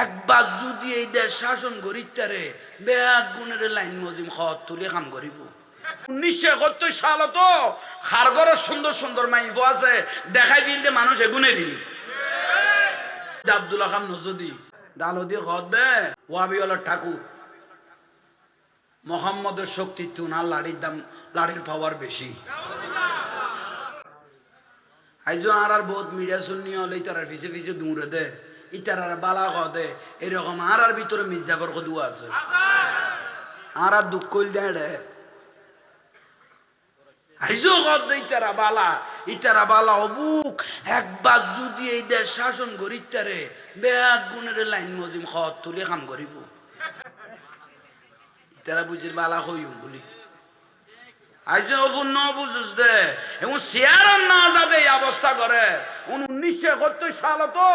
একবার যদি এই দেশ শাসন করিতারে ব্যাগ গুণের লাইন মজিম খত তুলে কাম করিব। 1971 সাল তো খারগরের সুন্দর সুন্দর মাইফ আছে দেখাই দিলে মানুষ এগুনে দিল। আব্দুল্লাহ খান নজদি ডালদি খত দে ওয়াবিওয়ালার ঠাকুর মোহাম্মদের শক্তি তুনার লাড়ির দাম লাড়ির পাওয়ার বেশি। আইজো আর বহুত মিডিয়া শুনি হলে তার পিছে পিছে দৌড়ে দে ইটার বালা দে এরকম আর ভিতরে মির্জাফর কদু আছে আর দুঃখ কইল দেয় আইজো কদ ইটারা বালা অবুক একবার যদি এই দেশ শাসন করিতারে ব্যাগ গুণের লাইন মজিম খত তুলে কাম করিব। ইটারা বুঝির বালা হইম বলি আইজো অপূর্ণ বুঝুস দে এবং শেয়ার না যাতে এই অবস্থা করে। 1971 সাল তো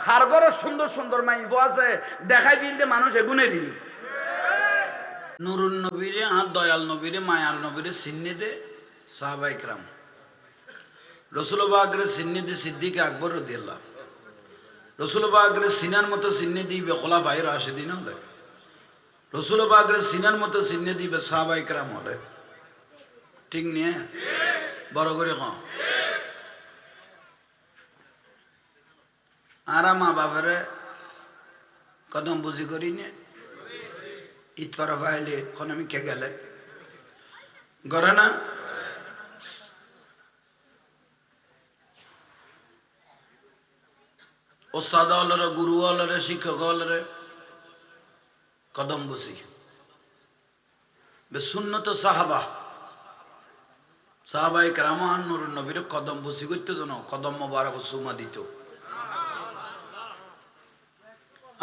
খারগরের সুন্দর সুন্দর মাইফ আছে দেখাই দিলে মানুষ এগুনে দিল। নুরুন নবীরে আর দয়াল নবীরে মায়ার নবীরে চিহ্নে দে সাহাবা ইকরাম রসুল বাগরে চিহ্নে দে সিদ্দিক আকবর রাদিয়াল্লাহু রসুল বাগরে সিনার মতো চিহ্নে দিবে খোলাফায়ে রাশিদিন হলে রসুল বাগরে সিনার মতো চিহ্নে দিবে সাহাবা ইকরাম হলে ঠিক নিয়ে বড় করে ক আরা মা বাপরে কদম বুঝি করি নে ইতফার ফাইলে এখন আমি কে গেলে গড়ে না ওস্তাদ হলরে গুরু হলরে শিক্ষক হলরে কদম বুঝি বে সুন্নত সাহাবা সাহাবায়ে কেরাম নুরুন নবীর কদম বুঝি করতে তো না কদম মোবারক সুমা দিত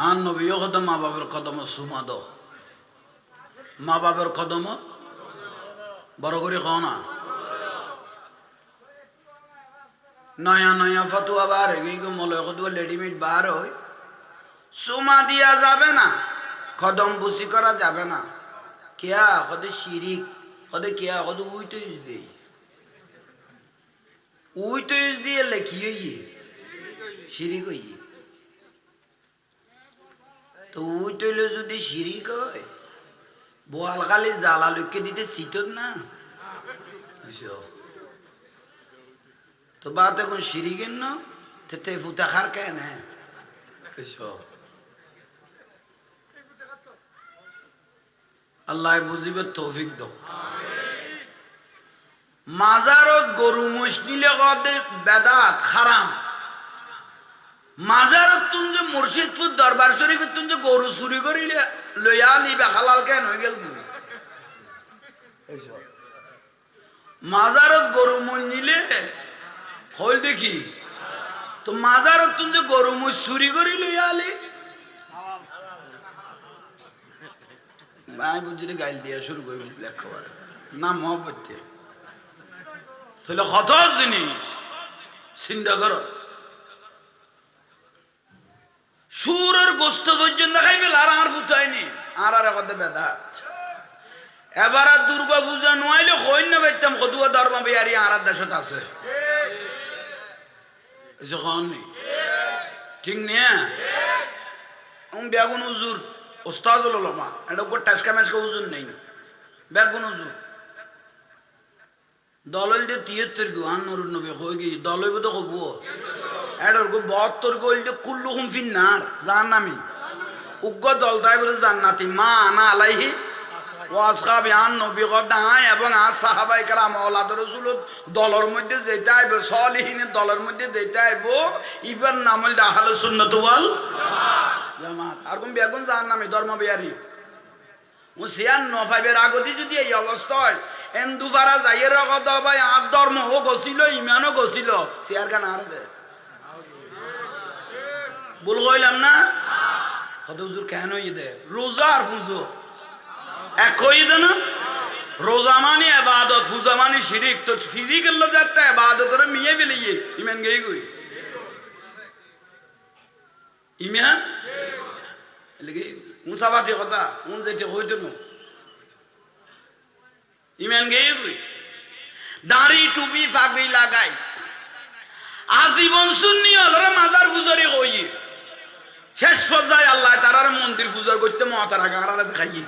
আন নবীও কদম মা বাবার কদম সুমা দ মা বাবার কদম বড় করে খাও না নয়া নয়া ফতুয়া বার মলয় কদুয়া রেডিমেড বার হয় সুমা দিয়া যাবে না কদম বুসি করা যাবে না কেয়া কদে শিরিক কদে কেয়া কদে উই তো দে উই তো দিয়ে লেখিয়ে শিরিক হইয়ে তো উই তৈলে যদি শিরিক হয় বোয়াল খালি জ্বালা লুকে দিতে শীতর না তো বাত এখন শিরিকের না তে ফুটা খার কেন আল্লাহ বুঝিবে তৌফিক দাও। মাজারত গরু মহিষ নিলে বেদাত হারাম মাজারত তুমি যে মুর্শিদপুর দরবার শরীফের তুমি যে গরু চুরি করিলে লইয়া লিবে হালাল কেন হয়ে গেল মাজারত গরু মহিষ নিলে হল দেখি তো মাজারত তুমি যে গরু মহিষ চুরি করি লইয়া আলি আমি বুঝি গাইল দিয়া শুরু করি একেবারে না মহব্বত তাহলে কত জিনিস চিন্তা করো সুরের গোস্ত পর্যন্ত খাইবে আর আর ফুটায়নি আর আর কত বেদা এবার আর দুর্গা পূজা নোয়াইলে হইন না বেতাম কদুয়া ধর্ম বিহারি আর দেশত আছে ঠিক নিয়ে বেগুন উজুর ওস্তাদুল উলামা এটা উপর টাসকা মাসকা উজুর নেই বেগুন উজুর দলল যে 73 গো আন নুরুন নবী কই গই দলইব তো কব এডর গো 72 গো ইলদে কুল্লুহুম ফিন্নার জাহান্নামী উগ্র দল তাই বলে জান্নাতি মা আনা আলাইহি ওয়া আসহাবি আন নবী গদায় এবং সাহাবায়ে কেরাম আওলাদ রাসূল দলের মধ্যে যেটা আইবে সলিহিনের দলের মধ্যে যেটা আইবো ইবার নাম হল আহলুস সুন্নাত ওয়াল জামাত আর কোন বেগুন জাহান্নামী ধর্ম বিহারী মুসিয়ান নফাইবের আগতি যদি এই অবস্থা হয় এন্দুভারা যাইয়ের কথা ভাই আর ধর্ম ও গছিল ইমানও গছিল সিয়ার গান আর দে ভুল কইলাম না কত হুজুর কেন দে রোজা আর পুজো এক হই দে না রোজা মানে ইবাদত পূজা মানে শিরিক তো শিরিকের লগে একটা ইবাদতের মিয়ে ফেলিয়ে ইমান গই গই ইমান লাগি মুসাবাতি কথা উন যেতে হইতো না ইমান গই গই দাড়ি টুপি পাগড়ি লাগাই আজীবন সুন্নি হলরে মাজার পূজারি কই শেষ পর্যায়ে আল্লাহ তারার মন্দির পূজা করতে মহাতার আগে আর দেখাই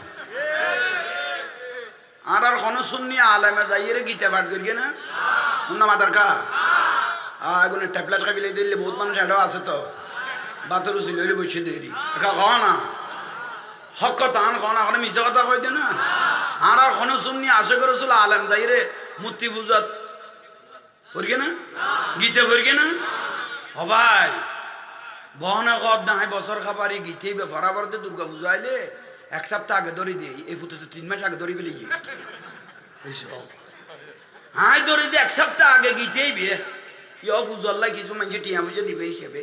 আর কোনো শুননি আলেমে যাইয়ে গীতা পাঠ করি না না মাতার কা এখন ট্যাবলেট খাই বিলাই দিলে বহুত মানুষ এটাও আছে তো বাতর ছিল বসে দেরি খাওয়া না হক কথা খাওয়া না মিশা কথা কই দে না আর কোনো শুননি আশা করেছিল আলেম যাইরে মূর্তি পূজা করি না গীতা করি না হবাই বহনে কদ না বছর খাবারই গীতে ফরাবরতে দুর্গা পূজা আইলে এক সপ্তাহ আগে ধরে দিই এই ফুটো তো 3 মাস আগে ধরে ফেলে হাই ধরে দিয়ে এক সপ্তাহ আগে গীতেই বিয়ে ইয় পুজো আল্লাহ কিছু মানুষ টিয়া পুজো দিবে হিসেবে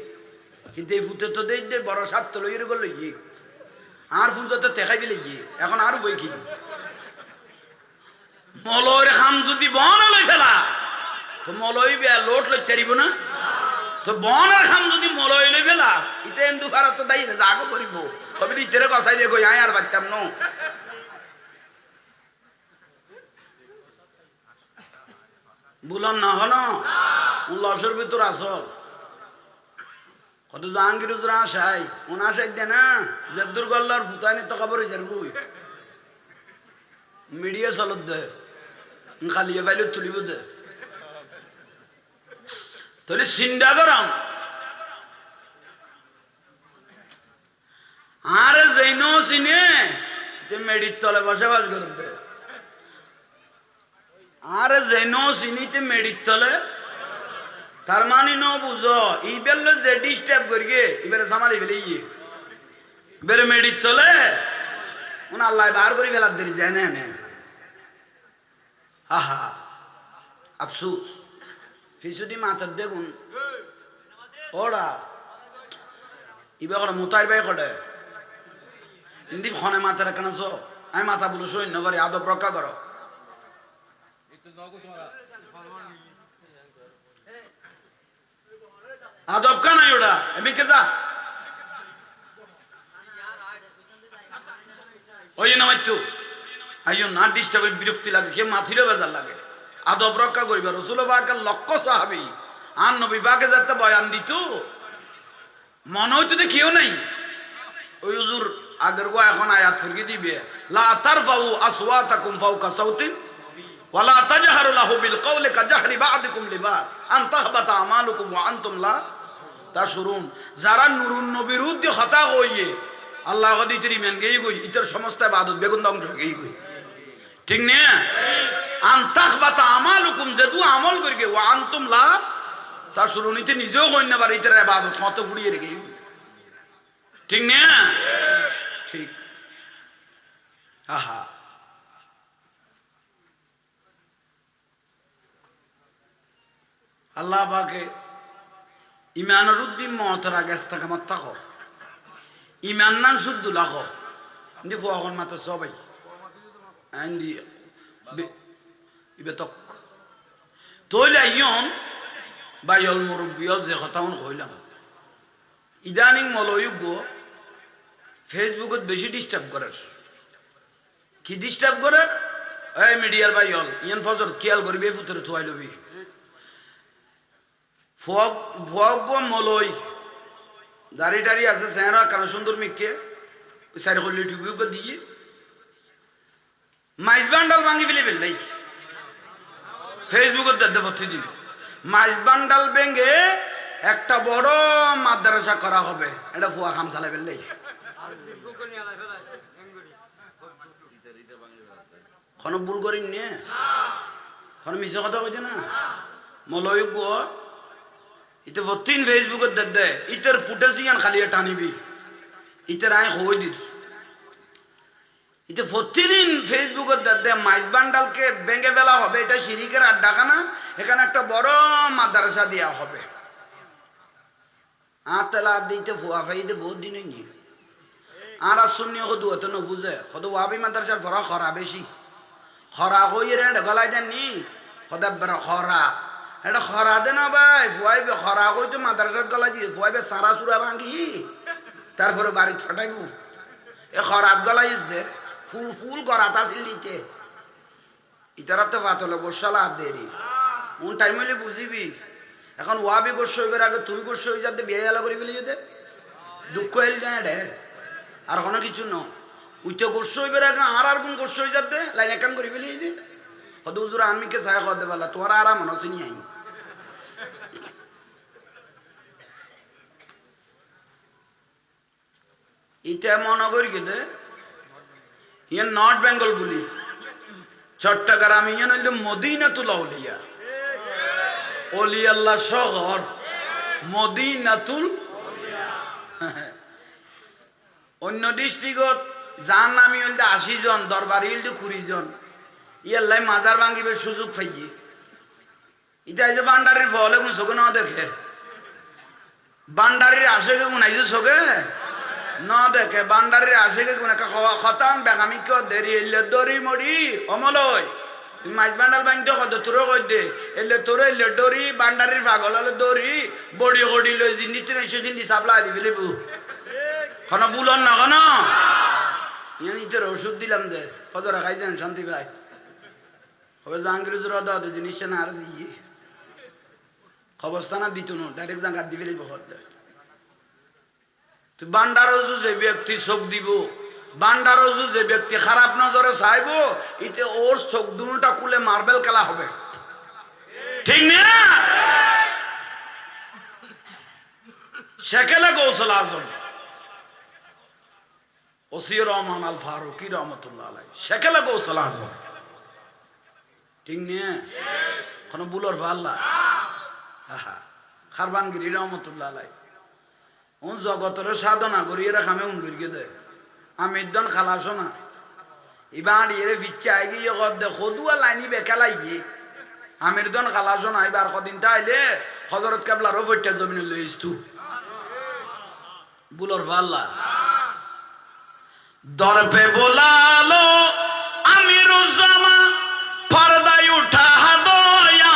কিন্তু এই ফুটো তো দেই বড় সাত তো লইরে গেল আর পুজো তো দেখাই ফেলে এখন আর বই কি মলয়ের খাম যদি বহনে লই ফেলা তো মলয় বে লোট লই তারিব না তো বনের খাম যদি মলয় লই ফেলা ইতে এন্দু ফারা তো দাই না জাগো করিব তবে ইতেরে কসাই দিয়ে কই আয় আর পারতাম ন বুলন না হন লসের ভিতর আসল কত জাহাঙ্গীর উজরা আসাই ওনা আসাই দে না জেদ্দুর গল্লার ফুতাইনি তো খবর হয়ে যাবই মিডিয়া চলত দে খালিয়ে ফাইলে তুলিব দে তাহলে চিন্তা করাম আরে যেন চিনে মেডির তলে বসবাস করতে আরে যেন চিনিতে মেডির তলে তার মানে ন বুঝো ইবেল যে ডিস্টার্ব করিয়ে এবারে সামালি ফেলে এবারে মেডির তলে উনি আল্লাহ বার করে ফেলার দেরি যায় না আহা আফসুস ফিসুদি মাথার দেখুন ওরা ইবে করে মুতাই বাই করে ইন্দি খনে মাথার কেন সো আমি মাথা বলো সৈন্য করে আদব রক্ষা করো আদব কা নাই ওটা আমি কে যা ওই না মাইতু আইও না ডিস্টার্ব বিরক্তি লাগে কে মাথিরে বেজার লাগে আদব রক্ষা করিবা রসুল বাকের লক্ষ্য সাহাবি আর নবী বাকে যাতে বয়ান দিত মনে হইতো যে কেউ নাই ওই হুজুর আগের গো এখন আয়াত ফিরকে দিবে লা তারফাউ আসওয়াতাকুম ফাওকা সাউতিন ওয়ালা তাজহারু লাহু বিল কওলি কাজহরি বা'দিকুম লিবা'দ আন তাহবাতা আমালুকুম ওয়া আনতুম লা তাশউরুন যারা নুরুন নবীর উদ্দে খাতা কইয়ে আল্লাহ গদিতের ইমান গেই গই ইতর সমস্ত ইবাদত বেগুন ধ্বংস হয়ে গই ঠিক না আন তাহবাতা আমালুকুম যদু আমল করিগে ওয়া আনতুম লা তাশউরুন ইতে নিজেও কই না পারে ইতর ইবাদত কত ফুড়িয়ে রেখে ঠিক না ঠিক আহা আল্লাহ পাকে ইমানের উদ্দিন মহতর আগে ইস্তেকামত থাকো ইমান নান শুদ্ধ লাখো ইন্দি ফুয়াখন মাত্র সবাই ইন্দি ইবেতক তৈলে ইয়ন বা ইয়ল মুরব্বিয়ল যে কথাও কইলাম ইদানিং মলয়ুগ ফেসবুকত বেশি ডিস্টার্ব করে কি ডিস্টার্ব করে এই মিডিয়ার বা ইয়ল ইয়ান ফজর খেয়াল করবি এই ফুতরে থুয়াই লবি ফগ মলই দাড়ি টাড়ি আছে চেহারা কারণ সুন্দর মিকে ওই সাইড করলে টুপিও দিয়ে মাইজ বান্ডাল ভাঙি ফেলে ফেললাই ফেসবুকের দাদা ভর্তি দিল মাইজ বান্ডাল ভেঙে একটা বড় মাদ্রাসা করা হবে এটা ফুয়া খাম চালাই ফেললাই কোনো ভুল করিন নে কোনো মিছে কথা কইছে না মলয় গো ইতে ভর্তিন ফেসবুকের দাদা ইটার ফুটেজ ইয়ান খালি টানিবি ইটার আয় হই দিস ইতে প্রতিদিন ফেসবুকের দাদা মাইজ বান্ডালকে ভেঙে ফেলা হবে এটা শিরিকের আড্ডাখানা এখানে একটা বড় মাদ্রাসা দেওয়া হবে আতলা দিতে ফুয়া ফাইতে বহুত দিন নিয়ে আর শুনি হদু এত ন বুঝে হদু ওয়াবি মাদ্রাসার ফরা খরা বেশি খরা হই রে গলায় জানি হদা বের খরা এটা খরা দে না ভাই ফুয়াইবে খরা হই তো মাদ্রাসার গলা দিয়ে ফুয়াইবে সারা সুরা ভাঙি তারপরে বাড়িতে ফাটাইব এ খরাত গলাই দে ফুল ফুল করাত আসিল নিতে ইতারাতে ফাতলে গোসালা দেরি উন টাইম হইলে বুঝিবি এখন ওয়াবি গোস্ব হইবার আগে তুমি গোস্ব হয়ে যাতে বিয়ে এলা করে ফেলে যেতে দুঃখ এল যায় রে আর কোনো কিছু ন উইতে গোস্ব হইবার আগে আর কোন গোস্ব হয়ে যাতে লাইন একান করে ফেলি দে হদ হুজুর আনমিকে ছায়া খাওয়াতে পারলা তোমার আরাম মনে হচ্ছে নিয়ে আই এটা মনে করি কেটে ইয়ান নর্থ বেঙ্গল বলি চট্টগ্রাম ইয়ান হইল মদিনাতুল আউলিয়া অলি আল্লাহ শহর মদিনাতুল অন্য ডিস্ট্রিক্টত যার নামি হইল 80 জন দরবারি হইল 20 জন ইয়াল্লাই মাজার ভাঙিবে সুযোগ পাইয়ে এটা এই যে বান্ডারির ফলে কোন চোখে না দেখে বান্ডারির আশেকে কোন আইছে চোখে না দেখে বান্ডারির আশেকে কোন একটা খতাম বেগামি কেউ দেরি এলে দড়ি মরি অমলয় তুমি মাছ বান্ডাল বাঁধতে কত তোর কই দে এলে তোর এলে দড়ি বান্ডারির পাগল হলে দড়ি বড়ি গড়ি লই জিন্দিতে নাই সেদিন দি সাপ্লাই দি ফেলিবু কোন বুলন না কোন ইয়ানি তোর ওষুধ দিলাম দে ফজর খাই যান শান্তি ভাই হবে জাহাঙ্গীর জোর দাও জিনিস না আর দিয়ে খবরস্থানা দিত না ডাইরেক্ট জাঙ্গাত দি ফেলিব হতে তুই বান্ডারজু যে ব্যক্তি চোখ দিব বান্ডারজু যে ব্যক্তি খারাপ নজরে চাইব ইতে ওর চোখ দুটা খুলে মার্বেল খেলা হবে ঠিক না শেখেলে গৌসল আজম ওসির রহমান আল ফারুকি রহমতুল্লাহ আলাই শেখেলে গৌসল আজম ঠিক না কোন বুলর ভাল্লা খারবানগিরি রহমতুল্লাহ আলাই উন জগতের সাধনা করি এরা খামে উন করিয়ে দেয় আমি একদম খালাসো না এবার এরে ফিচ্ছে আই গিয়ে দে সদুয়া লাইনি বেকালাইয়ে আমির দন খালাসো না এবার কদিন তাইলে হজরত কেবলারও ফইটা জমিন লইস তু বুলর ভাল্লা দরপে বোলালো আমিরুজ্জামান পর্দায় উঠা দো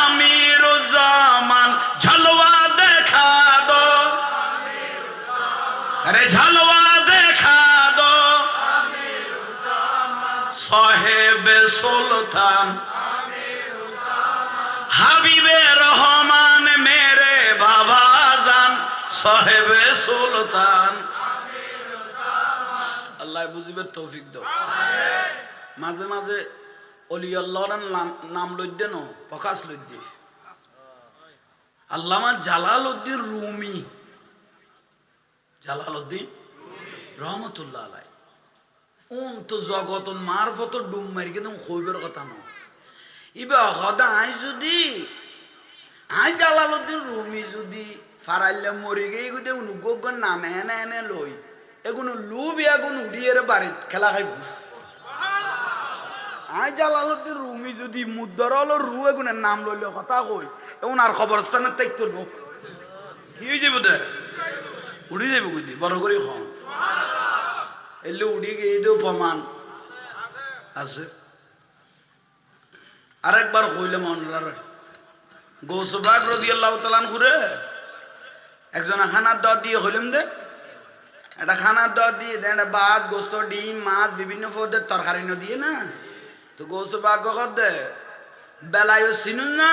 আমিরুজ্জামান ঝলওয়া দেখা দো আরে ঝলওয়া দেখা দো সাহেবে সুলতান হাবিবে রহমান মেরে বাবা জান সাহেবে সুলতান আল্লাহ বুঝিবে তৌফিক দাও মাঝে মাঝে অলি আল্লাহর নাম লইতে ন প্রকাশ লইতে আল্লামা জালালউদ্দিন রুমি জালালউদ্দিন রহমতুল্লাহ আলাই উন তো জগত মারফত ডুম মারি কিন্তু কইবের কথা ন ইবা হদা আই যদি আই জালালউদ্দিন রুমি যদি ফারাইলে মরি গই গুদে অনুগগন নাম এনে এনে লই এগুলো লুব এগুন উড়িয়ে বাড়িত খেলা খাইব আই জালালউদ্দিন রুমি যদি মুদ্দরল রু এগুনের নাম লইলে কথা কই এগুন আর খবরস্থানের তাইতো নো কি হয়ে যাবে দে উড়ি যাবে কইতে বড় করে খন এলে উড়ি গিয়ে দেও প্রমাণ আছে আরেকবার কইলে মনরার গৌসবাগ রাদিয়াল্লাহু তাআলা ঘুরে একজন খানার দাওয়াত দিয়ে হইলাম দে এটা খানার দাওয়াত দিয়ে দেন এটা ভাত গোস্ত ডিম মাছ বিভিন্ন পদের তরকারি ন দিয়ে না তো গৌসবাগ কর দে বেলায়ও চিনুন না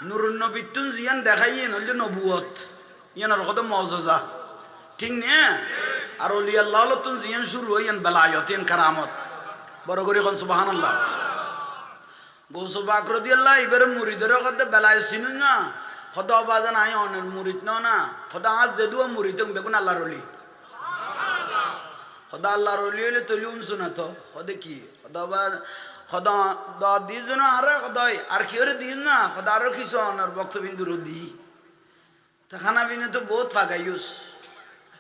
নুরুন নবিতুন জিয়ান দেখাইয়ে নইলে নবুয়ত ইয়ানোর কত মজজা ঠিক না আর ওলি আল্লাহ তুন জিয়ান শুরু হইয়ান বেলায়ত ইয়ান কারামত বড় করে কোন সুবহানাল্লাহ গৌসবাগ রাদিয়াল্লাহু এবারে মুরিদের কত বেলায়ও চিনুন না খোদা বাজান আই অনের মুরিদ না খোদা আজ যেদুয়া মুরিদ বেগুন আল্লাহর ওলি খোদা আল্লাহর ওলি হইলে তলিউম শুনা তো খোদা কি খোদা খোদা দ দিজন আরে খোদাই আর কি করে দিন না খোদা আরো কিছু অনার বক্তবিন্দু দি তা খানা বিনে তো বহুত ফাগাইউস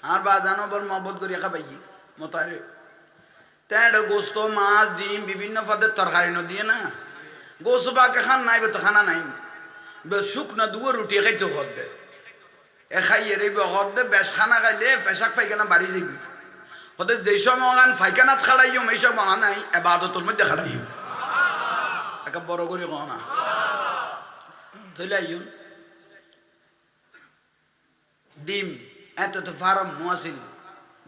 আর বাজানো বর মহব্বত করি খাবাই মতারে তেড় গোস্ত মাছ ডিম বিভিন্ন পদের তরকারি ন দিয়ে না গোস্ত বাকে খান নাই তো খানা নাই শুকনা দুয়ার রুটি খাইতে হদ্দে এ খাইয়ে রে হদ্দে বেশ খানা খাইলে পেশাক পায়খানা বাড়ি যাবি হতে যেই সময় ফাইখানাত খাড়াইম এই সব নাই এবাদতর মধ্যে খাড়াইম একে বড় করে কো না তাইলে আইন ডিম এত তো ফার্ম নোয়াছিল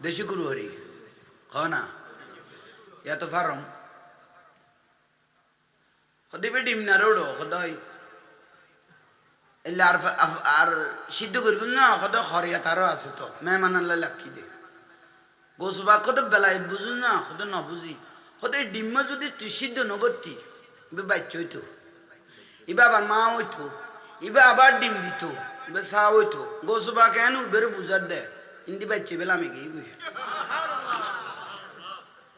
দেশি গুরু হরি ক না এত ফার্ম হদিবে ডিম না রোডো হদয় এলে আর সিদ্ধ করবেন না কত হরিয়া তারও আছে তো মেহমান আল্লাহ লাক্ষি দে গোসবা কত বেলায় বুঝুন না কত ন বুঝি কত ডিম্মা যদি তুই সিদ্ধ নগরতি এবার বাচ্চা হইতো এবার আবার মা হইতো এবার আবার ডিম দিত এবার চা হইতো গোসবা কেন বেরো বুঝার দে ইন্দি বাচ্চা বেলা আমি গিয়ে বুঝি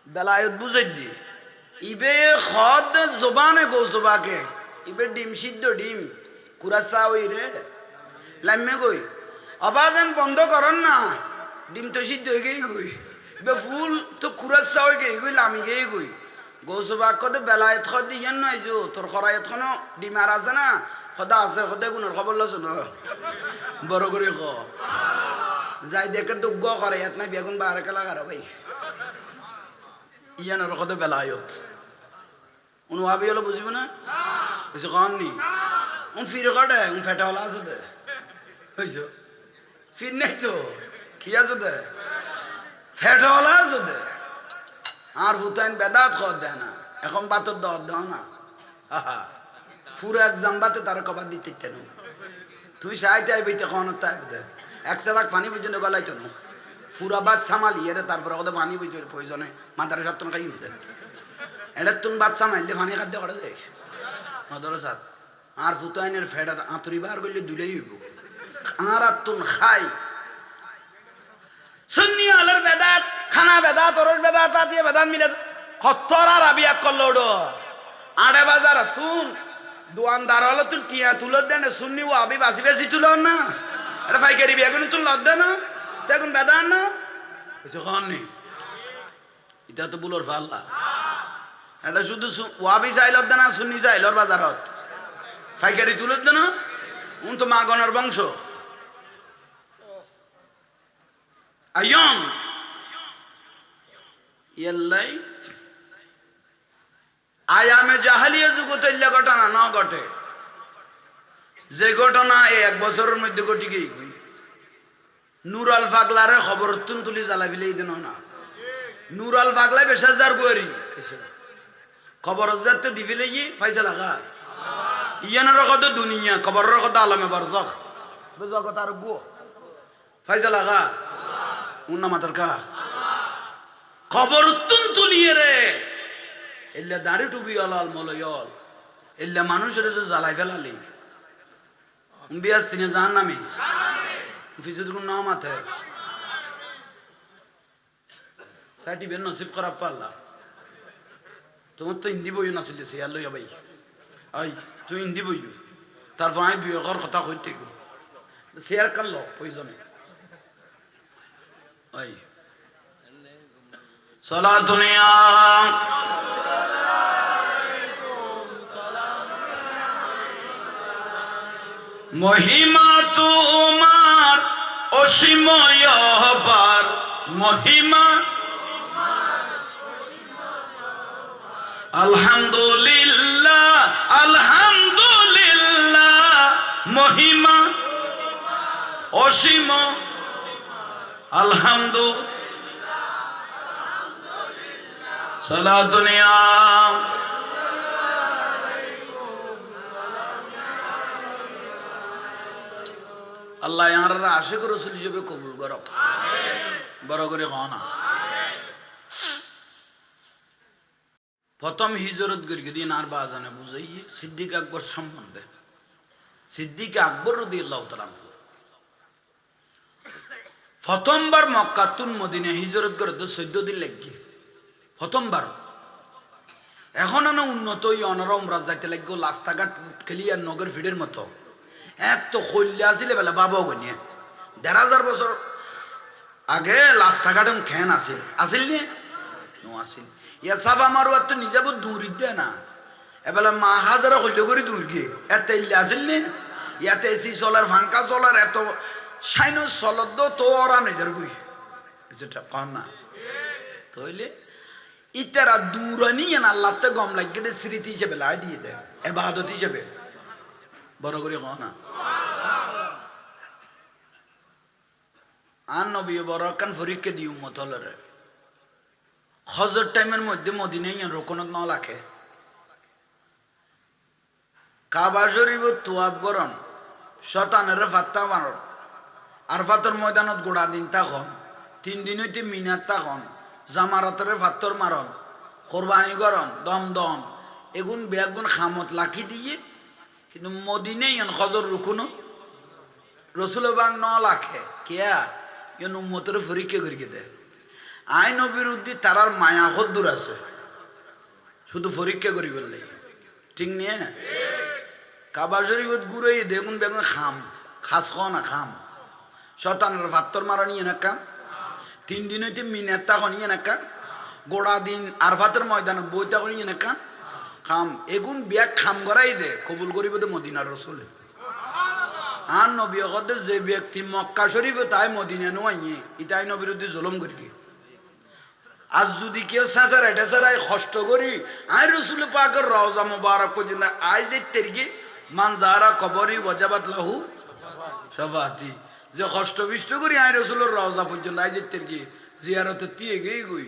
বেলায়ত বুঝাই দি ইবে খদ জবানে গোসবাকে ইবে ডিম সিদ্ধ ডিম কুরাসা ওই রে লাম্মে গই আবাজান বন্ধ করন না ডিম তো সিদ্ধ হয়ে গেই গই বে ফুল তো কুরাসা হয়ে গেই গই লামি গেই গই গৌসবা কদে বেলায়ত খদ ইয়ান নয় যো তোর খরায়ত খনো ডিম আর আছে না খদা আছে খদে গুণর খবর লছ না বড় করে খ যাই দেখে দুগ্গ করে ইয়াত নাই বেগুন বাহারে খেলা কারো ভাই ইয়ানোর খদে বেলায়ত উন ভাবি হলো বুঝবো না কিছু কন নি উন ফিরে কাটে উন ফেটা হলা আছে দে বুঝছো ফির নেই তো কি আছে দে ফেটা হলা আছে দে আর ফুতাইন বেদাত খদ দেয় না এখন বাতর দর দাও না আহা পুরো এক্সাম বাতে তারা কবার দিতে কেন তুমি সাইতে আইবে তখন তাই দে একশো লাখ পানি পর্যন্ত গলাইতো না পুরা বাদ সামালিয়ে রে তারপরে ওদের পানি পর্যন্ত প্রয়োজনে মাথার সাত খাই দে এটা তুমি বাদ সামাইলে পানি খাদ্য করা যায় মদর সাত আর ফুতাইনের ফেডার আঁতরি বার করলে দুলেই হইব আর তুন খাই সুন্নি আলার বেদাত খানা বেদাত ওরস বেদাত আতিয়ে বেদাত মিলে খত্তর আর আবি এক করলো ওডো আড়ে বাজার তুন দোয়ানদার হলো তুন টিয়া তুলো দেন সুন্নি ও আবি বাসি বেশি তুলো না এটা ফাইকারি বিয়া করে তুন লদ দেন দেখুন বেদান না কিছু কন নি এটা তো বুলোর ফাল্লা এটা শুধু ওয়াবি চাইল দেন আর সুন্নি চাইলর বাজারত ফাইকারি তুলো দেন উন তো মাগনার বংশ আয়ং ইয়াল্লাই আয়ামে জাহালিয়া যুগতে ইল্লা ঘটনা না ঘটে যে ঘটনা এই এক বছরের মধ্যে ঘটি গেই গই নুরাল ফাগলারে খবর তুলি জ্বালা ফেলে দেন না নুরাল ফাগলাই বেশাজার গরি খবর যাতে দি ফেলে গিয়ে পয়সা লাগা ইয়ানের কত দুনিয়া খবরের কথা আলমে বারজখ জগত আর গো পয়সা লাগা উন্না মাতার কা খবর তুলিয়ে রে এল্লা দাঁড়ি টুবি অলাল মলয়ল এল্লা মানুষের যে জ্বালাই ফেলালি বিয়াস তিনি জাহান নামে ফিজুদ কোন নাম আছে সাইটি বেন নসিব খারাপ পাল্লা তোমার তো হিন্দি বইও নাছিল শেয়ার লইয়া ভাই আই তুই হিন্দি বইও তারপর আমি দুই একর কথা কইতে শেয়ার করলো প্রয়োজনে আই সালাত দুনিয়া মহিমা তোমার অসীময় হবার মহিমা আলহামদুলিল্লাহ আলহামদুলিল্লাহ মহিমা অসীম আলহামদুলিল্লাহ সালাত দুনিয়া আল্লাহ ইয়ারা আশিক রাসূল হিসেবে কবুল করো বড় করে খাওয়া প্রথম হিজরত গিয়ে আর বাজানে বুঝাই সিদ্দিক আকবর সম্বন্ধে সিদ্দিক আকবর রাদিয়াল্লাহু তাআলা প্রথমবার মক্কাতুন মদিনা হিজরত করে 14 দিন লাগি প্রথমবার এখন উন্নত অনরম রাজাইতে লাগলো রাস্তাঘাট ক্লিয়ার নগর ফিডের মতো এত খৈল্য আসিলে বেলা বাবা গনিয়ে 1,500 বছর আগে রাস্তাঘাট খেন আসিল আসিল নি আসিল ইয়া সাফা মারুয়ার তো নিজেব দূর দে না এবেলা মা হাজারা খৈল্য করে দূর গিয়ে এত ইল্লে আসিল নি ইয়াতে এসি চলার ফাঙ্কা চলার এত সাইন চলত তো ওরা নিজের গুই যেটা কন না তইলে ইতারা দূরানি আল্লাহতে গম লাগিয়ে দে স্মৃতি হিসেবে লাই দিয়ে দেয় এবাদত হিসেবে বড় করে কো না আর নবী বড় কান ফরিককে দি উম্মত হলরে হজর টাইমের মধ্যে মদিনায় রোকনত ন লাখে কাবা শরীফ তোয়াব গরম শতানের ফাত্তা মারণ আরফাতর ময়দানত গোড়া দিন তখন 3 দিন হইতে মিনার তখন জামারাতের ফাত্তর মারণ কোরবানি করন দম এগুন বেগুন খামত লাখি দিয়ে কিন্তু মদিনে ইয়ন খজর রুকুন রসুল বাং ন লাখে কেয়া ইয়ন উম্মতের পরীক্ষা করিয়ে দেয় আইন বিরুদ্ধে তারার মায়া হদ্দুর আছে শুধু পরীক্ষা করি বললে ঠিক নিয়ে কাবা শরীফত ঘুরে দেখুন বেগুন খাস না খাম শতানের ফাত্তর মারা নিয়ে নাকা 3 দিন হইতে মিনার তখন নিয়ে নাকা গোড়া দিন আরফাতের ময়দানে বইটা করে নিয়ে নাকা খাম এগুন ব্যাগ খাম করাই দে কবুল করিব দে মদিনার রসুল আর নবী হদের যে ব্যক্তি মক্কা শরীফে তাই মদিনা নোয়াইয়ে ইতাই নবীর বিরুদ্ধে জুলুম করি আজ যদি কেউ চেঁচারাই টেচারাই কষ্ট করি আই রসুল পাকের রওজা মুবারক পর্যন্ত আই দেখতে গিয়ে মান যারা কবরি ওয়াজাবাত লাহু শাফাতি যে কষ্ট বিষ্ট করি আই রসুলের রওজা পর্যন্ত আই দেখতে গিয়ে জিয়ারত দিয়ে গই গই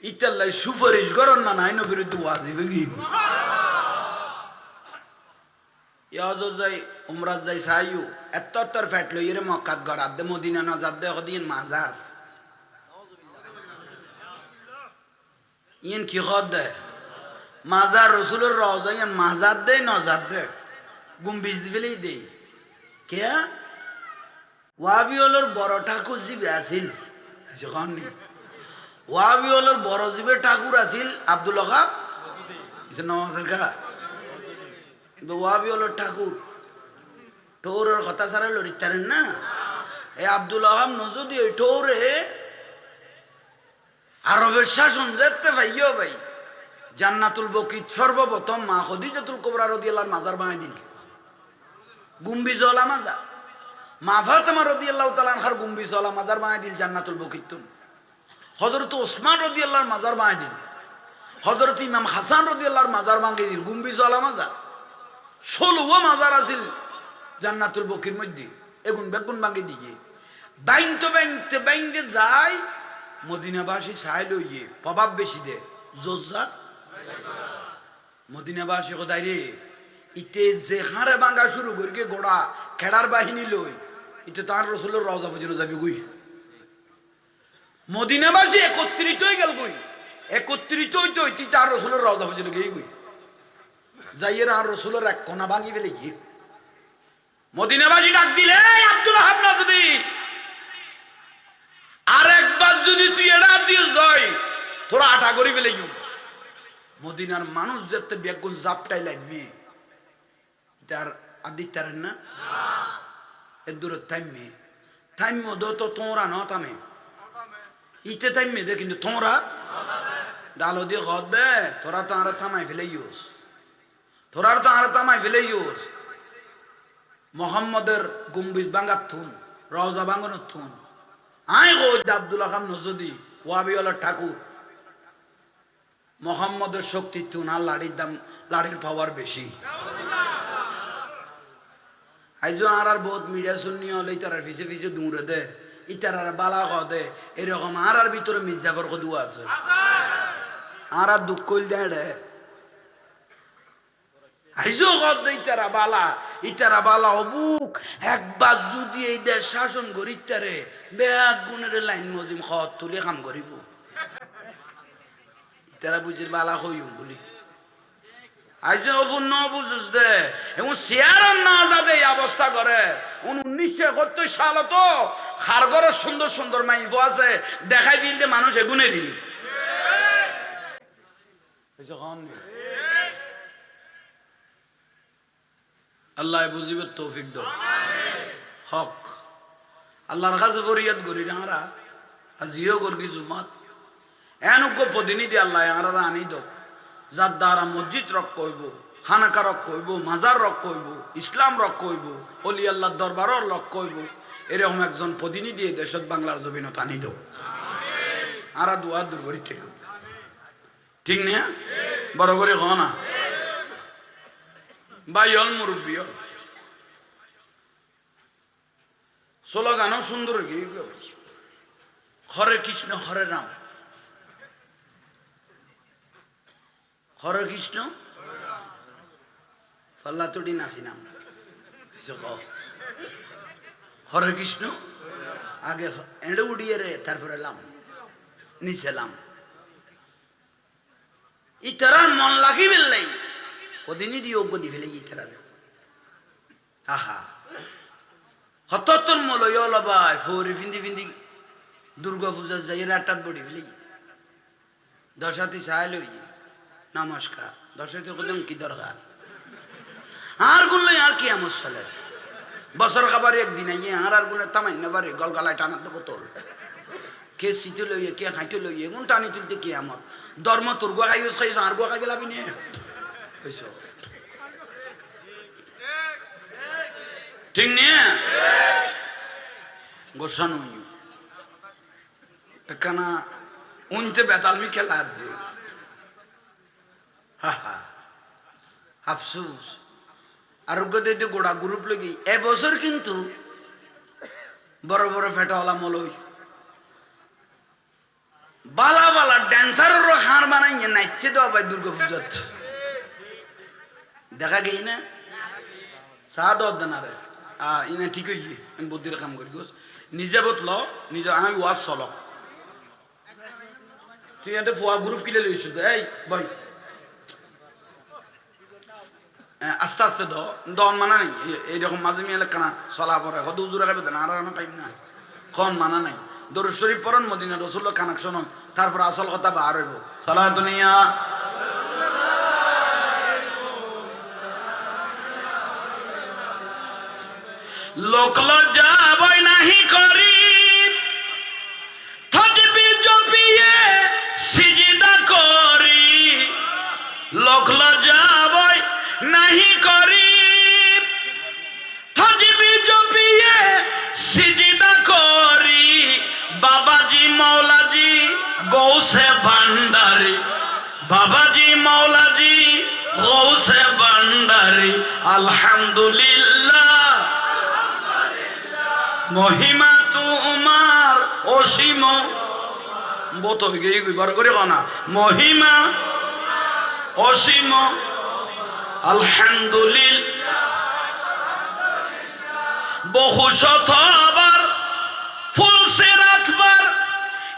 ইতাল্লাই সুপারিশ করন না নাই নবীর বিরুদ্ধে ওয়াজিব গই ইয়াজ যাই উমরাজ যাই সাইও এত্তর ফ্যাট লই রে মক্কাত গরাত দে মদিনা না যাদ দে কদিন মাজার ইন কি খদ দে মাজার রসুলের রওজা ইন মাজার দে নজার দে গুম্বিজ দিবেলি দে কে ওয়াবিওলর বড় ঠাকুর জিবে আছিল যখন নি ওয়াবিওলর বড় জিবে ঠাকুর আছিল আব্দুল ওয়াহাব নওয়াজের কা ওয়াবিওলর ঠাকুর টোরের কথা ছাড়া লড়িতারেন না এই আব্দুল ওয়াহাব নজদি এই টোরে আরবের শাসন যেতে ভাইও ভাই জান্নাতুল বকিত সর্বপ্রথম মা খদিজাতুল কুবরা রাদিয়াল্লাহু মাজার বানাই দিল গুম্বিজ ওয়ালা মাজার মা ফাতেমা রাদিয়াল্লাহু তাআলা আনহার গুম্বিজ ওয়ালা মাজার বানাই দিল জান্নাতুল বকিত হযরত ওসমান রাদিয়াল্লাহু মাজার বানাই দিল হযরত ইমাম হাসান রাদিয়াল্লাহু মাজার বানাই দিল গুম্বিজ ওয়ালা মাজার 16 মাজার আছিল জান্নাতুল বকির মধ্যে এগুন বেগুন বাঙ্গি দিয়ে বাইনতে যায় মদিনাবাসী চাই লইয়ে প্রভাব বেশি দে জোজাত মদিনাবাসী কোথায় রে ইতে যে হারে ভাঙা শুরু করি গোড়া খেড়ার বাহিনী লই ইতে তার রসুলের রওজা পর্যন্ত যাবি গুই মদিনাবাসী একত্রিত হয়ে গেল গুই একত্রিত হইতে হইতে তার রসুলের রওজা পর্যন্ত গিয়ে গুই যাইয়ের আর রসুলের এক কোনা ভাঙি ফেলে গিয়ে মদিনাবাসী ডাক দিলে আব্দুল ওয়াহাব নাজদি আর একবার যদি তুই এড়া দিস দয় তোরা আটা করি ফেলে মদিনার মানুষ যেতে বেগুন জাপটাই লাগবে তার আদিত্যারেন না এর দূরে থাইমে দো তো তোমরা ন থামে ইতে থাইমে দে কিন্তু তোমরা ডালো দিয়ে ঘর দে তোরা তো আর থামাই ফেলে মোহাম্মদের গুম্বিজ বাঙ্গার থুন রওজা বাঙ্গানোর থুন আই গো আব্দুল ওয়াহাব নজদি ওয়াবিওয়ালার ঠাকুর মোহাম্মদের শক্তি তুন আর লাড়ির পাওয়ার বেশি আইজো আর বহুত মিডিয়া শুনি হলে তার ফিসে দূরে দে ইতার আর বালা দে এরকম আর ভিতরে মির্জাফর কদু আছে আর দুঃখ কইল দেয় আইজো গদ ইতারা বালা অবুক একবার যদি এই দেশ শাসন করি ইতারে বেয়াত গুণের লাইন মজিম খত তুলে কাম করিব ইতারা বুঝির বালা হইম বলি আইজো অপূর্ণ বুঝুস দে এবং শেয়ার না যাতে এই অবস্থা করে 1971 সাল তো খারগরের সুন্দর সুন্দর মাইফ আছে দেখাই দিল যে মানুষ এগুনে দিল আল্লাহ বুঝিবে তৌফিক দাও হক আল্লাহর কাছে ফরিয়াদ করি আমরা আজিও করবি জুমাত এনুক প্রতিনিধি আল্লাহ আমরা আনি দাও যার দ্বারা মসজিদ রক্ষ হইব খানাকা রক্ষ হইব মাজার রক্ষ হইব ইসলাম রক্ষ হইব অলি আল্লাহর দরবারর লক্ষ্য হইব এরকম একজন প্রতিনিধি এই দেশত বাংলার জমিনত আনি দাও আর দুয়া দূর করি ঠিক না বড় করে হ না বাইল মুরব্বী স্লোগানও সুন্দর হরে কৃষ্ণ হরে রাম হরে কৃষ্ণ ফল্লা তুড়ি নাসি নাম হরে কৃষ্ণ আগে এড়ে উড়িয়ে রে তারপরে এলাম নিচে এলাম ইতারার মন লাগি বেললাই ওদিনই দিয়ে অজ্ঞ দি ফেলে ইতারার আহা হততর মলয় লবাই ফৌরি ফিন্দি ফিন্দি দুর্গা পূজা যাই রাটাত বড়ি ফেলে দশাতি চাই লই নমস্কার দশাতি কদম কি দরকার আর গুলো আর কি আমার চলে বছর খাবার একদিন আইয়ে আর গুলো তামাই না পারে গলগলায় টানার তো বোতল কে শীতে লইয়ে কে খাইতে লইয়ে কোন টানি তুলতে কি আমার ধর্ম তোর গো খাইস খাইস আর গো খাই পেলাবি নে ঠিক নিয়ে গোসানো একখানা উনতে বেতালমি খেলা দে হা হা আফসুস আরোগ্য দিতে গোড়া গ্রুপ লগি এবছর কিন্তু বড় বড় ফেটাওয়ালা মলই বালা বালা ড্যান্সারেরও হাড় বানাইয়ে নাচছে দেওয়া ভাই দুর্গা পুজোত দেখা গেই না চা দর দেনারে ইনা ঠিক হইয়ে আমি বুদ্ধির কাম করি গোস নিজে বতল নিজে আমি ওয়াজ চলক তুই এতে ফুয়া গ্রুপ কিলে লইছ এই ভাই আস্তে আস্তে দন মানা নাই এইরকম মাঝে মিলে কানা চলা পরে হদ উজুরা খাবে না আর টাইম না খন মানা নাই দরুদ শরীফ পড়ন মদিনা রাসূলুল্লাহ কানেকশন হয় তারপর আসল কথা বার হইব সালাত দুনিয়া লোক লজ্জা বই নাহি করি থাকবি জপিয়ে সিজদা করি লোক লজ্জা বই নাহি করি থাকবি জপিয়ে সিজদা করি বাবাজি মৌলাজি গৌসে ভান্ডারি বাবাজি মৌলাজি গৌসে ভান্ডারি আলহামদুলিল্লাহ মহিমা তোমার অসীম বত হয়ে গিয়ে বড় করে না মহিমা অসীম আলহামদুলিল্লাহ বহু শতবার ফুলসে রাতবার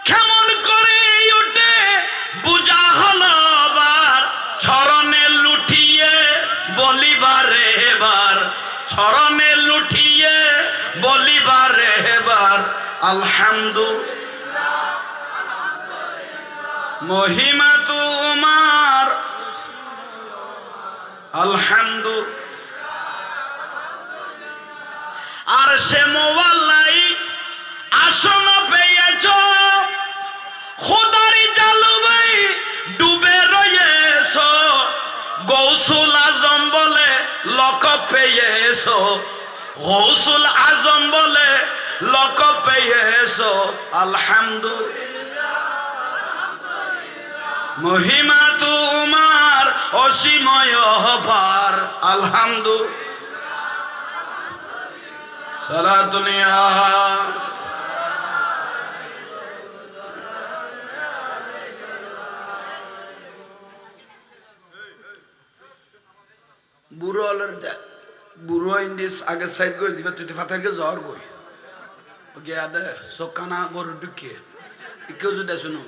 কেমন করে উঠে বুঝা হলো বার চরণে লুটিয়ে বলিবারে এবার চরণে লুটিয়ে বলিবারে এবার আলহামদুলিল্লাহ মহিমা তোমার আলহামদুলিল্লাহ আর সে মোবাল্লাই আসন পেয়েছ খোদারি জালুবাই ডুবে রয়েছ গৌসুল আজম বলে লক পেয়েছ গৌসুল আজম বলে লক পেয়েছ আলহামদুলিল্লাহ মহিমা তোমার অসীময় হবার আলহামদুলিল্লাহ সালাতুনিয়া বুড়ো হলের দেখ বুড়ো ইন্ডিস আগে সাইড করে দিবে তুই ফাতারকে জ্বর গই গিয়া দে সকানা গরু ঢুকিয়ে কেউ যদি শুনো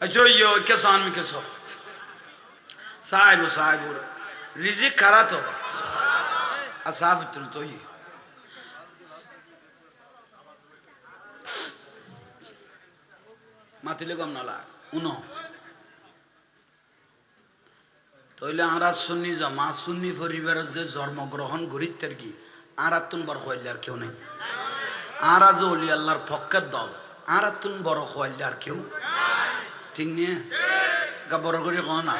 আচ্ছা ইয়ে কে সান মি কে সব সাহেব সাহেব রিজিক খারা তো আসাফ তুন তো ই মাতিলে গম নালা উনো তইলে আরা সুন্নি জামা সুন্নি পরিবারের যে জন্মগ্রহণ করিত আর কি আরাতুন বড় হইলে আর কেউ নেই আরা যে অলি আল্লাহর পক্ষের দল আরাতুন বড় হইলে আর কেউ ঠিক নিয়ে বড় করে কো না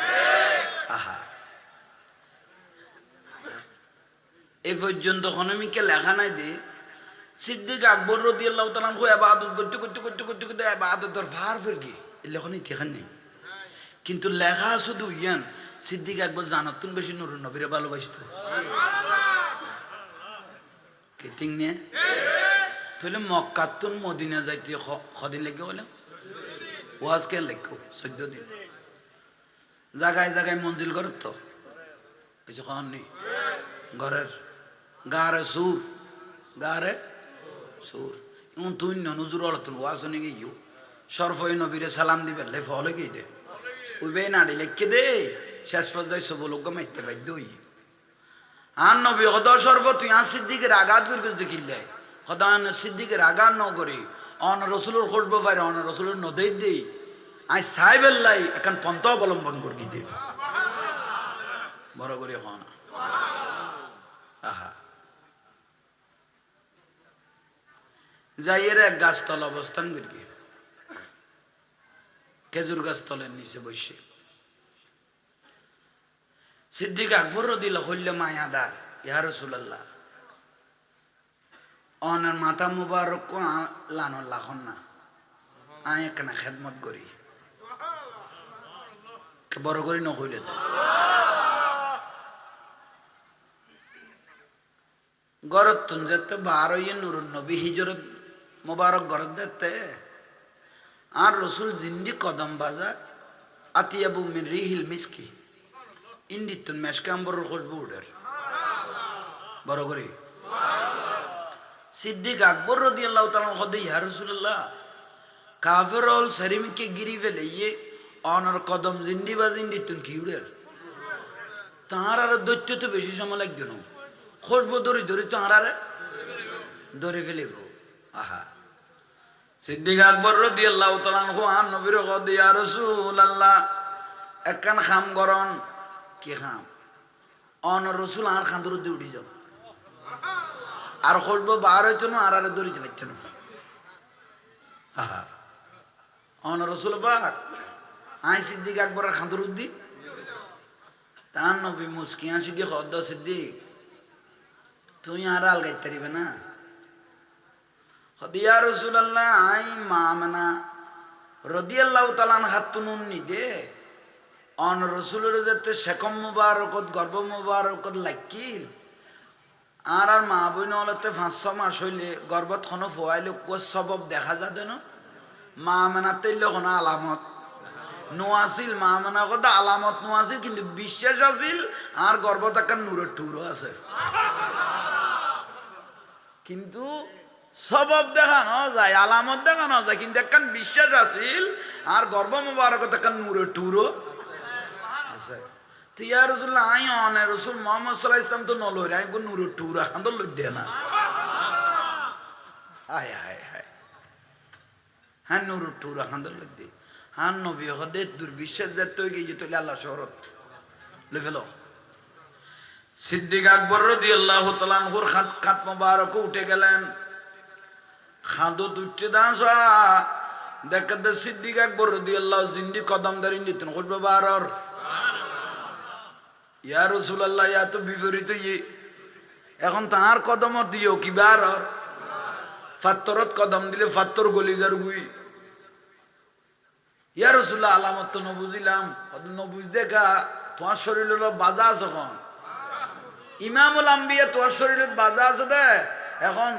আহা এই পর্যন্ত হনমিকে লেখা নাই দে সিদ্দিক আকবর রাদিয়াল্লাহু তাআলা কো ইবাদত করতে ইবাদতের ফার ফির কি লেখনি ঠিকান নেই কিন্তু লেখা শুধু ইয়ান সিদ্দিক আকবর জানাতুন বেশি নুরুন নবীরে ভালোবাসত কি ঠিক নিয়ে তাহলে মক্কাতুন মদিনা যাইতে কদিন লেগে হলো ওয়াজ কে লেখো 14 দিন জায়গায় জায়গায় মঞ্জিল করত তো কিছু খান নেই ঘরের গারে সুর গারে সুর এখন তুই নজুর অলতুন ওয়াজনে গিয়েও সরফই নবীরে সালাম দিবে লে ফলে গিয়ে দে উইবে নাড়ি লেখকে দে শেষ পর্যায়ে সব লোক মাইতে বাধ্য হই আর নবী হদা সর্ব তুই আর সিদ্দিকের আঘাত করে কিছু দেখিলে হদা সিদ্দিকের আঘাত ন করি অন রসুলের খসবো পারে অন রসুলের নদীর দেই আই সাহেবেল্লাই এখন পন্থা অবলম্বন করি দে বড় করে হন আহা যাইয়ের এক গাছতল অবস্থান করি খেজুর গাছতলের নিচে বসে সিদ্দিক আকবর রাদিয়াল্লাহু হইলে মায়াদার ইয়া রাসূলুল্লাহ অনার মাথা মুবারক কো লানো লাখন না আয় একনা খেদমত করি বড় করি ন হইলে তো গরত তুন যেতে বার হইয়ে নুরুন নবী হিজরত মুবারক গরত যেতে আর রসুল জিন্দি কদম বাজার আতিয়াবু মিন রিহিল মিসকি ইন্দিতুন মেশকাম্বর খুশবু উডের বড় করে সিদ্দিক আকবর রাদিয়াল্লাহু তাআলা খদে ইয়া রাসূলুল্লাহ কাফেরল শরীমকে গিরি ফেলে ইয়ে অনর কদম জিন্দি বা ইন্দিতুন কি উডের তার আর দৈত্য তো বেশি সময় লাগবে না খুশবু ধরে ধরে তো আর ধরে ফেলিব আহা সিদ্দিক আকবর রাদিয়াল্লাহু তাআলা আন নবীর খদে ইয়া রাসূলুল্লাহ একখান খাম গরন কি খাম অন রসুল আর খান্দর দিয়ে উঠি যাও আর খুলবো বার হইতো না আর দৌড়িতে পারতো না আহা অন রসুল বাক আই সিদ্দিক আকবর খান্দর উদ্দি তার নবী মুসকি হাসি দিয়ে খদ্দ সিদ্দিক তুই আর আলগাইতে পারিবে না ইয়া রাসূলুল্লাহ আই মামনা রাদিয়াল্লাহু তাআলা হাতুনুন নি দে অন রসুলের যাতে শেখম মুবারকত গর্ব মুবারকত লাগিল আর আর মা বইন হলতে 5-6 মাস হইলে গর্বত কোনো ফোয়াইলে সবব দেখা যাবে না মা মানাতে কোনো আলামত নোয়াছিল মা মানা কথা আলামত নোয়াছিল কিন্তু বিশ্বাস আছিল আর গর্বত একটা নূরের টুরও আছে কিন্তু সবব দেখানো যায় আলামত দেখানো যায় কিন্তু একখান বিশ্বাস আছিল আর গর্ব মুবারকত একটা নূরের টুরও ইয়া রাসূলুল্লাহ আই অনে রাসূল মুহাম্মদ সাল্লাল্লাহু আলাইহি ওয়াসাল্লাম তো নলরে আই গো নুরু টুরা হান্দল লই দে না হায় হায় হায় হান নুরু টুরা হান্দল লই দে হান নবী হদে দুর্বিশ্বাস যেত গিয়ে তো আল্লাহ শরত লেভেলো সিদ্দিক আকবর রাদিয়াল্লাহু তাআলা আনহুর খাত মুবারক উঠে গেলেন খাদো উঠতে দাসা দেখতে সিদ্দিক আকবর রাদিয়াল্লাহু জিন্দি কদম ধরে নিতেন খুলবে বারর ইয়া রাসূলুল্লাহ ইয়া তো বিপরীত ইয়ে এখন তার কদম দিও কি বার ফাত্তরত কদম দিলে ফাত্তর গলি যার গুই ইয়া রাসূলুল্লাহ আলামত তো নবুজিলাম নবুজ দেখা তোমার শরীরে বাজা আছে এখন ইমামুল আম্বিয়া তোমার শরীরে বাজা আছে দে এখন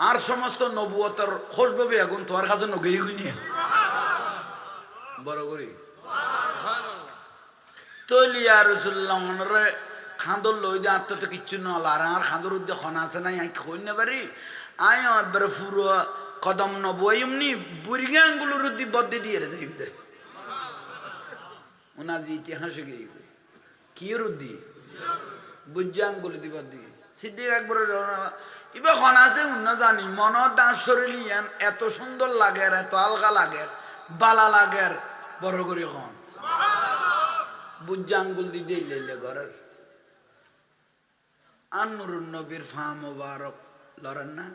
আর সমস্ত নবুয়তের খোঁজবে এখন তোমার কাছে নগেই গুনি বড় করি তলিয়া রাসূলুল্লাহ মনরে খান্দর লই দে আত্ম তো কিচ্ছু নলা আর খান্দর উদ্দে খন আছে নাই আই কই না পারি আই একবার পুরো কদম নবই এমনি বুড়িগে আঙ্গুলের উদ্দি বদ্দি দিয়ে রে যাইম দে ওনা জি ইতিহাসে গই কি রুদ্দি বুজ্জা আঙ্গুল দি বদ্দি সিদ্দিক আকবর ইবা খন আছে উন্ন জানি মন দাস শরীলিয়ান এত সুন্দর লাগে এত আলগা লাগে বালা লাগে বড় করে খন বুজ্জা আঙ্গুল দি দিলে ঘরের আন্নুরুন নবীর ফা মুবারক লড়েন না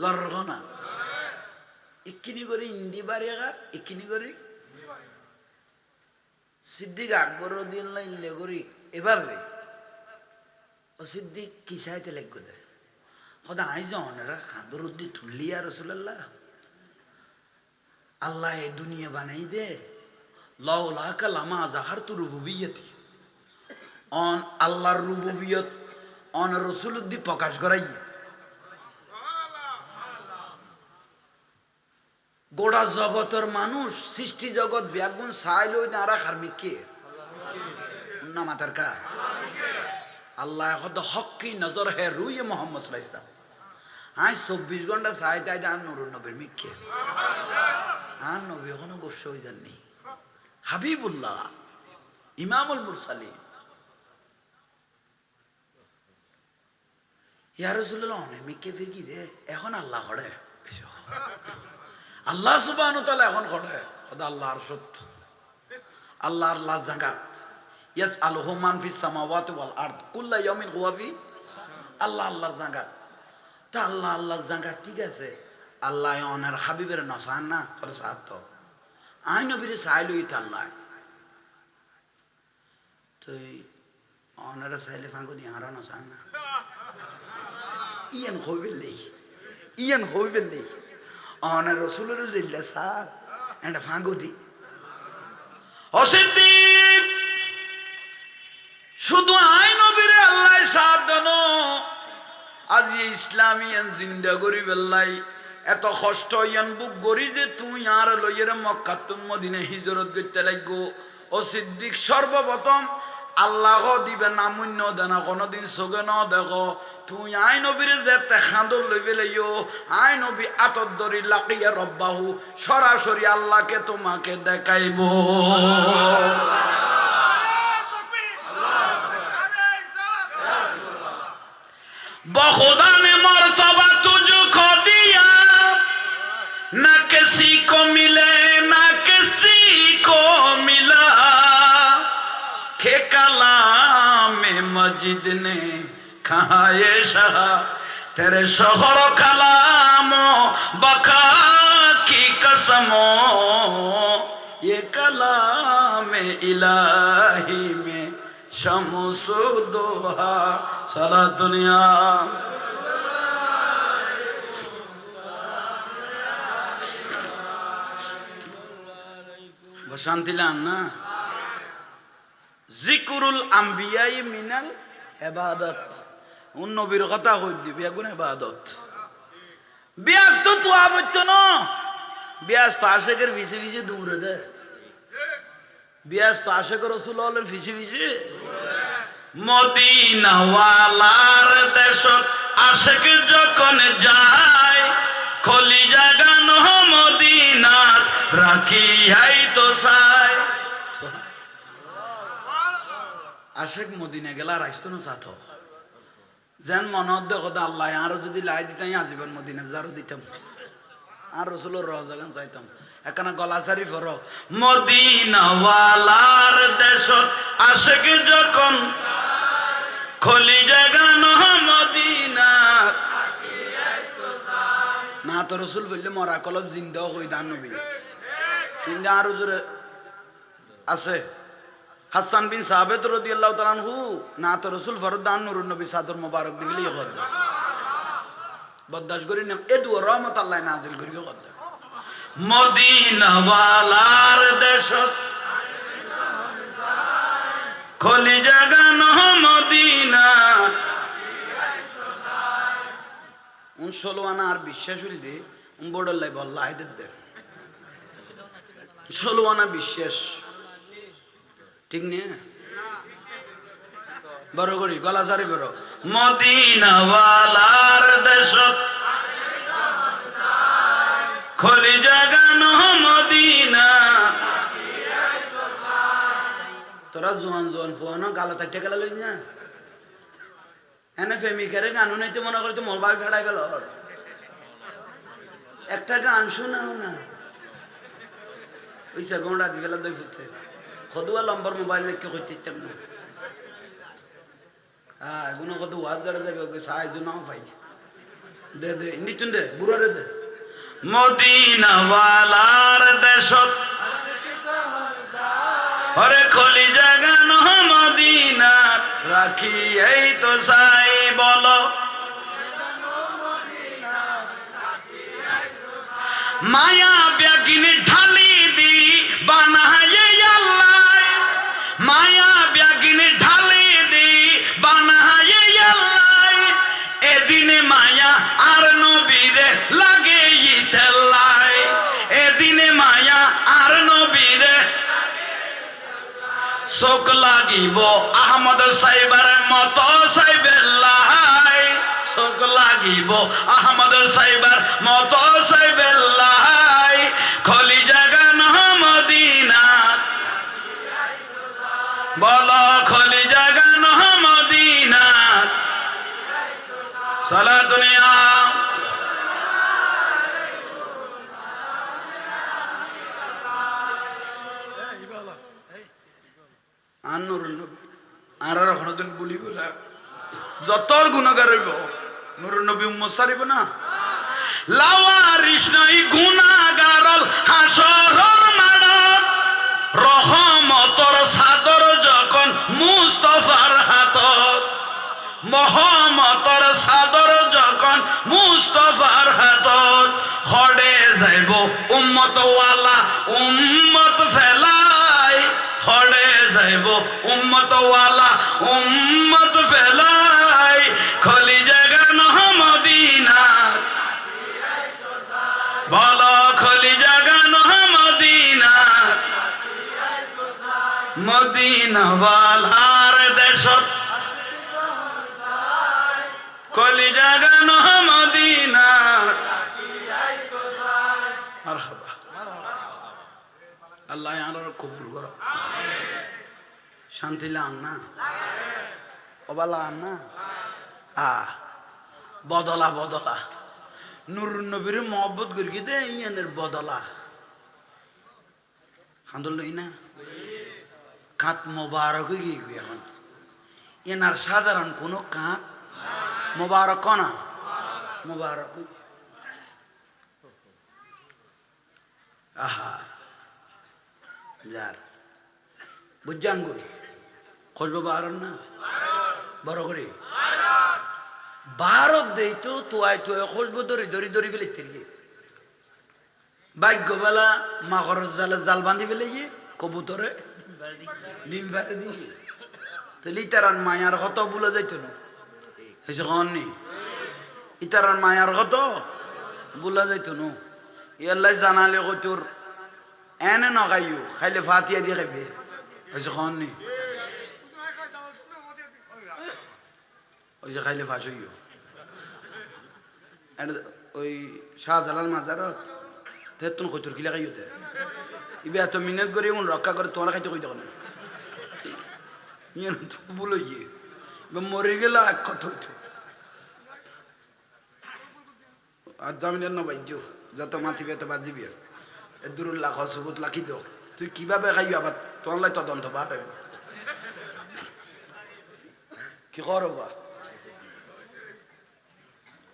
লড়র না ইকিনি করে ইন্দি বাড়ি আগার ইকিনি করে সিদ্দিক আকবর রাদিয়াল্লাহু ইল্লে করি এভাবে ও সিদ্দিক কি চাইতে লাগবে দে খোদা আই জনেরা খাদর উদ্দি তুললি ইয়া রাসূলুল্লাহ আল্লাহ এই দুনিয়া বানাই দে লাউলাকা লামা জাহারতু রুবুবিয়্যতি অন আল্লাহর রুবুবিয়ত অন রাসূলুদ্দি প্রকাশ করাই গোটা জগতের মানুষ সৃষ্টি জগৎ ব্যাগুন সাইল ওই নারা খার্মিককে না মাতার কা আল্লাহ হদ হকি নজর হে রুইয়ে মোহাম্মদ সাল্লাল্লাহু আলাইহি ওয়াসাল্লাম আই 24 ঘন্টা চাই তাই আর নুরুন নবীর মিকে আর নবী এখনো গোস্ব হয়ে যাননি হাবিবুল্লাহ ইমামুল মুরসালিন ইয়া রাসূলুল্লাহ অনেক মিকে ফির কি দে এখন আল্লাহ করে আল্লাহ সুবহানাহু ওয়া তাআলা এখন করে খোদা আল্লাহর সত্য আল্লাহর জাগাত ইয়াসআলুহু মান ফিস সামাওয়াতি ওয়াল আরদ কুল্লা ইয়াউমিন হুয়া ফি আল্লাহর জাগাত তা আল্লাহর জাগাত ঠিক আছে আল্লাহ ওনার হাবিবের নসান না করে সাথ তো আই নবীর চাইলই আল্লাহ তুই ওনার চাইলে ফাঙ্গো দিয়ে হারা নসান না ইয়ান হইবেল ওনার রাসূলের জিল্লা স্যার এন্ড ফাঙ্গো দি অসিদ্দিক শুধু আই নবীরে আল্লাহ সাথ দেন আজ ইসলামী জিন্দা করি বেল্লাই এত কষ্ট ইয়ান বুক গরি যে তুই আর লইয়ের মক্কা তুম মদিনা হিজরত করতে লাগবো ও সিদ্দিক সর্বপ্রথম আল্লাহ দিবে নামুন্য দেনা কোনদিন চোখে ন দেখো তুই আই নবীর যেতে খাঁদর লই পেলাইও আই নবী আতর দরি লাকিয়া রব্বাহু সরাসরি আল্লাহকে তোমাকে দেখাইব बखुदा ने मर्तबा तुझको दिया ना किसी को मिले ना किसी को मिला के कलाम मजिद ने कहा ये शाह तेरे शोहर कलामो बका की कसमों ये कलाम इलाही में शमसुदोहा सारा दुनिया शांति लान ना जिक्रुल अंबियाई मिनल इबादत उन नबीर कथा কই দিবি এখন ইবাদত ব্যস্ত তো আবচ্ছ না ব্যস্ত আশেকের ভিসে ভিসে দূর দে ব্যস্ত আশেকের রাসূলের ভিসে ভিসে মদিনা ওয়ালার দেশত আশেক যখন যায় কলিজা গান মদিনার রাখি হাই তো চাই আশেক মদিনা গেলা রাইতো না সাথ যেন মনত দেখো আল্লাহ আর যদি লাই দিতাম আজীবন মদিনা যারও দিতাম আর রাসূলের রওজা গান চাইতাম একখানা গলা সারি ফর মদিনা ওয়ালার দেশত আশেক যখন কলিজা গান মদিনা না তো রাসূল বললে মরা কলব জিন্দা হই দান নবী তিনটা আর জোরে আছে হাসান বিন সাবিত রাদিয়াল্লাহু তাআলা আনহু না তো রাসূল ফরদান নূরুন নবী সাদর মুবারক দিলি গদ বদাস করি না এদু রহমত আল্লাহ নাজিল করি গদ মদিনা ওয়ালার দেশত কলিজা গান মদিনা উন ষোলোয়ানা আর বিশ্বাস হইল দে উন বড় লাই বল্লা আইদের দে ষোলোয়ানা বিশ্বাস ঠিক নিয়ে বড় করি গলা সারি বড় মদিনা ওয়ালার দেশত কলিজা গান মদিনা তোরা জোয়ান জোয়ান ফোয়ানো গালো তাইটে গেলা লই না এনে প্রেমিকারে গানও নাইতে মনে করতে মোবাইল ফেড়াই পেল একটা গান শোনাও না ওই গোড়া দি ফেলা দই ফুটে সদুয়া লম্বর মোবাইল লেখকে হইতে না হ্যাঁ এগুলো কত ওয়াজ যারা যাবে ওকে সাহায্য নাও পাই দে দে নিচুন দে বুড়ারে দে মদিনা ওয়ালার দেশত ওরে কলিজা গান মদিনা রাখি এই তো সাই বলো মায়া ব্যাগিনী ঢালি দি বানায় আল্লাহ মায়া ব্যাগিনী ঢালি দি বানায় আল্লাহ এদিনে মায়া আর নবীরে লাগে ইতেল্লাই এদিনে মায়া আর নবীরে চোখ লাগিব আহমদ সাইবার মত সাইবেল্লাই চোখ লাগিব আহমদ সাইবার মত সাইবেল্লাই খলি জাগা নহ মদিনা বল খলি জাগা নহ মদিনা সালা দুনিয়া আর নুরুল নবী আর কোনদিন বলি বলে যতর গুণাগার হইব নুরুল নবী উম্মত সারিব না লাওয়ারিস নাই গুণাগারল হাসরর মাড়ত রহমতর সাদর যখন মুস্তাফার হাতত মহম্মতর সাদর যখন মুস্তাফার হাতত খড়ে যাইব উম্মত ওয়ালা উম্মত ফেলাই খড়ে যাইব উম্মত ওয়ালা উম্মত ফেলাই খলি জাগা নহ মদিনা বল খলি জাগা নহ মদিনা মদিনা ওয়ালার দেশত কলি জাগা নহ মদিনা মারহাবা আল্লাহ আমার কবুল করো শান্তি লাম না অবালা না বদলা বদলা নুরুন নবীর মহব্বত করি দে ইয়ানের বদলা হান্দলই না কাত মোবারক গিয়ে এখন এনার সাধারণ কোনো কাত মোবারক না মোবারক আহা যার বুঝাঙ্গুল খোঁজবো বারণ না বড় করে ভারত দেই তো তোয়াই তোয় খোঁজবো দড়ি দড়ি দড়ি ফেলে তিরগে ভাগ্যবেলা মাখর জালে জাল বাঁধি ফেলে গিয়ে কবুতরে ডিম বাড়ি দিয়ে তাহলে ইতারান মায়ার কত বলে যাইতো না এসে কননি ইতারান মায়ার কত বলা যাইতো না ইয়াল্লাই জানালে কতর এনে নগাইও খাইলে ফাতিয়া দিয়ে খাইবে এসে কননি ওই যে খাইলে ফাঁস হইও ওই শাহজালাল মাজারত তেতুন কতর কিলা খাইও দে ইবে এত মিনিট করে রক্ষা করে তোমার খাইতে কইতে না ইয়ে তো বলো গিয়ে মরে গেল এক কথা হইতো আর দামিনের ন বাইজ যত মাথিবে তো বাজিবি এ দুরুল্লাহ সবুত লাখি দো তুই কিভাবে খাইও আবার তোমার লাই তদন্ত পারে কি করবা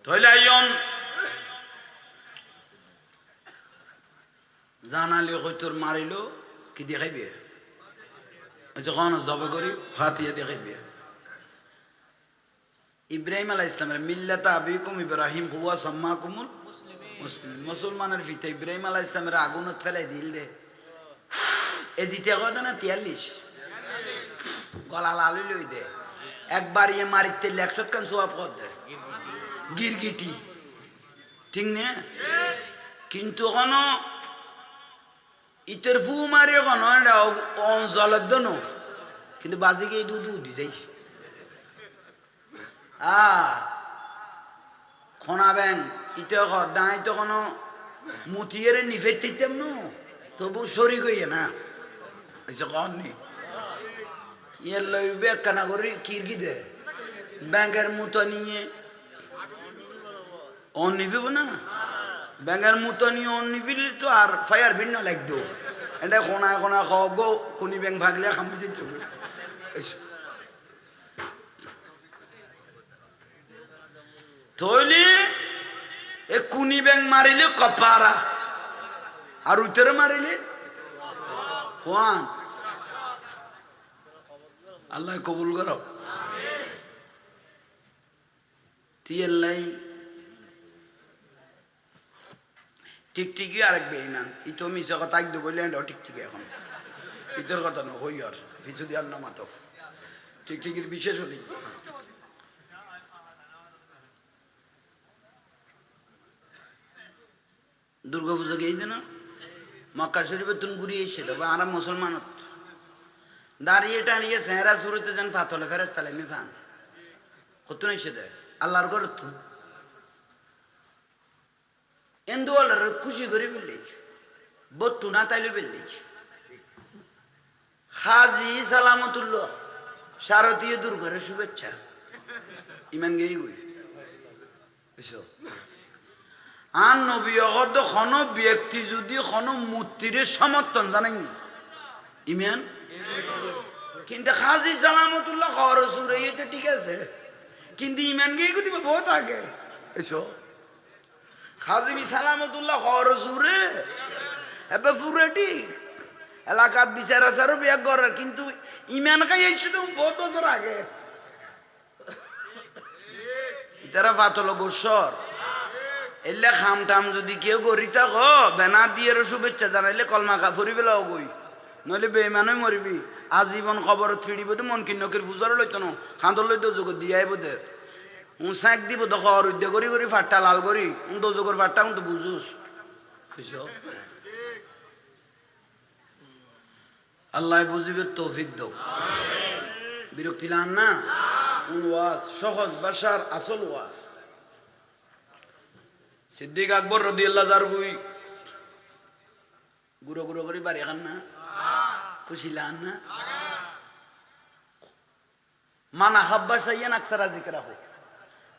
তাহলে আইন জানালে হয়তোর মারিল কি দেখাইবে যখন জবে করি ফাতিয়া দেখাইবে ইব্রাহিম আলাইহিস ইসলামের মিল্লাতা আবিকুম ইব্রাহিম হুয়া সাম্মাকুমুল মুসলিম মুসলমানের ফিতে ইব্রাহিম আলাইহিস ইসলামের আগুনত ফেলাই দিল দে এ জিতে কথা না 43 গলা লালি লই দে একবার ইয়ে মারিতে 100 কান সওয়াব কর দে গিরগিটি ঠিক না কিন্তু কোন ইতের ফু মারি কোন অঞ্চলের দন কিন্তু বাজিকে দুধ দি যাই খনা ব্যাং ইতে দাঁড়াই তো কোনো মুতিয়ের নিফের দিতাম ন তবু সরি কইয়ে না এসে কননি ইয়ে লইবে কানা করি কিরকি দে ব্যাংকের মতো নিয়ে অন নিফিব না ব্যাংকের মতো নিয়ে অন নিফিলে তো আর ফায়ার ভিন্ন লাগতো এটা কোনা কোনা খাও গো কোনি ব্যাংক ভাগলে খামে দিতে হবে তৈলি এ কুনি ব্যাংক মারিলে কপারা আর উত্তরে মারিলে কোন আল্লাহ কবুল করো তিয়াল্লাই টিকটিকি আরেক বেঈমান ইতো মিছা কথা একদম বললে টিকটিকি এখন ইতর কথা না হই আর পিছু দিয়ার না মাতো টিকটিকির বিশেষ হলি দুর্গা পূজা গিয়ে না মক্কা শরীফে তুমি ঘুরিয়ে এসে তবে আর মুসলমানত দাঁড়িয়ে টানিয়ে চেহারা শুরুতে যেন ফাতলে ফেরেস তালে আমি ফান কত নাই সে দেয় আল্লাহর ঘর তো এন্দু আল্লাহর খুশি করে বললি বট্টু না তাইলে বললি হাজি সালামতুল্লাহ শারদীয় দুর্ঘরের শুভেচ্ছা ইমান গেই গই বুঝছো আর নবী অগদ খন ব্যক্তি যদি খন মূর্তির সমর্থন জানেন ইমান কিন্তু হাজি সালামতুল্লাহ খরচ উড়াইতে ঠিক আছে কিন্তু ইমান গিয়ে দিব বহুত আগে এসো খাজিবি সালামতুল্লাহ খরচ উড়ে এবার পুরে ঠিক এলাকার বিচার আচারও বিয়া করার কিন্তু ইমান খাই শুধু বহুত বছর আগে ইতারা পাতল গোসর এলে খাম টাম যদি কেউ করি থাক বেনা দিয়ে শুভেচ্ছা জানাইলে কলমা ফুরি পেলাও গই নইলে বেইমানই মরিবি আজীবন খবর ফিরিব তো মন কিন্নকের ফুজার লইতো না খাঁদর লইতো যোগ দিয়াই বোধে স্যাঁক দিব তো খর উদ্যে করি করি ফাটটা লাল করি দোজোগর ফাটটা তো বুঝুস বুঝছ আল্লাহ বুঝিবে তৌফিক দাও বিরক্তি লান না ওয়াজ সহজ ভাষার আসল ওয়াজ সিদ্দিক আকবর রাদিয়াল্লাহু যার বই গুঁড়ো গুঁড়ো করে বাড়ি খান না খুশি লান না মানা হাব্বা সাইয়ান আকসারা জিকরা হোক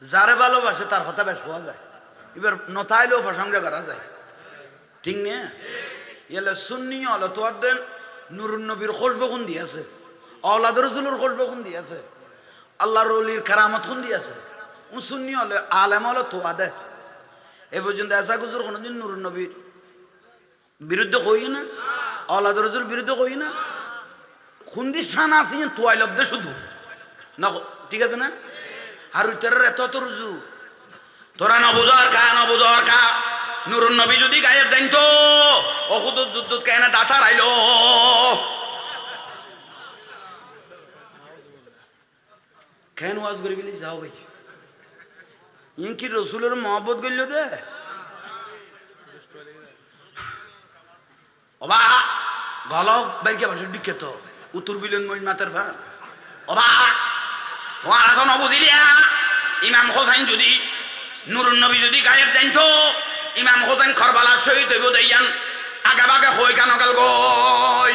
যারে ভালোবাসে তার কথা বেশ হওয়া যায় এবার নথাইলেও প্রসঙ্গে করা যায় ঠিক না এলে সুন্নি হলো তোদের নুরুন নবীর খুশবু কোন দিয়েছে আওলাদ রাসূলের খুশবু কোন দিয়েছে আল্লাহর ওলির কারামত কোন দিয়েছে ও সুন্নি হলে আলেম হলো তো আদে এ পর্যন্ত এসা গুজুর কোনদিন নুরুন নবীর বিরুদ্ধে কই না আওলাদ রাসূল বিরুদ্ধে কই না খুন্দি শান আছে তোয়াইল দে শুধু না ঠিক আছে না আর উত্তরের এত তো রুজু তোরা নবুজার কা নুরুন নবী যদি গায়েব জানতো অহুদুদ যুদ্ধ কেন দাতা রাইলো কেন ওয়াজ করে ফেলি যাও ভাই ইন কি রসুলের মহব্বত করল দে অবা গলক বাইকে ভাষা ডিকে তো উত্তর বিলেন মই মাতার ফান অবা তোমার এখন অবুদিলিয়া ইমাম হোসেন যদি নুরুন নবী যদি গায়েব জানতো ইমাম হোসেন কারবালা শহীদ হইব দেয়ান আগে বাগে হই কেন গেল গই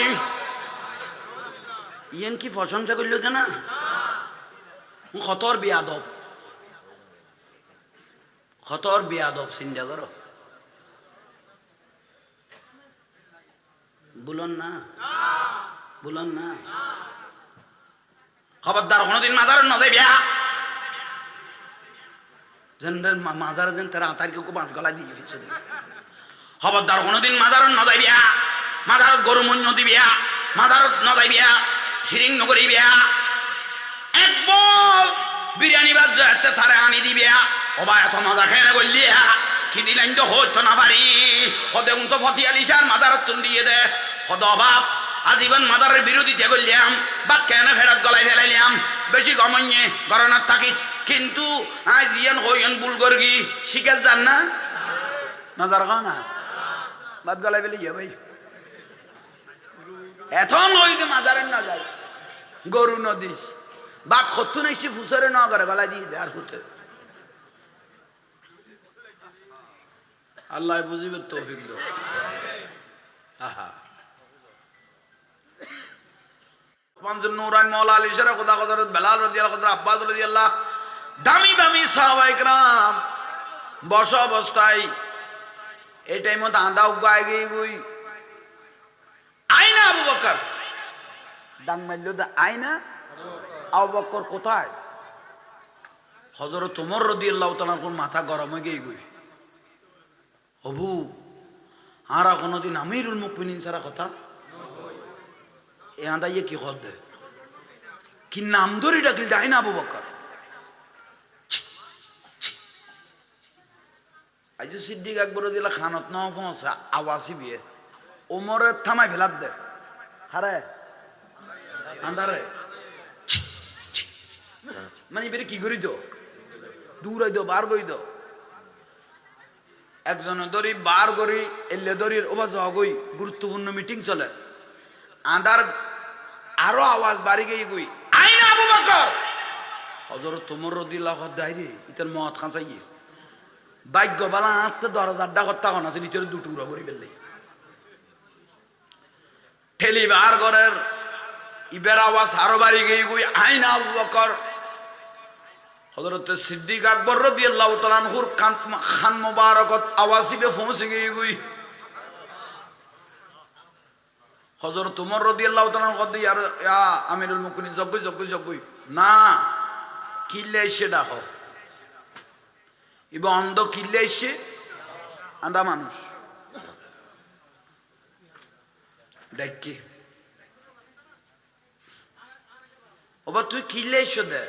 ইয়েন কি প্রশংসা করল যে না খতর বিয়াদব চিন্তা করো বলুন না খবরদার কোনদিন মাজার ন যাইবিয়া মাজার যেন তারা আতার কেউ বাঁশ গলা দিয়ে ফেলছে খবরদার কোনদিন মাজার ন যাইবিয়া মাজারত গরু মন্য দিবিয়া মাজারত ন যাইবিয়া হিরিং নগরিবিয়া এক বল বিরিয়ানি বাদ যাতে তারে আনি দিবিয়া ওবা এত মজা খেয়ে না বললিয়া কি দিলেন তো হতো না পারি হদে তো ফতিয়ালিশার মাজারত তুন দিয়ে দে হদ অভাব আজীবন মাদারের বিরোধিতা করলাম বাদ কেন ফেরত গলায় ফেলাইলাম বেশি গমন্যে গরনার থাকিস কিন্তু আজ ইয়ান হইন বুল গর্গি শিখে যান না নজর খাও না বাদ গলায় ফেলে ইয়ে ভাই এখন হইতে মাদারের না যায় গরু নদিস বাদ খত্তু নেই ফুসরে ন করে গলায় দিয়ে দেয়ার হতে আল্লাহ বুঝিবে তৌফিক দাও আহা নূরান মওলা আলী শরা খোদা হযরত বেলাল রাদিয়াল্লাহু তাআলা আব্বাস রাদিয়াল্লাহু দামি দামি সাহাবায়ে کرام বসা অবস্থায় এই টাইমে আন্দাও গায় গই আয়না আবু বকর ডাং মারলো দা আয়না আবু বকর কোথায় হযরত ওমর রাদিয়াল্লাহু তাআলার মাথা গরম হয়ে গই অবু আর কোনদিন আমিরুল মুমিনিন সারা কথা এ আন্দাইয়ে কি খদ দে কি নাম ধরে ডাকিল যায় না আবু বকর আজ সিদ্দিক আকবর দিলা খানত ন পৌঁছা আওয়াসি বিয়ে ওমরের থামাই ফেলাত দে হারে আন্দারে মানে বেরে কি করি দো দূর আই দো বার গই দো একজন দরি বার করি এলে দরির ওবা যাওয়া গই গুরুত্বপূর্ণ মিটিং চলে আন্দার আরো আওয়াজ বাড়ি গিয়ে গুই আইনা আবু বকর হযরত ওমর রাদিয়াল্লাহু দাইরে ইতার মত খাঁচাইয়ে ভাগ্য বালা আত্ম দরজাটা কথা কোন আছে নিচে দুটুকরা করে ফেললে ঠেলি বার ঘরের ইবের আওয়াজ আরো বাড়ি গিয়ে গুই আইনা আবু বকর হযরত সিদ্দিক আকবর রাদিয়াল্লাহু তাআলা আনহুর খান মুবারকত আওয়াজিবে পৌঁছে গিয়ে গুই হযরত ওমর রাদিয়াল্লাহু তাআলা কদ ইয়া আমিরুল মুমিনিন জগ্গই না কিল্লে এসে ডাকো ইবা অন্ধ কিল্লে এসে আন্দা মানুষ ডাকি ওবা তুই কিল্লে এসে দে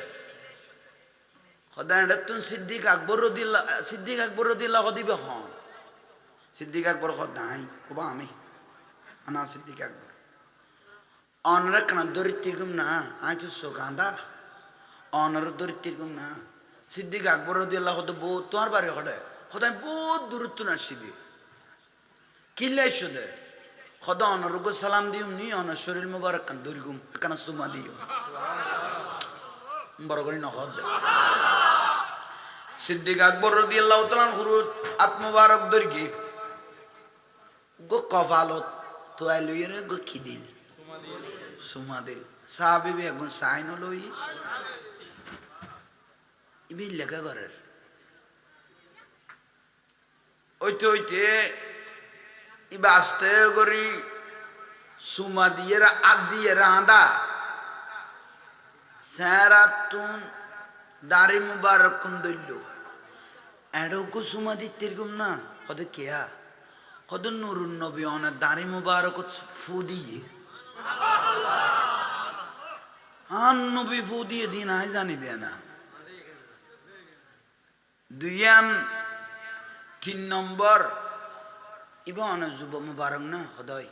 খোদা তুন সিদ্দিক আকবর রাদিয়াল্লাহু দিবে হন সিদ্দিক আকবর খোদ নাই ওবা আমি আনা সিদ্দিক আকবর অনরা কানা দরিদ্রগুম না আজ সোকান্দা অনর দরিদ্রগুম না সিদ্দিক আকবর রাদিয়াল্লাহু বহুত তোমার বাড়ি হড়ে খোদাই বহুত দূরত্ব না সিদ্ধি কিল্লে এসে দে খোদা অনর গো সালাম দিউম নি অনর শরীর মুবারক কান দরিগুম কানা সুমা দিউম বড় করে নখদ দে সিদ্দিক আকবর রাদিয়াল্লাহু তাআলা হুরুত আত্ম মুবারক দরিগি গো কফালত তো আইলইরে গো খিদিল সুমা দিল সাহাবী বেগুন সাইন লই ইবি লেখা করার ওইতে ইবা আস্তে করি সুমা দিয়ে আদিয়ে রাঁদা সারাতুন দাড়ি মুবারক কুন দইল এডো কো সুমা দিতে এরকম না কত কেয়া কত নুরুন নবী ওনার দাড়ি মুবারক ফু দিয়ে আন নবী ফু দিয়ে দিন আই জানি দে না দুইয়ান 3 নম্বর ইবা অনেক যুব মুবারক না খোদাই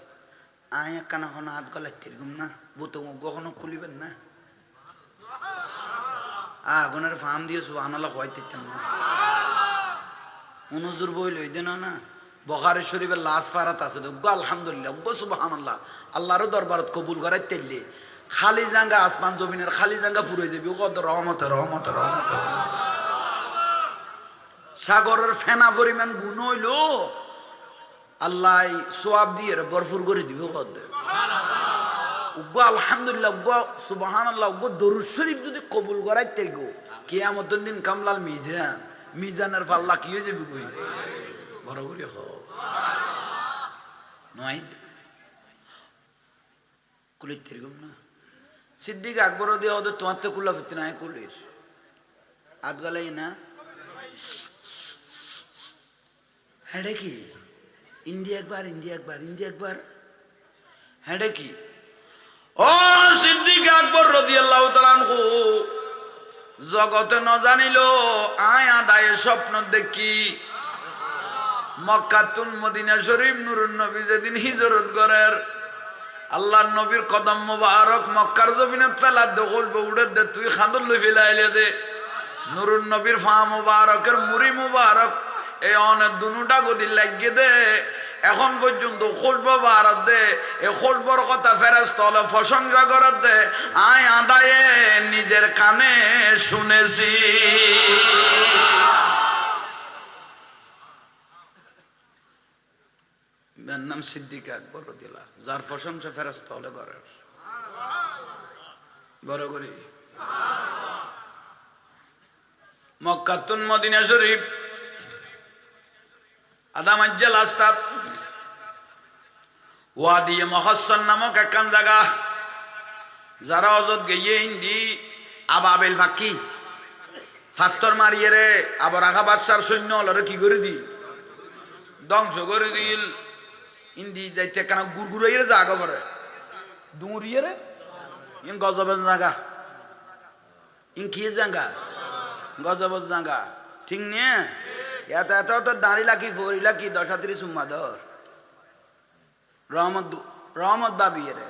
আয় কানা কোনো হাত গলায় তেরগুম না বোতো কখনো খুলিবেন না আগুনের ফার্ম দিয়ে সুবহানাল্লাহ কইতে না অনুজুর বই লই দেন না বুখারী শরীফের লাশ ফারাত আছে গো আলহামদুলিল্লাহ গো সুবহানাল্লাহ আল্লাহর দরবারত কবুল করাই তেললে খালি জাঙ্গা আসমান জমিনের খালি জাঙ্গা ফুরাই যাবে কত রহমত সাগরের ফেনা পরিমাণ গুণ হইল আল্লাহ সোয়াব দিয়ে ভরপুর করে দিব কত উগ্র আলহামদুলিল্লাহ উগ্র সুবহানাল্লাহ উগ্র দরুদ শরীফ যদি কবুল করাই তেল গো কিয়ামতের দিন কামলাল মিজানের পাল্লা কি হয়ে যাবে কই বড় করে নয় কুলির তেরগম না সিদ্দিক আকবর দিয়ে ওদের তোমার তো কুল্লা ফিরতে না কুলির আত গালাই না হ্যাঁ কি ইন্ডিয়া একবার হ্যাঁ কি ও সিদ্দিক আকবর রাদিয়াল্লাহু তাআলা আনহু জগতে ন জানিল আয় আদায়ে স্বপ্ন দেখি মক্কাতুল মদিনা শরীফ নুরুন নবী যেদিন হিজরত করেন আল্লাহর নবীর কদম মুবারক মক্কার জমিনে ফেলা দখল উড়ে দে তুই খান্দল লই ফেলাইলে দে নুরুন নবীর ফা মুবারকের মুড়ি মুবারক এই অনেক দুনুটা গদি লাগিয়ে দে এখন পর্যন্ত খুলব ভারত দে এ খুলবর কথা ফেরেশতা হলে প্রশংসা করার দে আয় আদায়ে নিজের কানে শুনেছি এর নাম সিদ্দিক আকবর রাদিয়াল্লাহু যার প্রশংসা ফেরেশতা হলে করেন বড় করি মক্কাতুল মদিনা শরীফ আদাম আজ্জাল আস্তাব ওয়াদি মুহাসসান নামক একখান জায়গা যারা অজত গিয়ে ইন্দি আবাবেল ফাঁকি ফাত্তর মারিয়ে রে আবার আঘা বাদশার সৈন্য হলরে কি করে দিল ধ্বংস করে দিল ইন্দি যাইতে কেন গুড়গুড়াইয়ে জাগা করে দুড়িয়ে রে ইন গজবের জায়গা ইন কি জায়গা গজবের জায়গা ঠিক নিয়ে এত এত তো দাঁড়ি লাখি ফরি লাখি 10-30 সুম্মা ধর রহমত বাবিয়ে রে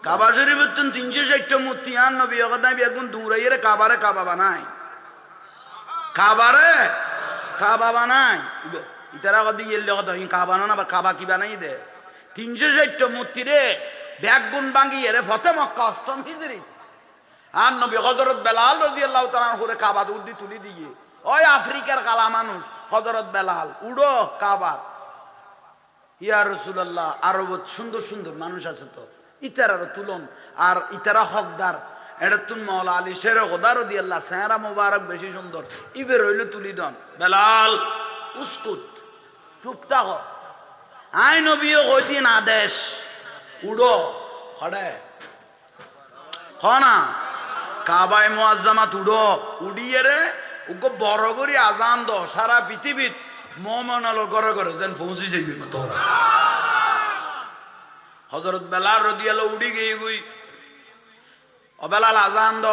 কাবা শরীফের 360টা মূর্তি আন নবী ওখানে একদম দূরাইয়ে রে কাবারে কাবা বানায় কাবা বানায় ইতারা কদি গেলে কথা কাবা না আবার কাবা কি বানাই দে 360টা মূর্তি রে ব্যাগ গুণ ভাঙিয়ে রে ফতে মক্কা 8ম হিজরি আর নবী হযরত বেলাল রাদিয়াল্লাহু তাআলা আনহুরে কাবা উদ্দি তুলি দিয়ে ওই আফ্রিকার কালা মানুষ হযরত বেলাল উড়ো কাবা ইয়া রাসূলুল্লাহ আরবত সুন্দর সুন্দর মানুষ আছে তো ইতারার তুলন আর ইতারা হকদার এটা তুন মাওলা আলী শের খোদা রাদিয়াল্লাহু সারা মোবারক বেশি সুন্দর ইবে রইল তুলি দন বেলাল উসকুত চুপ থাকো আই নবীও কইদিন আদেশ উড়ো হড়ে হনা কাবায় মুআজ্জামাত উড়ো উড়িয়ে রে উগো বড় করে আজান দ সারা পৃথিবীত মোমেন আলো ঘরে ঘরে যেন পৌঁছি যাইবে মতো হযরত বেলাল রাদিয়াল্লাহু উড়ি গই গই ও বেলাল আজান দ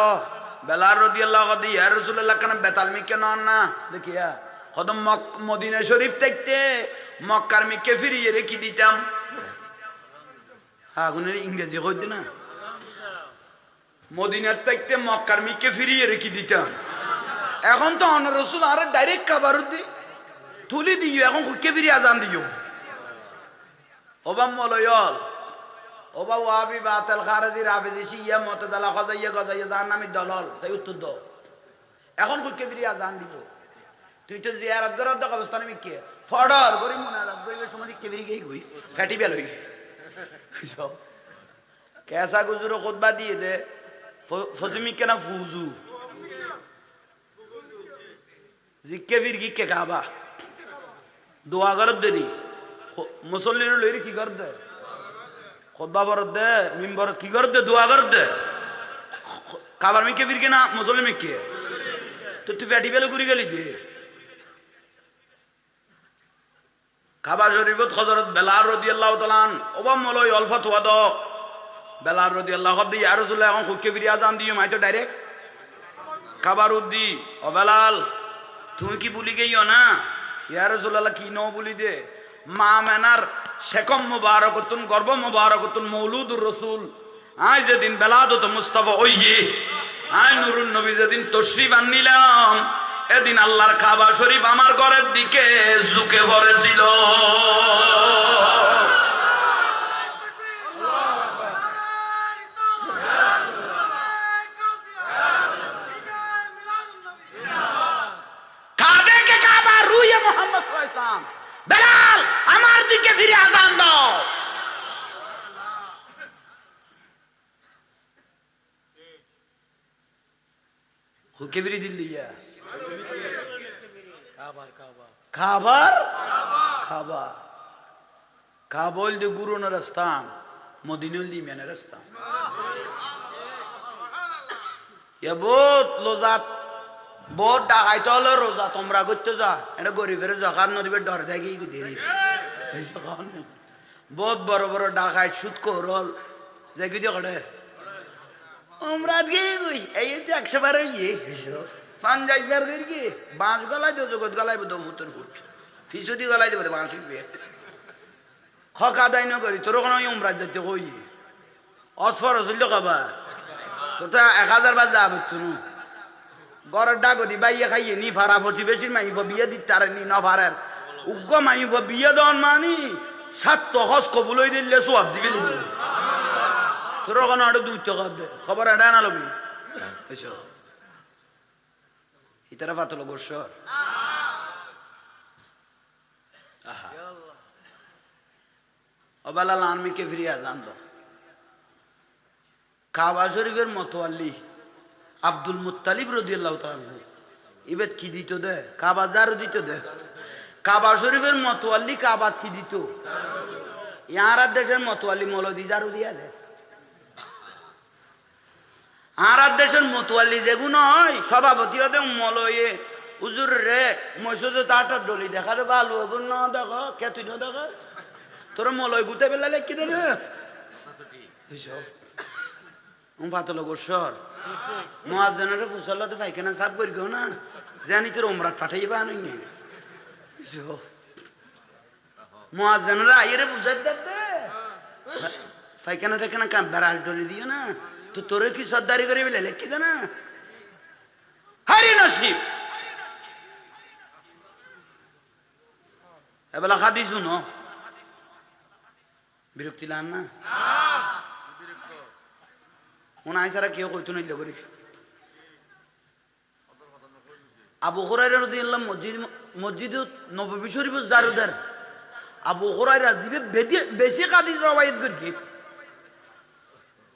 বেলাল রাদিয়াল্লাহু কদি ইয়া রাসূলুল্লাহ কেন বেতাল মিকে নন না দেখিয়া কদম মদিনা শরীফ থাকতে মক্কার মিকে ফিরিয়ে রেখে দিতাম আগুনের ইংরেজি কইতে না মদিনার থাকতে মক্কার মিকে ফিরিয়ে রেখে দিতাম এখন তো অন্য রসুল আর ডাইরেক্ট খাবার দি তুলি দিও এখন হুকে ফিরিয়ে আজান দিও ওবাম মলয়ল ওবা ওয়াবি বাতাল খারাজি রাফেজি শিয়া মতদালা খজাইয়া গজাইয়া জাহান্নামী দলল সেই উত্তর দাও এখন হুকে ফিরিয়ে আজান দিব তুই তো জিয়ারত করার দক অবস্থানে মিকে ফডর করি মুনাজাত কইলে সময় কে ফিরি গই গই ফ্যাটি বেল হই সব কেসা গুজুরো খুতবা দিয়ে দে ফজমি কেনা ফুজু জিকে ফির গিকে কাবা দোয়া করত দেরি মুসল্লির লইরি কি কর দে খুতবা বরত দে মিম্বর কি কর দে দোয়া কর দে কাবার মিকে ফির কেনা মুসল্লি মিকে তো তুই ফ্যাটি বেল ঘুরি গেলি দে কাবা শরীফত হযরত বেলাল রাদিয়াল্লাহু তাআলা ওবা মলয় অল ফতোয়া দাও বেলাল রাদিয়াল্লাহু তাআলা ইয়া রাসূলুল্লাহ এখন হুকে ফিরি আজান দিও মাই তো ডাইরেক্ট কাবার উদ্দি ও বেলাল তুই কি ভুলি গইও না ইয়া রাসূলুল্লাহ কি নো বলি দে মা মেনার শেকম মুবারাকাতুন গর্ব মুবারাকাতুন মৌলুদুর রাসূল আজ যেদিন বেলাদত মুস্তাফা ওইয়ে আই নুরুন নবী যেদিন তশরিফ আননিলাম এদিন আল্লাহর কাবা শরীফ আমার ঘরের দিকে ঝুঁকে পড়েছিল কাবেকে কাবা রুয়ে মুহাম্মদ সাল্লাল্লাহু আলাইহি ওয়াসাল্লাম বেলাল আমার দিকে ফিরে আজান দাও হুকে ফিরে দিল্লিয়া খাবার খাবা কাবল de guru na rastan modinul li mena rastan ya bot lozat bot dagai tole roza তোমরা করতে যা এটা গরিবের জাকাত নদিবে ডর দেগি গো দেরি এইসব কারণ বহুত বড় বড় ডাকাই সুদ করল যাই কি করে আমরা গই এই যে 100 বার হইয়ে এইসব পাঞ্জাব বের করি কি বাঁশ গলায় দো জগৎ গলায় দো মুতর ফুট ফিসুদি গলায় দেবে বাঁশ বে খকা দাই ন করি তোর কোন উমরা যেতে কই অসফর হইল কাবা তোতা 1000 বার যাব তুনু গরের ডাগদি বাইয়ে খাইয়ে নি ফারা ফটি বেশি মাইফ বিয়ে দিতার নি না ফারার উগ্গ মাইফ বিয়ে দন মানি সাত হজ কবুল হই দিলে সওয়াব দিবে তোর কোন আড় 2 টাকা দে খবর আড়া না লবি এসো ইতারা ফাতলো গোসর আহা অবালাল আনমিকে ফিরিয়া জানতো কাবা শরীফের মতওয়াল্লি আব্দুল মুত্তালিব রাদিয়াল্লাহু তাআলা ইবেত কি দিত দে কাবা জারু দিত দে কাবা শরীফের মতওয়াল্লি কাবা কি দিত ইয়ার দেশের মতওয়াল্লি মৌলভী জারু দিয়া দে আর দেশের মতওয়াল্লি যেগুলো হয় সভাপতি হতে মলয়ে হুজুর রে মসজিদ তাটার ডলি দেখা দে ভালো গুণ না দেখো কেতুই না দেখো তোর মলয় গুতে বেলা লেখি দে রে এইসব পাতল গোসর মুয়াজ্জিনের ফুসল্লাতে পায়খানা সাফ করি গো না জানি তোর উমরাত পাঠাইবা নই নি এইসব মুয়াজ্জিনরা আইরে বুঝাই দে পায়খানা টেখানা কাম বেড়া ডলি দিও না তো তোরে কি সর্দারি করে বলে লেখি দে না হারি নসিব এবেলা খাদি শুনো বিরক্তি লান না কোন আইসারা কেউ কইতো না করি আবু হুরায়রা রাদিয়াল্লাহু মসজিদ নববী শরীফ জারুদার আবু হুরায়রা জিবে বেশি হাদিস রওয়ায়াত করি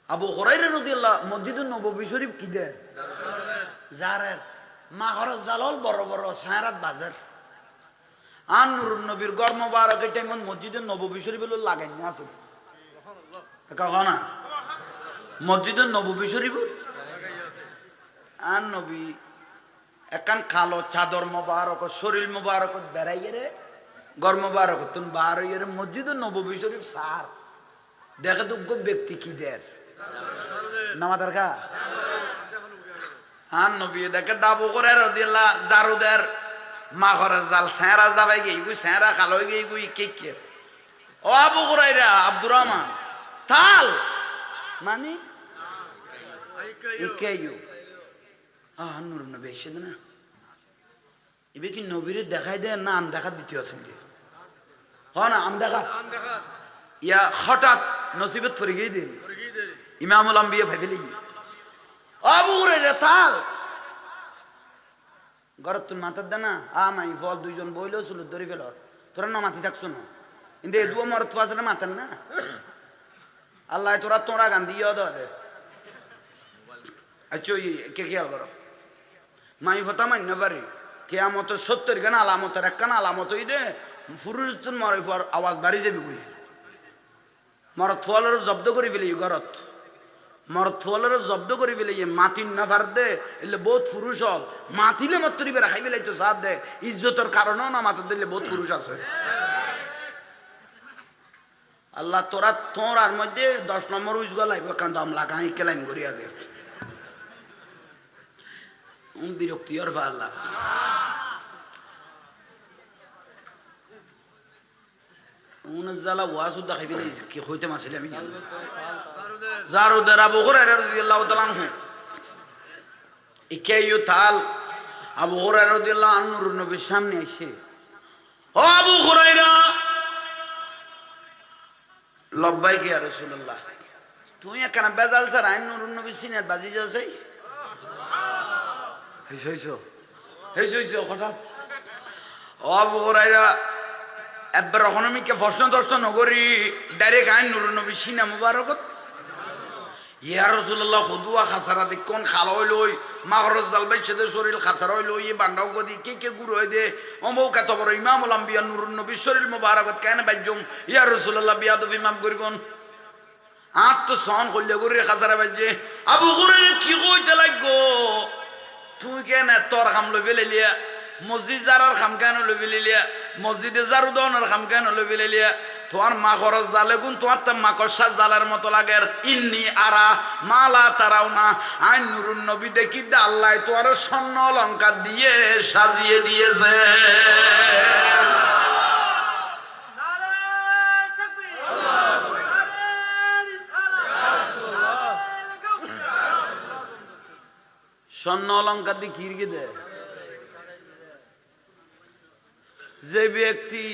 আবু হুরায়রা রাদিয়াল্লাহু মসজিদ নববী শরীফ কি দেয় জারের মাহরজ জালাল বড় বড় সারাত বাজার আর নুরুন নবীর ঘর মোবারকের টাইমত মসজিদ নববী শরীফ হলো লাগাই না আছে কখনো মসজিদ নববী শরীফ আর নবী একান কালো চাদর মোবারক শরীর মোবারক বেড়াইয়ে রে ঘর মোবারক তুমি বার হইয়ে রে মসজিদ নববী শরীফ সার দেখে যোগ্য ব্যক্তি কি দের নামাজের খা আর নবী দেখে দাবু করে রদিল্লা জারুদের মাখরে জাল সেরা যাবাই গেই গুই সেরা খালো গেই গুই কে ও আবু হুরায়রা আব্দুর রহমান তাল মানে ইকেয়ু নুর নবী এসে না এবার কি নবীরে দেখাই দেয় না আম দেখা দ্বিতীয় আছে না আম দেখা ইয়া হঠাৎ নসিবত ফরে গিয়ে দিন ইমামুল আম্বিয়া ভাবিলে আবু হুরায়রা তাল ঘর তুই মাথার দে না মাই ফল দুইজন বইলেও ছিল ধরে ফেল তোরা না মাথি থাকছো না কিন্তু এই দুয়ো মরত আছে না মাথার না আল্লাহ তোরা গান দিয়ে দে আচ্ছা কে খেয়াল করো মাই ফতা মান্য পারি কেয়ামত 70 গান আলামতের একখান আলামত হই দে ফুরুতুন মরে পর আওয়াজ বাড়ি যাবি কই মরত ফলের জব্দ করে ফেলি ঘরত মরত ফলের জব্দ করে ফেলি মাটির না ফার দে এলে বহুত পুরুষ হল মাতিলে মত তরি রাখাই ফেলাই তো সাথ দে ইজ্জতের কারণেও না মাথার দিলে বহুত পুরুষ আছে আল্লাহ তোরা তোর আর মধ্যে 10 নম্বর উইজ গলাইব কারণ দাম লাগাই কেলাইন করি আগে বিরক্তি আর আল্লাহ কি হইতে মাসিলে আমি জারুদের আবু হুরায়রা রাদিয়াল্লাহু তাআলা আনহু ইকেয়ু তাল আবু হুরায়রা রাদিয়াল্লাহু আনহু নূর নবীর সামনে এসে ও আবু হুরায়রা লব্বাইক ইয়া রাসূলুল্লাহ তুই কেন বেজাল স্যার আইন নূর নবীর সিনাত বাজি যাচ্ছে হঠাৎ ও আবু হুরায়রা একবার রকমকে প্রশ্ন দর্শন নগরী ডাইরেক্ট আইন নুর নবী সিনা মুবারকত ইয়া রাসূলুল্লাহ খুদুয়া খাসারা দেখুন খাল হইলই মাগরজ জালবাই সেদে শরীর খাসারা হইলই বান্দাও গদি কে গুরু হই দে অমৌ কত বড় ইমামুল আম্বিয়া নুর নবী শরীর মুবারকত কেন বাইজুম ইয়া রাসূলুল্লাহ বিয়াদব ইমাম করিগন আত তো সন কইলে গরি খাসারা বাইজে আবু হুরায়রা কি কইতে লাগগো তুই কেন তোর কাম লই ফেলিয়া মসজিদ জারার খাম কেন লই ফেলিয়া মসজিদে জারু দনের খাম কেন লই ফেলিয়া তোমার মা খরচ জালে গুণ তোমার তো মাকড়সার জালের মতো লাগে ইন্নি আরা মালা তারাও না আইন নুরুন নবী দেখি দে আল্লাহ তোমার স্বর্ণ অলংকার দিয়ে সাজিয়ে দিয়েছে স্বর্ণ অলংকার দিয়ে কিরকে দেয় যে ব্যক্তি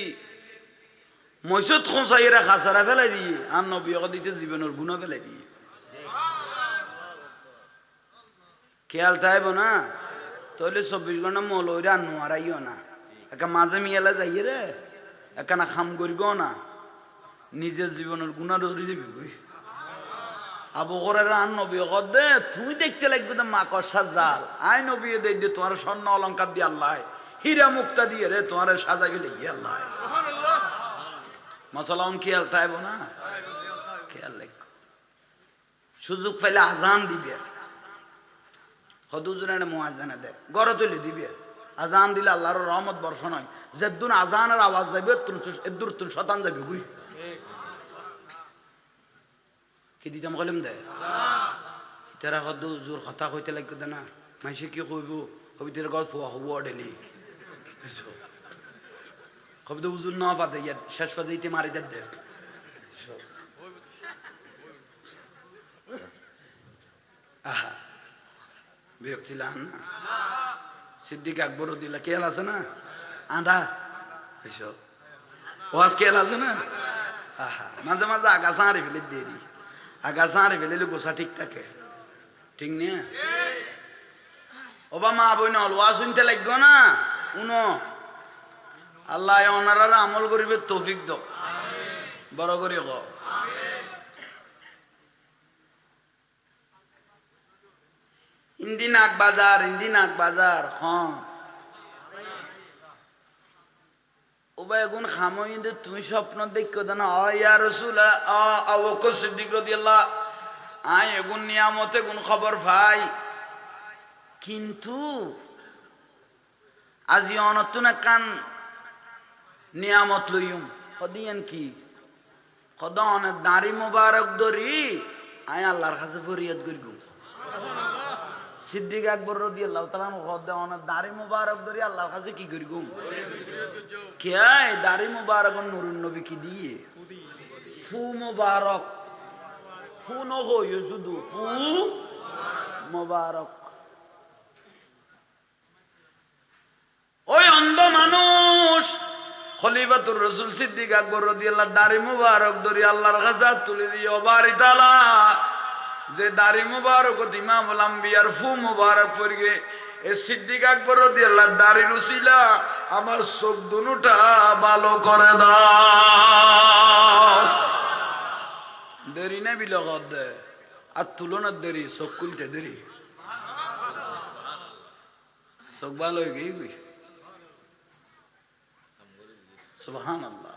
মসজিদ খোঁচাইরা খাসারা ফেলাই দিয়ে আর নবী দিতে জীবনের গুণা ফেলাই দিয়ে খেয়াল থাকবো না তাহলে 24 ঘন্টা মৌলইরে আর নোয়ারাইও না একা মাঝে মিয়ালা যাইয়ে রে একানা খাম করিব না নিজের জীবনের গুণা ধরে যাবি আবু হুরায়রা আর নবী দে তুই দেখতে লাগবে তো মাকড়সার জাল আই নবী দেই দে তোমার স্বর্ণ অলংকার দিয়ে আল্লাহ হীরা মুক্তা দিয়ে রে তোমার সাজা গেলে আল্লাহ মশলাম খেয়াল থাকবো না খেয়াল রাখো সুযোগ পাইলে আজান দিবে হদুজুরানে মুয়াজ্জিনা দে গড় তুলে দিবে আজান দিলে আল্লাহর রহমত বর্ষণ হয় যেদুন আজানের আওয়াজ যাবে এদুর তুন শতান যাবে গুই কি দিতাম কলম দে ইতারা হদু জোর কথা কইতে লাগবে না মাইসে কি কইব হবিতের গল্প হব ডেলি কবিতা উজুর না পাতে শেষ পাতে মারি দে আহা বিরক্তি লান না সিদ্দিক আকবর দিলা কেল আছে না আধা এসব ওয়াজ কেল আছে না আহা মাঝে মাঝে আগাছা আড়ে ফেলে দিয়ে দি আগাছা আড়ে ফেলে গোসা ঠিক থাকে ঠিক নিয়ে ওবা মা বই নল ওয়া শুনতে লাগবে না উনো আল্লাহ ওনারা আমল করিবে তৌফিক দাও বড় করে ক ইন্দি নাক বাজার হ্যাঁ ওবা এখন খামই তুমি স্বপ্ন দেখো না ইয়া রাসূলুল্লাহ আবু বকর সিদ্দিক রাদিয়াল্লাহু আই এগুন নিয়ামতে গুণ খবর ভাই কিন্তু আজি অনতুন কান নিয়ামত লইম কদিয়ান কি কদা অনেক দাড়ি মোবারক ধরি আয় আল্লাহর কাছে ফরিয়াদ করিগুম সিদ্দিক আকবর রাদিয়াল্লাহু তাআলা কদা অনেক দাড়ি মোবারক ধরি আল্লাহর কাছে কি করিগুম কে দাড়ি মোবারক নূরুন নবী কি দিয়ে ফু মোবারক ফু ন হইও শুধু ফু মোবারক ওই অন্ধ মানুষ খলিফাতুর রাসূল সিদ্দিক আকবর রাদিয়াল্লাহু দাড়ি মুবারক ধরে আল্লাহর কাছে তুলে দিও বাড়ি তালা যে দাড়ি মুবারক ইমামুল আম্বিয়ার ফু মুবারক ফরগে এ সিদ্দিক আকবর রাদিয়াল্লাহু দাড়ির উসিলা আমার চোখ দুনুটা ভালো করে দাও দেরি না বিলগত দে আর তুলনার দেরি চোখ খুলতে দেরি চোখ ভালো হয়ে গই সুবহানাল্লাহ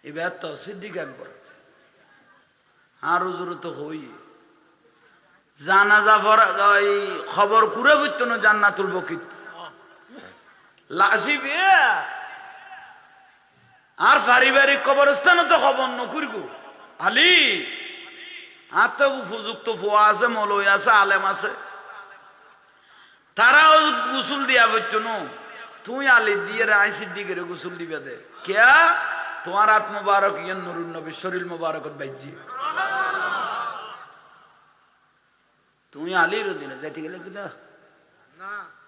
এবার তো সিদ্দিক আকবর আর জরুরত হই জানাজা পড়া খবর কুরে হইতো না জান্নাতুল বকিত লাশি বিয়া আর পারিবারিক কবরস্থান তো খবর নকরিব আলী আর তো উপযুক্ত ফুয়া আছে মৌলই আছে আলেম আছে তারাও গোসল দিয়া হইতো না তুই আলী দিয়ে রায় সিদ্দিকের গোসল দিবে দে কে তোমার হাত মুবারক ইয়ান নুরুন নবী শরীর মুবারকত বাইজি তুমি আলীর দিনে যাইতে গেলে কি না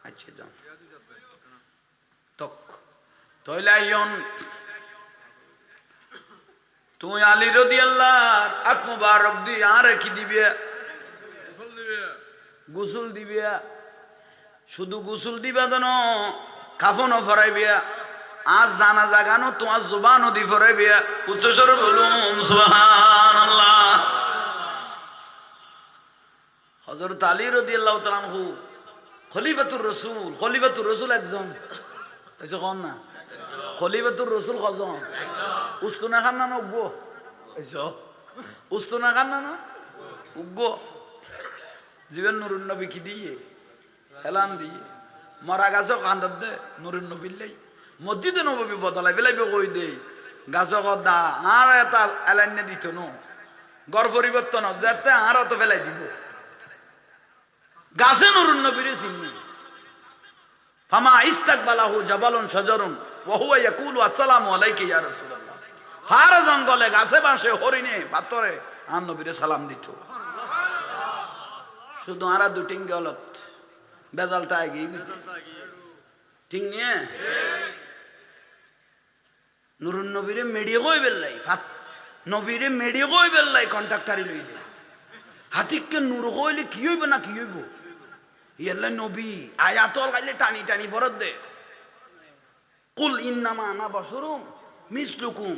আচ্ছা যাও তক তইলে আইয়ন তুই আলী রাদিয়াল্লাহু হাত মুবারক দি আর কি দিবে গোসল দিবে শুধু গোসল দিবা দন কাফনও ফরাইবে আজ জানাজা গানো তোমার জুবানও দি ফরাইবে উচ্চস্বরে বলুন সুবহানাল্লাহ হযরত আলী রাদিয়াল্লাহু তাআলা আনহু খলিফাতুর রাসূল একজন এসে কোন না খলিফাতুর রাসূল কজন উস্তুনা খান না উগ্গো এসো উস্তুনা খান না উগ্গো জীবন নুরুন নবী কি দিয়ে এলান দিয়ে মরা গাছও কান্দার দে নুরুন নবী লাই মসজিদে নবী বদলাই ফেলাইবে কই দেই গাছও কদা আর এটা এলাইনে দিত ন গড় পরিবর্তন যাতে আর অত ফেলাই দিব গাছে নুরুন নবীরে চিনি ফামা ইস্তাকবালাহু জাবালুন শাজারুন ওয়া হুয়া ইয়াকুলু আসসালামু আলাইকা ইয়া রাসূলুল্লাহ ফার জঙ্গলে গাছে বাঁশে হরিণে পাথরে আর নবীরে সালাম দিত শুধু আরা দুটিং গলত বেজালটা এগিয়ে গেছে ঠিক নিয়ে নুরুন নবীরে মেডিয়ে কই বেললাই ফাত নবীরে মেডিয়ে কই বেললাই কন্ট্রাক্টরি লই দে হাতিককে নূর কইলে কি হইবে না কি হইব ইয়াল্লা নবী আয়াতল গাইলে টানি টানি ফরত দে কুল ইন্নামা আনা বাশারুম মিসলুকুম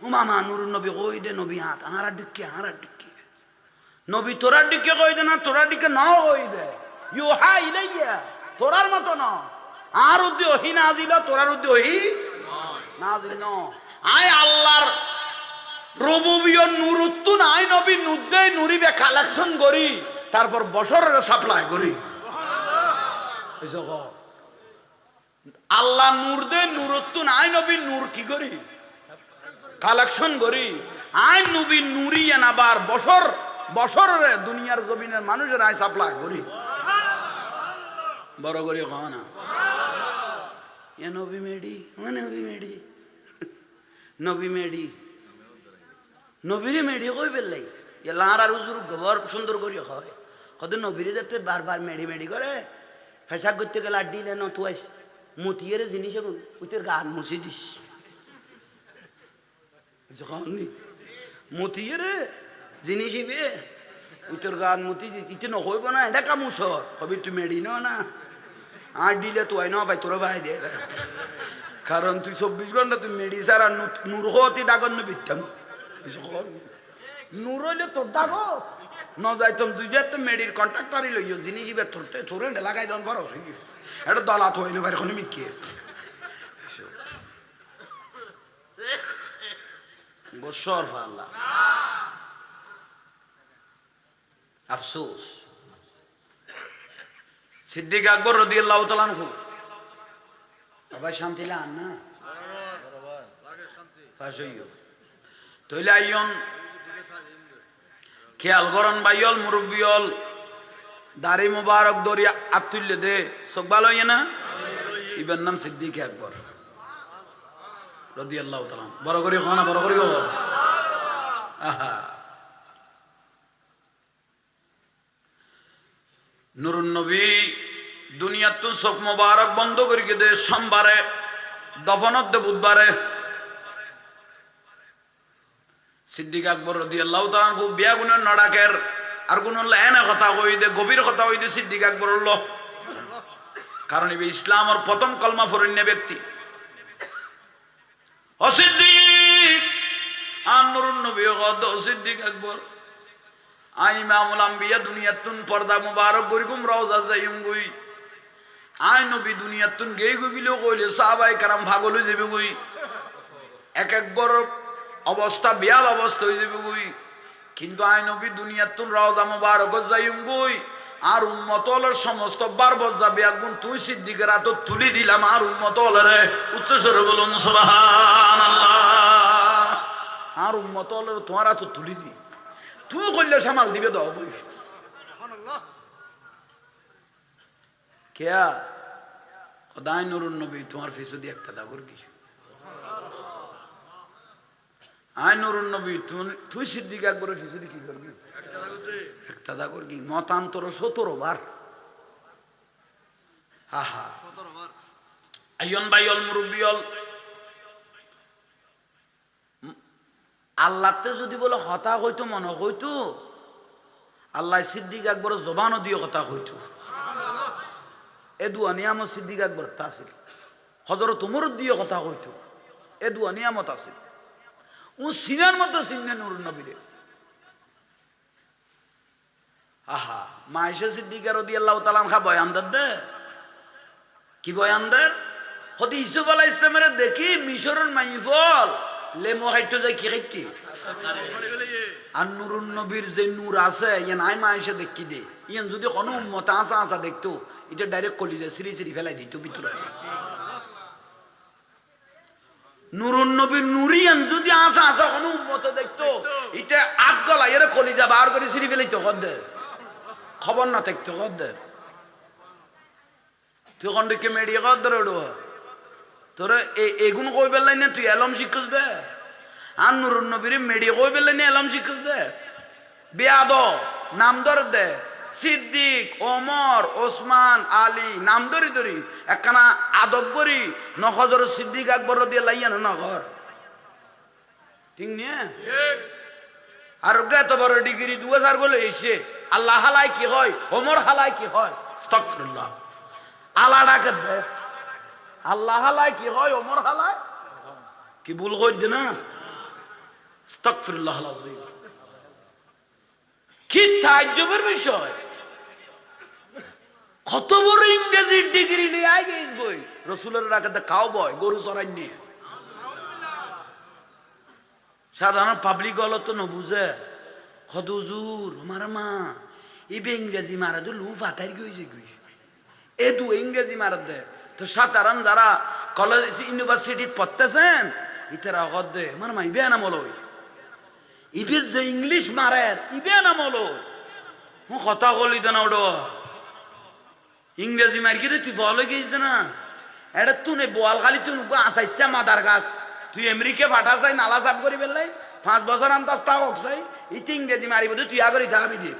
উমামা নুরুন নবী কই দে নবী হাত আরা ডিকে নবী তোরা ডিকে কই দে না তোরা ডিকে না কই দে ইউহা ইলাইয়া তোরার মত না আর উদ্দি ওহি নাজিল তোরার উদ্দি ওহি নাজিল ন আয় আল্লাহর রুবুবিয়ত নুরুত্তুন আয় নবী নুদ্দে নুরিবে কালেকশন করি তারপর বছরের সাপ্লাই করি সুবহানাল্লাহ আল্লাহ নূর দে নুরুত্তুন আয় নবী নূর কি করি কালেকশন করি আয় নবী নুরি এনাবার বছরে দুনিয়ার জমিনের মানুষের আয় সাপ্লাই করি বড় করে কও না এ নবী মেডি নবীরে মেডি কই বেলাই এ লার আর উজুর গোবর সুন্দর করি হয় কত নবীরে যাতে বারবার মেডি করে ফেসাক করতে গেলে আর দিলে না তুই মতিয়ের জিনিস এখন উতের গান মুছি দিস যখন মতিয়ের জিনিস ইবে তোর গান মতি ইতে নহইব না এটা কামুসর কবি তুই মেডি না আর দিলে তো আই না ভাই তোরা ভাই দে কারণ তুই 24 ঘন্টা তুই মেডি সার আর নূর হতি ডাগন বিতাম নূর হইলে তোর ডাগো ন যাইতাম তুই যে তো মেডির কন্ট্রাক্টরই লইও জিনিস ইবে তোরতে তোরে লাগাই দন পারো এটা দলাত হইনি ভাই কোন মিকে বছর আল্লাহ আফসোস সিদ্দিক আকবর রাদিয়াল্লাহু তাআলা আনহু সবাই শান্তি লান না ফাজইও তইলে আইয়ন খেয়াল করন ভাইয়ল মুরব্বিয়ল দাড়ি মুবারক দরিয়া আতুল্লে দে সব ভালো হইয়া না ইবার নাম সিদ্দিক আকবর রাদিয়াল্লাহু তাআলা বড় করে খানা বড় করে আহা নুরুন নবী দুনিয়াত তো সব মুবারক বন্ধ করে দে সোমবারে দফনত দে বুধবারে সিদ্দিক আকবর রাদিয়াল্লাহু তাআলা খুব বিয়া গুণের নড়াকের আর কোন লাইনে কথা কই দে গভীর কথা কই দে সিদ্দিক আকবর হল কারণ এই ইসলামের প্রথম কলমা ফরন্য ব্যক্তি ও সিদ্দিক আর নুরুন নবী গদ সিদ্দিক আকবর আই ইমামুল আম্বিয়া দুনিয়াতুন পর্দা মুবারক গরিকুম রওজা যাইম গই আই নবী দুনিয়াতুন গেই গবিলো কইলে সাহাবায়ে کرام পাগল হই যাবে গই এক এক গর অবস্থা বিয়াল অবস্থা হই যাবে গই কিন্তু আই নবী দুনিয়াতুন রওজা মুবারক যাইম গই আর উম্মত হলোর সমস্ত বারবজ যাবে আগুন তুই সিদ্দিকের হাত তুলি দিলাম আর উম্মত হলরে উচ্চ স্বরে বলুন সুবহানাল্লাহ আর উম্মত হলর তোমার হাত তুলি দি তুই করলে সামাল দিবে দাও বই কেয়া খোদাই নুরুন নবী তোমার ফিসদি একটা দাগর কি আই নুরুন নবী তুই সিদ্দিক আকবরের ফিসদি কি করবি একটা দাগর কি মতান্তর 17 বার আহা 17 বার আইয়ন বাইল মুরব্বিয়ল আল্লাহতে যদি বলে হতা হইতো মনে হইতো আল্লাহ সিদ্দিক আকবরের জবানও দিয়ে কথা হইতো এ দুয়া নিয়ামত সিদ্দিক আকবর তা ছিল হযরত ওমর দিয়ে কথা হইতো এ দুয়া নিয়ামত আছে ও সিনার মতো সিন্নে নুরুন নবীরে আহা মায়েশা সিদ্দিকা রাদিয়াল্লাহু তাআলা আনহা বয়ান দে কি বয়ান দেন হদি ইসুফ আলাইহিস সালামের দেখি মিশরের মাইফল লেমো হাইটো যায় কি খাইতি আর নুরুন নবীর যে নূর আছে ইয়ান আই মায়েশা দেখি দে ইয়ান যদি কোনো উম্মত আসা আসা দেখতো এটা ডাইরেক্ট কলিজা সিরি সিরি ফেলাই দিত ভিতরে নুরুন নবীর নুরিয়ান যদি আসা আসা কোনো উম্মত দেখতো এটা আগ গলা এর কলিজা বার করে সিরি ফেলাইতো কদ খবর না থাকতো কদ তুই কন্ডকে মেডিয়া কদ ধরো তোরা এগুন কই বেলাই না তুই এলম শিখছ দে আর নুরুন নবীর মেডিয়া কই বেলাই না এলম শিখছ দে বেয়াদ নাম ধর দে সিদ্দিক ওমর ওসমান আলী নাম ধরি ধরি একখানা আদব করি নখজর সিদ্দিক আকবর রাদিয়াল্লাহু আনহু নগর ঠিক নিয়ে আর এত বড় ডিগ্রি 2000 বলে এসে আল্লাহ হালাই কি হয় ওমর হালাই কি হয় আস্তাগফিরুল্লাহ আল্লাহ ডাকে দে আল্লাহ হালাই কি হয় ওমর হালাই কি ভুল কই দে না আস্তাগফিরুল্লাহ আলাজিম কি তাজ্জুবের বিষয় কত বড় ইংরেজি ডিগ্রি নিয়ে আই গেছ বই রাসূলের রাখাতে খাও বয় গরু চড়াই নিয়ে সাধারণ পাবলিক হলো তো না বুঝে কত হুজুর আমার মা ইবে ইংরেজি মারা তো লু ফাটাই গইছে গই এ দু ইংরেজি মারা দে তো সাধারণ যারা কলেজ ইউনিভার্সিটি পড়তেছেন ইতারা হদ দে আমার মা ইবে না বলো ইবে যে ইংলিশ মারে ইবে না বলো ও কথা বলি না ওডো ইংরেজি মার কি তুই ফলো গেছ না এটা তুই নে বোয়াল খালি তুই আসাইছা মাদার গাছ তুই আমেরিকা ফাটা চাই নালা সাফ করি পেলাই 5 বছর আন্তাজ থাকক চাই ইতি ইংরেজি মারিব তুই আগরি থাকবি দে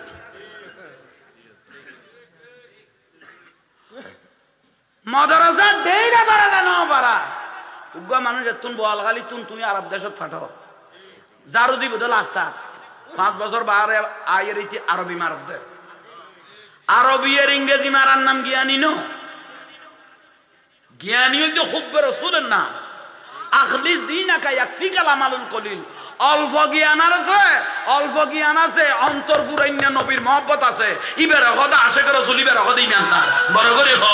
মাদ্রাসা দেইরা পারা না পারা উগ্র মানুষ তুন বোয়াল খালি তুই আরব দেশত ফাটাও জারু দিব তো লাস্তা 5 বছর বারে আয়ের ইতি আরবি মারব দে আরবি এর ইংরেজি মারার নাম জ্ঞানী নো জ্ঞানী হইল হুব্বে রাসূলের নাম আখলিস দীনাকা ইয়াকফিকাল আমালুল কলিল অল্প জ্ঞান আছে অন্তর ফুরাইন্য নবীর মহব্বত আছে ইবের খোদা আশিক রাসূল ইবের খোদা ইমানদার বড় করে হ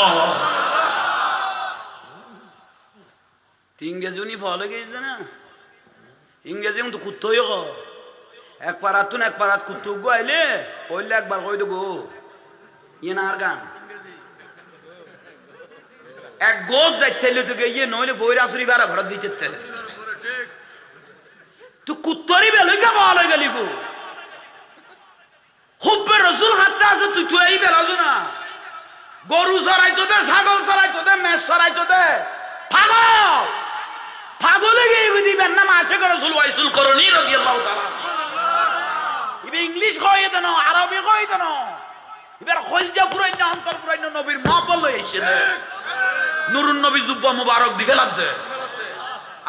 ইংরেজি ফলো গেছে না ইংরেজি তো কুত্তই হ এক পারাত কুত্তু গাইলে কইলে একবার কই দেবো ইয়ে না আর গান এক গোজ যাইতে তো গিয়ে নইলে ফইরা ফ্রি ভাড়া ঘর দিতে তুই কুত্তরি বেলইকা বলা গেলি গো হুব্বে রাসূল হাতে আছে তুই এই বেলাছো না গরু চড়াইতো দে ছাগল চড়াইতো দে মেষ চড়াইতো দে পাগলে গিয়ে দিবেন না আশিক রাসূল ওয়াইসুল করনি রাদিয়াল্লাহু তাআলা ইবে ইংলিশ কই দেন আরবি কই দেন এবার খলজা পুরাই না অন্তর পুরাই না নবীর মহব্বত লই আইছে দে নুরুন নবী জুব্বা মুবারক দি ফেলাত দে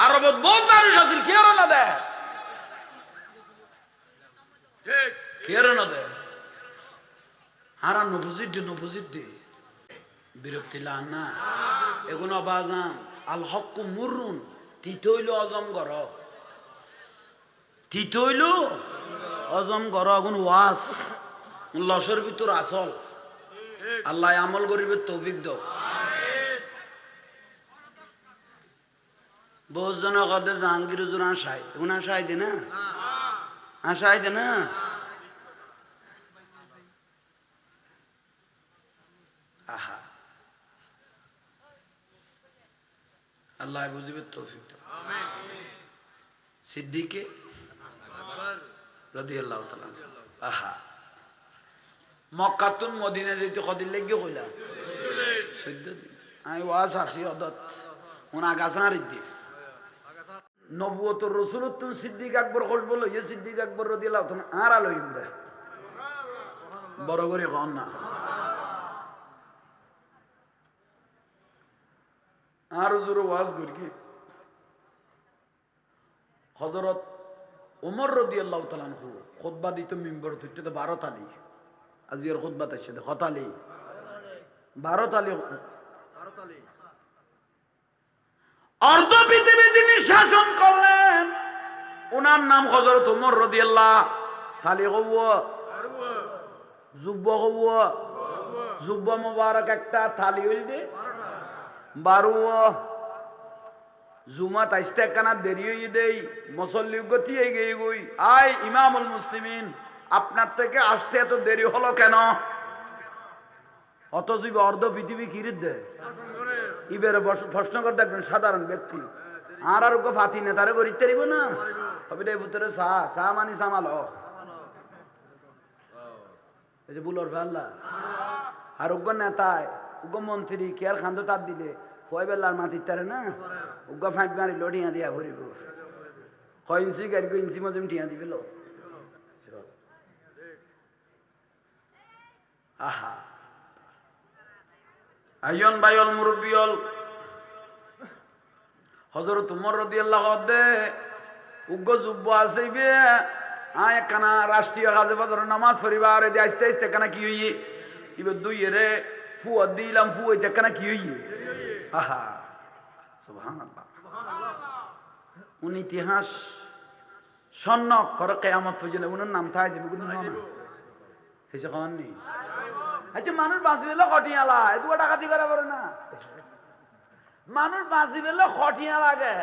আরবত বহুত মানুষ আছে কি আর না দে ঠিক কি আর না দে হারা নবুজিদ দে বিরক্তি লান না এগুলো বাজান আল হক মুরুন তিতইল আজম গর তিতইল আজম গর আগুন ওয়াস লসর ভিতর আসল আল্লাহ আমল করিবে তৌফিক দাও বহুত জন কদে জাহাঙ্গীর হুজুর আশায় এখন আশায় দে না আশায় দে না আহা আল্লাহ বুঝিবে তৌফিক দাও সিদ্দিকে রাদিয়াল্লাহু তাআলা আহা মক্কাতুন মদিনা যেতে কদিন লেগে কইলা 14 দিন আমি ওয়াজ আসি অদত ওনা গাছার দি নবুয়তর রাসূলুত সিদ্দিক আকবর কল বলো ইয়ে সিদ্দিক আকবর রাদিয়াল্লাহু তাআলা আর আলহিম দে বড় করে কোন না আর হুজুর ওয়াজ করি হযরত ওমর রাদিয়াল্লাহু তাআলা আনহু খুতবা দিত মিম্বর থেকে 12 তালি আজির খুতবা তাইছে খতালি 12 তালি অর্ধ পৃথিবী তিনি শাসন করলেন ওনার নাম হযরত ওমর রাদিয়াল্লাহু তালি গওয়া জুব্বা মুবারক একটা থালি হইল দে 12 জুমা তাইস্তে কানা দেরি হই দেই মুসল্লি গতি হয়ে গই গই আই ইমামুল মুসলিমিন আপনার থেকে আসতে এত দেরি হলো কেন অত জীব অর্ধ পৃথিবী কিরিত দে ইবের প্রশ্ন করে দেখবেন সাধারণ ব্যক্তি আর আর ফাতি নেতারে করিতে পারিব না হবে রে ভিতরে চা মানি সামাল এই যে বুলর ফাল্লা আর উগ্র নেতায় উগ্র মন্ত্রী কেয়ার খান্দ তার দিলে কয় বেলার মাটির তারে না উগ্র ফাঁক মারি লড়িয়া দিয়া ভরিব 6 ইঞ্চি গাড়ি ইঞ্চি মজুম টিয়া দিবিল আহা আইয়ন বাইল মুরব্বিয়ল হযরত ওমর রাদিয়াল্লাহু দে উগ্র জুব্ব আছেইবে আয় কানা রাষ্ট্রীয় কাজে ফজর নামাজ পড়িবার দে আস্তে আস্তে কানা কি হইয়ে ইবে দুই রে ফুয়া দিলাম ফুয়াইতে কানা কি হইয়ে আহা সুবহানাল্লাহ উনি ইতিহাস স্বর্ণ করে কিয়ামত পর্যন্ত উনার নাম থাই যাবে কিন্তু না এসে কোন নেই আচ্ছা মানুষ বাঁচিবেলে খটিয়ালা এ দুয়া ডাকাতি করা পারে না মানুষ বাঁচিবেলে খটিয়া লাগে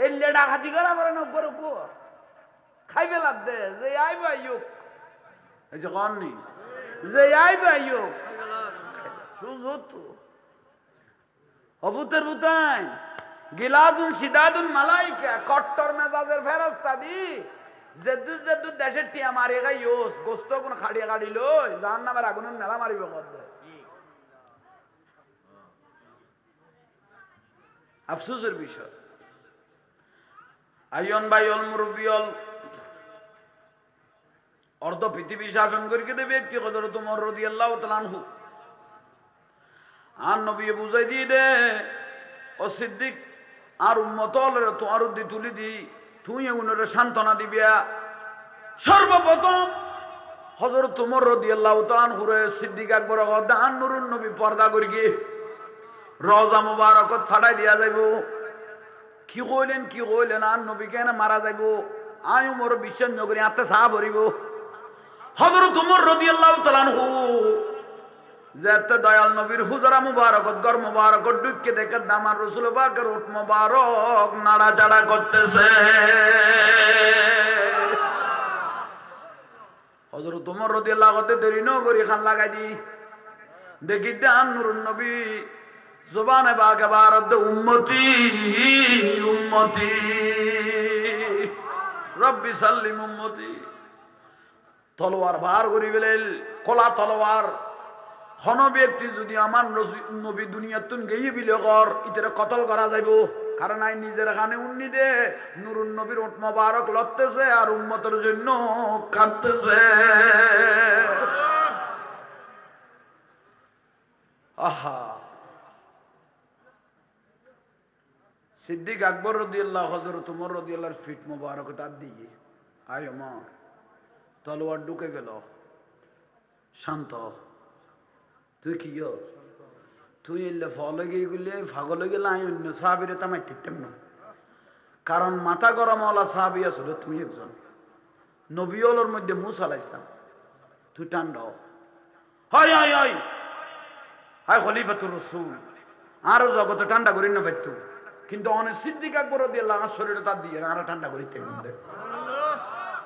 এলে ডাকাতি করা পারে না উপর উপর খাইবে লাভ দে যে আইবা ইউক এসে কোন নেই যে আইবা ইউক সুজত অবুতের বুতাই গিলাদুল শিদাদুল মালাইকা কট্টর মেজাজের ফেরেশতা দি যেদু দেশের টিয়া মারি গাই ইউস গোস্ত কোন খাড়িয়া গাড়ি লই জাহান্নামের আগুনের মেলা মারিব কত আফসোসের বিষয় আইয়ন বাইল মুরব্বিয়ল অর্ধ পৃথিবী শাসন করিকে দে ব্যক্তি হযরত ওমর রাদিয়াল্লাহু তাআলা আনহু আর নবী বুঝাই দিয়ে দে ও সিদ্দিক আর উম্মতলের তো আর দি তুলি দি তুই উনারে সান্ত্বনা দিবিয়া সর্বপ্রথম হযরত ওমর রাদিয়াল্লাহু তাআলা আনহু সিদ্দিক আকবর দান নুরুন নবী পর্দা করি গিয়ে রওজা মুবারকত ফাটাই দিয়া যাইব। কি কইলেন আর নবী কেন মারা যাইব? আয় ওমর বিশ্বাস নগরী হাতে সাহা ভরিব। হযরত ওমর রাদিয়াল্লাহু তাআলা আনহু যেতে দয়াল নবীর হুজরা মুবারকত ঘর মুবারকত ঢুকে দেখে দামার রাসূল পাকের উট মুবারক নাড়াচাড়া করতেছে। হযরত ওমর রাদিয়াল্লাহু তাআলা দেরি ন করি খান লাগাই দি দেখি দান নুরুন নবী জবানে বাগে বারদ উম্মতি উম্মতি রব্বি সাল্লিম উম্মতি। তলোয়ার ভার করি বেলেল কলা তলোয়ার। কোন ব্যক্তি যদি আমার নবী দুনিয়াতুন গিয়ে বিলে কর ইতরে কতল করা যাইব। কারণ আই নিজের খানে উন্নি দে নুরুন নবীর উট মোবারক লড়তেছে আর উম্মতের জন্য কাঁদতেছে। আহা সিদ্দিক আকবর রাদিয়াল্লাহু হযরত ওমর রাদিয়াল্লাহু ফিট মোবারক তার দিয়ে আয় ওমর তলোয়ার ঢুকে গেল। শান্ত তুই কি তুই এলে ফলে গিয়ে গুলে ফাগলে গেলে আমি অন্য সাহাবিরে তামাই ঠিকতাম না। কারণ মাথা গরম ওলা সাহাবি আসলে তুই একজন নবীওয়ালার মধ্যে মুসা আলাইহিস সালাম তুই টান্ড হয় হয় হয় হায় খলিফাতুর রাসূল আরো জগতে ঠান্ডা করি না পাইতো। কিন্তু অনেক সিদ্দিক আকবর রাদিয়াল্লাহু আনহু শরীরে তার দিয়ে আর ঠান্ডা করিতে বন্ধে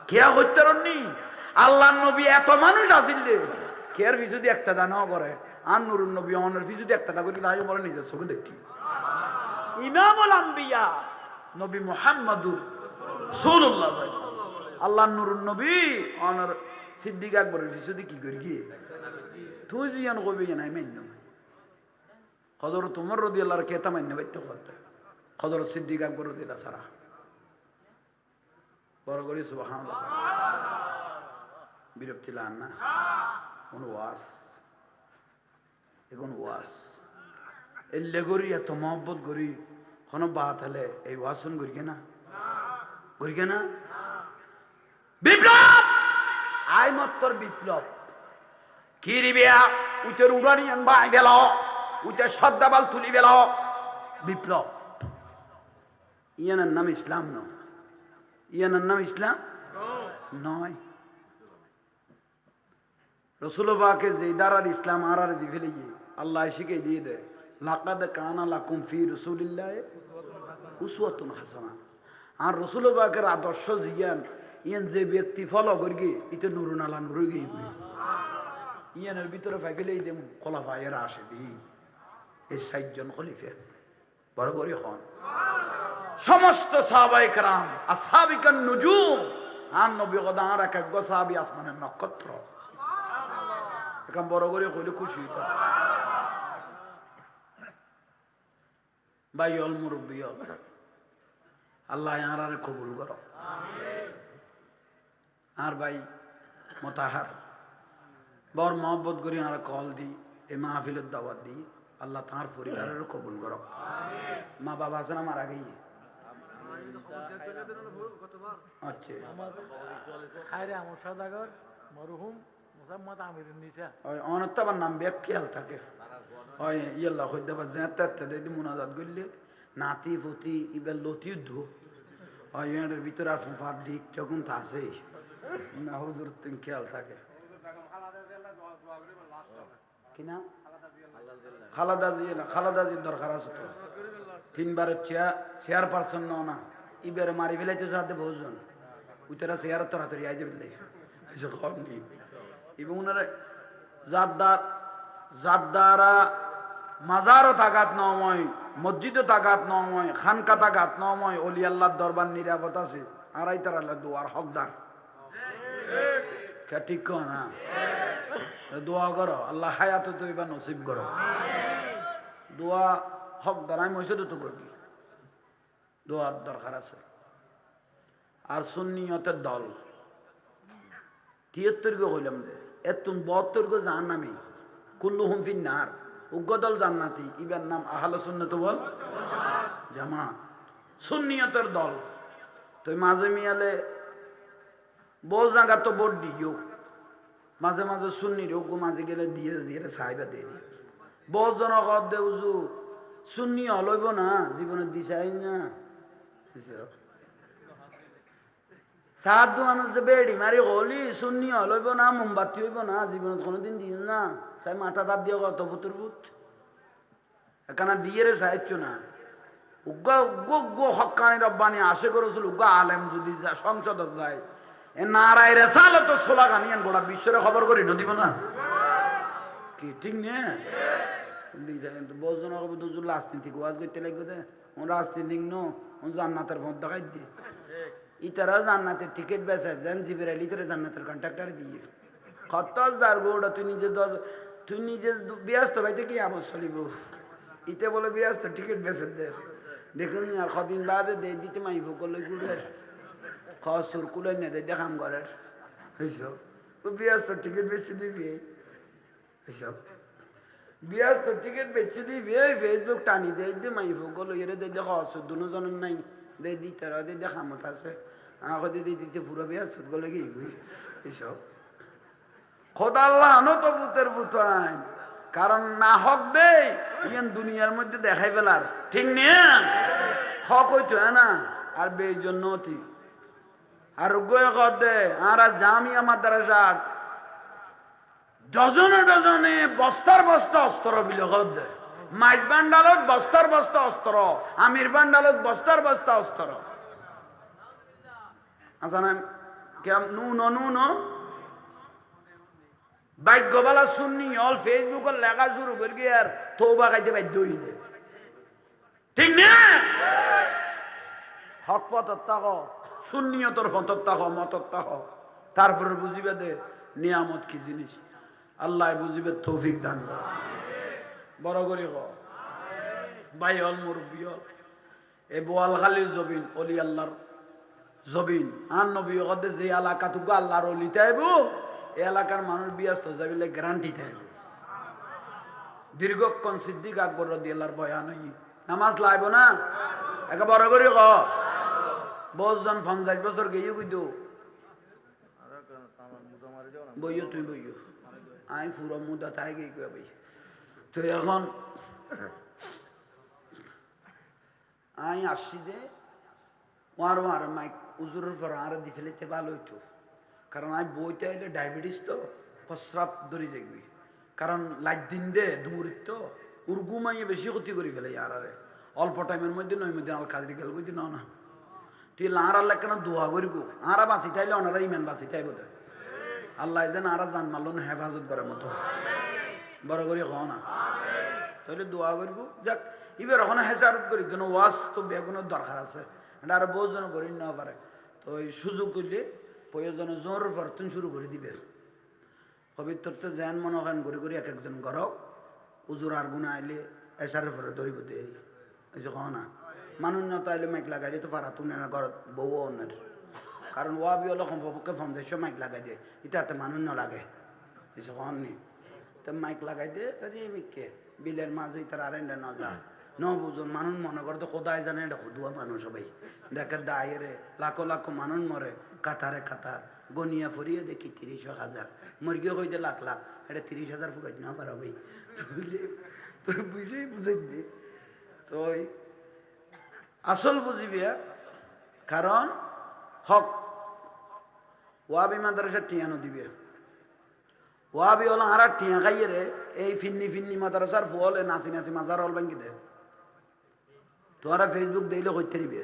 কেয়া হইতে রনি আল্লাহর নবী এত মানুষ আসিলে কেয়ার পিছু দিয়ে একটা দানা করে আর নুরুন নবী অনের পিছু দিয়ে একটা দা করি রায় বলে নিজের চোখে দেখি ইমামুল আম্বিয়া নবী মুহাম্মদুর রাসূলুল্লাহ আল্লাহর নুরুন নবী অনের সিদ্দিক আকবরের পিছু দিয়ে কি করি গিয়ে তুই জিয়ান কবি নাই মান্য হযরত ওমর রাদিয়াল্লাহু কে তা মান্য বাইতে করতে হযরত সিদ্দিক আকবর রাদিয়াল্লাহু সারা বড় করি সুবহানাল্লাহ বিরক্তি লান না কোন ওয়াজ এখন ওয়াজ এলে গরি এত মহব্বত করি কোন বাত হলে এই ওয়াজ শুন করি না বিপ্লব আই মত্তর বিপ্লব কি রিবিয়া উইতের উড়ানিয়ান বাই গেল উইতের সদ্দাবাল তুলি গেল বিপ্লব ইয়ানার নাম ইসলাম নয় ইয়ানার নাম ইসলাম নয়। রসুলবাকে যে দারার ইসলাম আর দি ফেলে গিয়ে আল্লাহ শিখে দিয়ে দেয় লাকাদ কানা লাকুম ফি রাসূলিল্লাহি উসওয়াতুন হাসানাহ। আর রসুলবাকের আদর্শ জিয়ান ইয়ান যে ব্যক্তি ফলো করি ইতে নুরুন আলা নুরু গিয়ে ইয়ানের ভিতরে ফাইলে দেম খলাফায়ের আসে দি এই ৬০ জন খলিফা বড় করে হন সমস্ত সাহাবায়ে কেরাম আসহাবিকান নুজুম আর নবী গদা আর এক এক সাহাবী আসমানের নক্ষত্র এখন বড় করে কইলে খুশি হইতো ভাই অল মুরব্বী আল্লাহ আর কবুল করো আর ভাই মোতাহার বড় মহব্বত করি আর কল দি এই মাহফিলের দাওয়াত দি আল্লাহ তার পরিবারের কবুল করো। মা বাবা আছে না মারা গিয়ে আচ্ছা অনেকবার নাম বেগ খেয়াল থাকে ইয়াল্লা হইতে মোনাজাত করলে নাতি ফতি ইবার লতি ধো এর ভিতরে আর ফাঁফার দিক যখন তা আছে না হুজুর তুমি খেয়াল থাকে কিনা খালাদা জিয়ে না খালাদা জির দরকার আছে তো 3 বারের চেয়ারপারসন না ইবারে মারি ফেলাইতে সাথে বহুজন উইতারা চেয়ার তরাতরি আইজে ফেলে কম নেই এবং ওনারা যাদ্দারা মাজারও তাকাত নময় মসজিদও তাকাত নময় খানকা তাকাত নময় অলি আল্লাহর দরবার নিরাপদ আছে আর আইতার আল্লাহ দোয়ার হকদার ঠিক না দোয়া করো আল্লাহ হায়াত তো এবার নসিব করো দোয়া হকদার আমি মসজিদও তো করবি দোয়ার দরকার আছে। আর সুন্নিয়তের দল ৭৩ গো হইলাম যে এতুন ৭২ গো জাহান্নামী কুল্লুহুম ফিন্নার উগ্র দল জান্নাতি ইবার নাম আহলে সুন্নাত ওয়াল জামাত সুন্নিয়তের দল। তো মাঝে মিয়ালে বহু জায়গা তো ভোট দিও মাঝে মাঝে শুনি রোগ মাঝে গেলে দিয়ে দিয়ে সাহেবা দিয়ে বহু জন দে উজু শুনি হলইব না জীবনের দিশাই না সাত দোয়ানো যে বেড়ি মারি হলি শুনি হলইব না মোমবাতি হইব না জীবনত কোনোদিন দিন না সাই মাথা তার দিয়ে কত ফুতুর ফুট এখানে দিয়ে রে সাহায্য না উগ্গা উগ্গ উগ্গ হকানি রব্বানি আশে করেছিল উগ্গা আলেম যদি সংসদ যায় এ নারায় রেসালো তো সোলা গানিয়ান গোড়া বিশ্বরে খবর করি নদীব না কি ঠিক নে কিন্তু বজন হবে দুজুর রাজনীতি ওয়াজ করতে লাগবে দে ও রাজনীতিক নো ও জান্নাতের ফোন দেখাই দিয়ে ইতারা জান্নাতের টিকিট বেচে যেন জিবিরাইল ইতারা জান্নাতের কন্ট্রাক্টর দিয়ে কত যার গোড়া তুই নিজে ব্যস্ত ভাইতে কি আবার চলিব ইতে বলে ব্যস্ত টিকিট বেচে দে দেখুন আর কদিন বাদে দে দিতে মাইফ করলে ঘুরের খসুর কুলে নে দে দেখাম ঘরের এইসব ও ব্যস্ত টিকিট বেচে দিবি এইসব ব্যস্ত টিকিট বেচে দিবি এই ফেসবুক টানি দে দে মাইফ করলো এরে দে দেখো খসুর দুজনের নাই দে দি তারা দে দেখামত আছে আমাকে দিদি দিতে পুরো ব্যস্ত গলে কি এইসব খোদা আল্লাহ আনো তো ভূতের ভূত আইন কারণ না হক দে ইয়ান দুনিয়ার মধ্যে দেখাই ফেলার ঠিক নিয়ে হক হইতো না আর বের জন্য ঠিক আর দে আর জামিয়া মাদ্রাসার ডজনে ডজনে বস্তার বস্তা অস্ত্র বিলে দে মাইজ বান্ডালত বস্তার বস্তা অস্ত্র আমির বান্ডালত বস্তার বস্তা অস্ত্র আচ্ছা না কেম নুন ভাগ্যবালা শুননি অল ফেসবুকের লেখা শুরু করে গিয়ে আর তৌবা খাইতে বাধ্য হইলে ঠিক না হক পথর তাক সুন্নিয়তর পথর তাক মতর তাক তারপরে বুঝিবে দে নিয়ামত কি জিনিস আল্লাহ বুঝিবে তৌফিক দান করে বড় করে ক ভাই হল মুরব্বী হল এ বোয়ালখালীর জবিন অলি আল্লাহর জবিন আর নবী কদে যে এলাকা টুকু আল্লাহর অলি তাইব এই এলাকার মানুষ ব্যস্ত যাবিলে গ্যারান্টি তাইব দীর্ঘক্ষণ সিদ্দিক আকবর রাদিয়াল্লাহর বয়ান হই নামাজ লাইব না একে বড় করে ক 50 বছর গিয়ে কইতো বইও তুই বইও আমি পুরো মুদা তাই গিয়ে কই ভাই তো এখন আমি আসছি যে আর মাইক উজুরের পর আর দি ফেলিতে ভালো হইতো কারণ আমি বইতে আইলে ডায়াবেটিস তো প্রস্রাব ধরে দেখবি কারণ লাইট দিন দে দূরিত তো উর্গুমাইয়ে বেশি ক্ষতি করে ফেলে আর অল্প টাইমের মধ্যে নয় মধ্যে আল কাজরি গেল কইতে না তুই লাঁড়ার লেখানো দোয়া করিব আরা বাঁচি তাইলে ওনারা ইমান বাঁচি তাই বোধ আল্লাহ যেন আরা জান মারল না হেফাজত করার মতো বড় করে খ না তাহলে দোয়া করব যাক এবার ওখানে হেফাজত করি কেন ওয়াজ তো বেগুনের দরকার আছে এটা আরো বহু জন করি না পারে তো ওই সুযোগ করলে প্রয়োজনে জোর বর্তন শুরু করে দিবে পবিত্র তো যেন মনে হয় করে করে এক একজন ঘরক উজুর আর গুণা আইলে এসারের পরে ধরিব দিয়ে এই যে না মানুন্যতা আইলে মাইক লাগাই দিয়ে তো পারা তুলে না ঘর বউ অন্যের কারণ ওয়াবি হলো সম্পর্কে ফাউন্ডেশন মাইক লাগাই দিয়ে এটাতে মানুষ ন লাগে এই যে নি তো মাইক লাগাই দিয়ে তাই মিকে বিলের মাঝে তার আর না যা ন বুঝুন মানুষ মনে করতো কোথায় জানে এটা খুদুয়া মানুষ সবাই দেখে দায়েরে লাখো লাখো মানুষ মরে কাতারে কাতার গনিয়া ফরিয়ে দেখি 30,000 মুরগিও কইতে লাখ লাখ এটা 30,000 ফুরাই না পারা ভাই তো বুঝেই বুঝাই দি তো আসল বুঝিবি কারণ হক ওয়াবি মাদ্রাসা টিয়ানো দিবে ওয়াবি হল আর টিয়া খাইয়ে রে এই ফিন্নি ফিন্নি মাদ্রাসার ফল নাচি নাচি মাজার হল ভাঙ্গি দে তোরা ফেসবুক দিলে করতে দিবে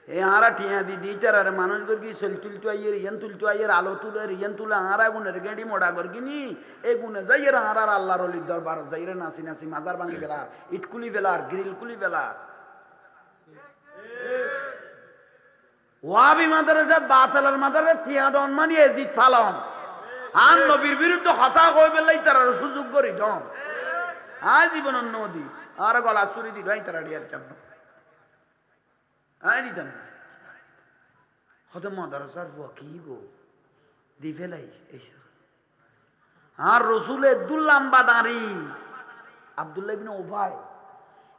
এই আরা টিয়া দি দিতে আর মানুষ কি সেল তুলতো আইয়ের ইয়ান তুলতো আইয়ের আলো তুলে ইয়ান তুলে আরা গুনের গেঁড়ি মোড়া গিনি এই গুনে যাইয়ের আর আল্লাহর অলির দরবার যাইরে নাচি নাচি মাজার ভাঙ্গি ফেলার ইটকুলি ফেলার গ্রিল কুলি ফেলার ওয়াবি মাদ্রাসা বাতালার মাদ্রাসা টিয়া দন মানি এজিত ফালন আর নবীর বিরুদ্ধে কথা কই বেলাই তার সুযোগ করি দম আজ জীবন নদী আর গলা চুরি দি ভাই তারা ডিয়ার কেন আই দিতাম কত মাদ্রাসার বুয়া কি গো দি ফেলাই এইসব আর রসুল এদুল লাম্বা দাঁড়ি আব্দুল্লাহ ইবনে উবাই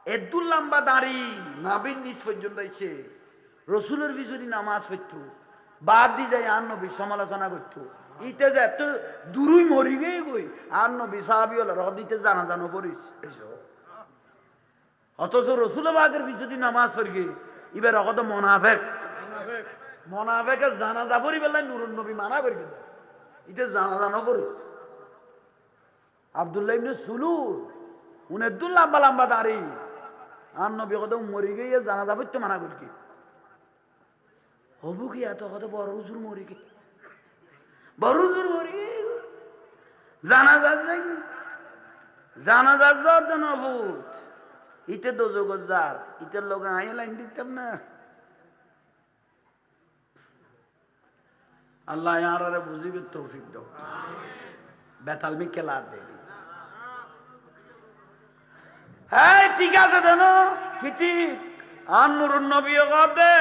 এদুল লাম্বা দাঁড়ি নাবির নিচ পর্যন্ত আইছে রসুলের পিছনে নামাজ পড়তো বাদ দি যাই আর নবী সমালোচনা করতো ইতে যে এত দূরই মরি গেই গই আর নবী সাহাবি হল রদিতে জানো করিস এসব অথচ রসুল বাগের পিছুটি নামাজ পড়ি এবার অকত মনাফেকে জানাজা পড়ি বেলায় নুরুন নবী মানা করি ইতে জানো করিস আব্দুল্লাহ ইবনে সুলুর উনের দু লম্বা লম্বা দাঁড়ি আর নবী কত মরি গিয়ে জানাজা পড়তে মানা করি কি হবু কি এত কত বড় হুজুর মরি কি বড় হুজুর মরি জানাজার জ্বর নবুত ইতে দোজক যার ইতের লোক আইয়া লাইন দিতাম না আল্লাহ আর বুঝিবে তৌফিক দাও বেতালমি খেলা দেয় হ্যাঁ ঠিক আছে দেন কি ঠিক আর নুরুন নবী দে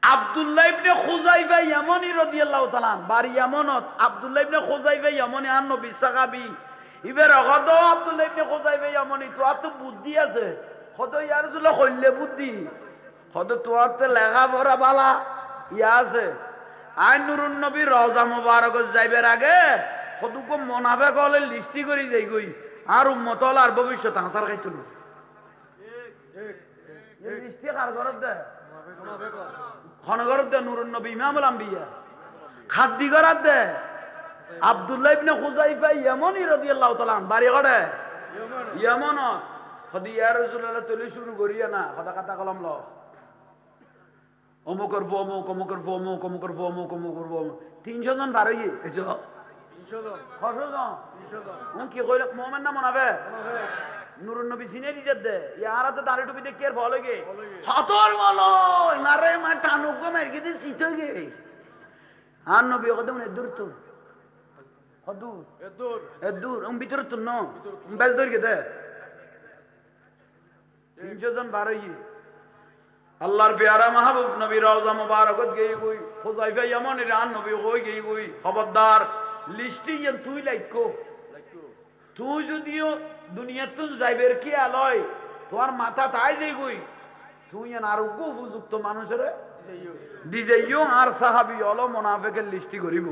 আব্দুল্লাহ ইবনে খুজাইফা ইয়ামানি রাদিয়াল্লাহু তাআলা বাড়ি ইয়ামানত আব্দুল্লাহ ইবনে খুজাইফা ইয়ামানি আর নবী সাহাবী ইবের অগদ আব্দুল্লাহ ইবনে খুজাইফা ইয়ামানি তো এত বুদ্ধি আছে কত ইয়া রাসূলুল্লাহ কইলে বুদ্ধি কত তোর তে লেখা পড়া বালা ইয়া আছে আই নুরুন নবী রওজা মুবারকত যাইবার আগে কতক মুনাফিক হলে লিস্টি করি যাই গই আর উম্মত হল আর ভবিষ্যৎ আসার খাইতো না ঠিক লিস্টি কার ঘরত দে খনগরত দে নুরুন নবী ইমামুল আম্বিয়া খাদ্দি গরাত দে আব্দুল্লাহ ইবনে খুজাইফা ইয়ামানি রাদিয়াল্লাহু তাআলা বাড়ি গড়ে ইয়ামান খদি ইয়া রাসূলুল্লাহ তলি শুরু করিয়া না খদা কথা কলম ল অমুকর অমুক অমুকর অমুক অমুকর অমুক অমুকর অমুক 300 জন বার হইয়ে এসো 300 জন 300 জন কি কইল মুমিন না মনাবে নুরুন নবী সিনে দিতে দে ইয়ারা তো দাড়ি টুপি দেখে ভল গে হাতর বলো মারে মা টানুক গো মার গিয়ে সিতে গে আর নবী কদম দূর তো হদূর এদূর ভিতর তো ন বেল দূর গে দে 300 জন বার হইয়ে আল্লাহর প্যারা মাহবুব নবী রওজা মুবারকত গই গই খুজাইফা ইয়ামানি রান নবী কই গই গই খবরদার লিস্টি তুই লাইকো তুই যদিও দুনিয়া তুই যাইবের কি আলয় তোমার মাথা তাই যাই গই তুই আরোগ্য উপযুক্ত মানুষের দিজাইও আর সাহাবি হলো মুনাফিকের লিস্টি করিব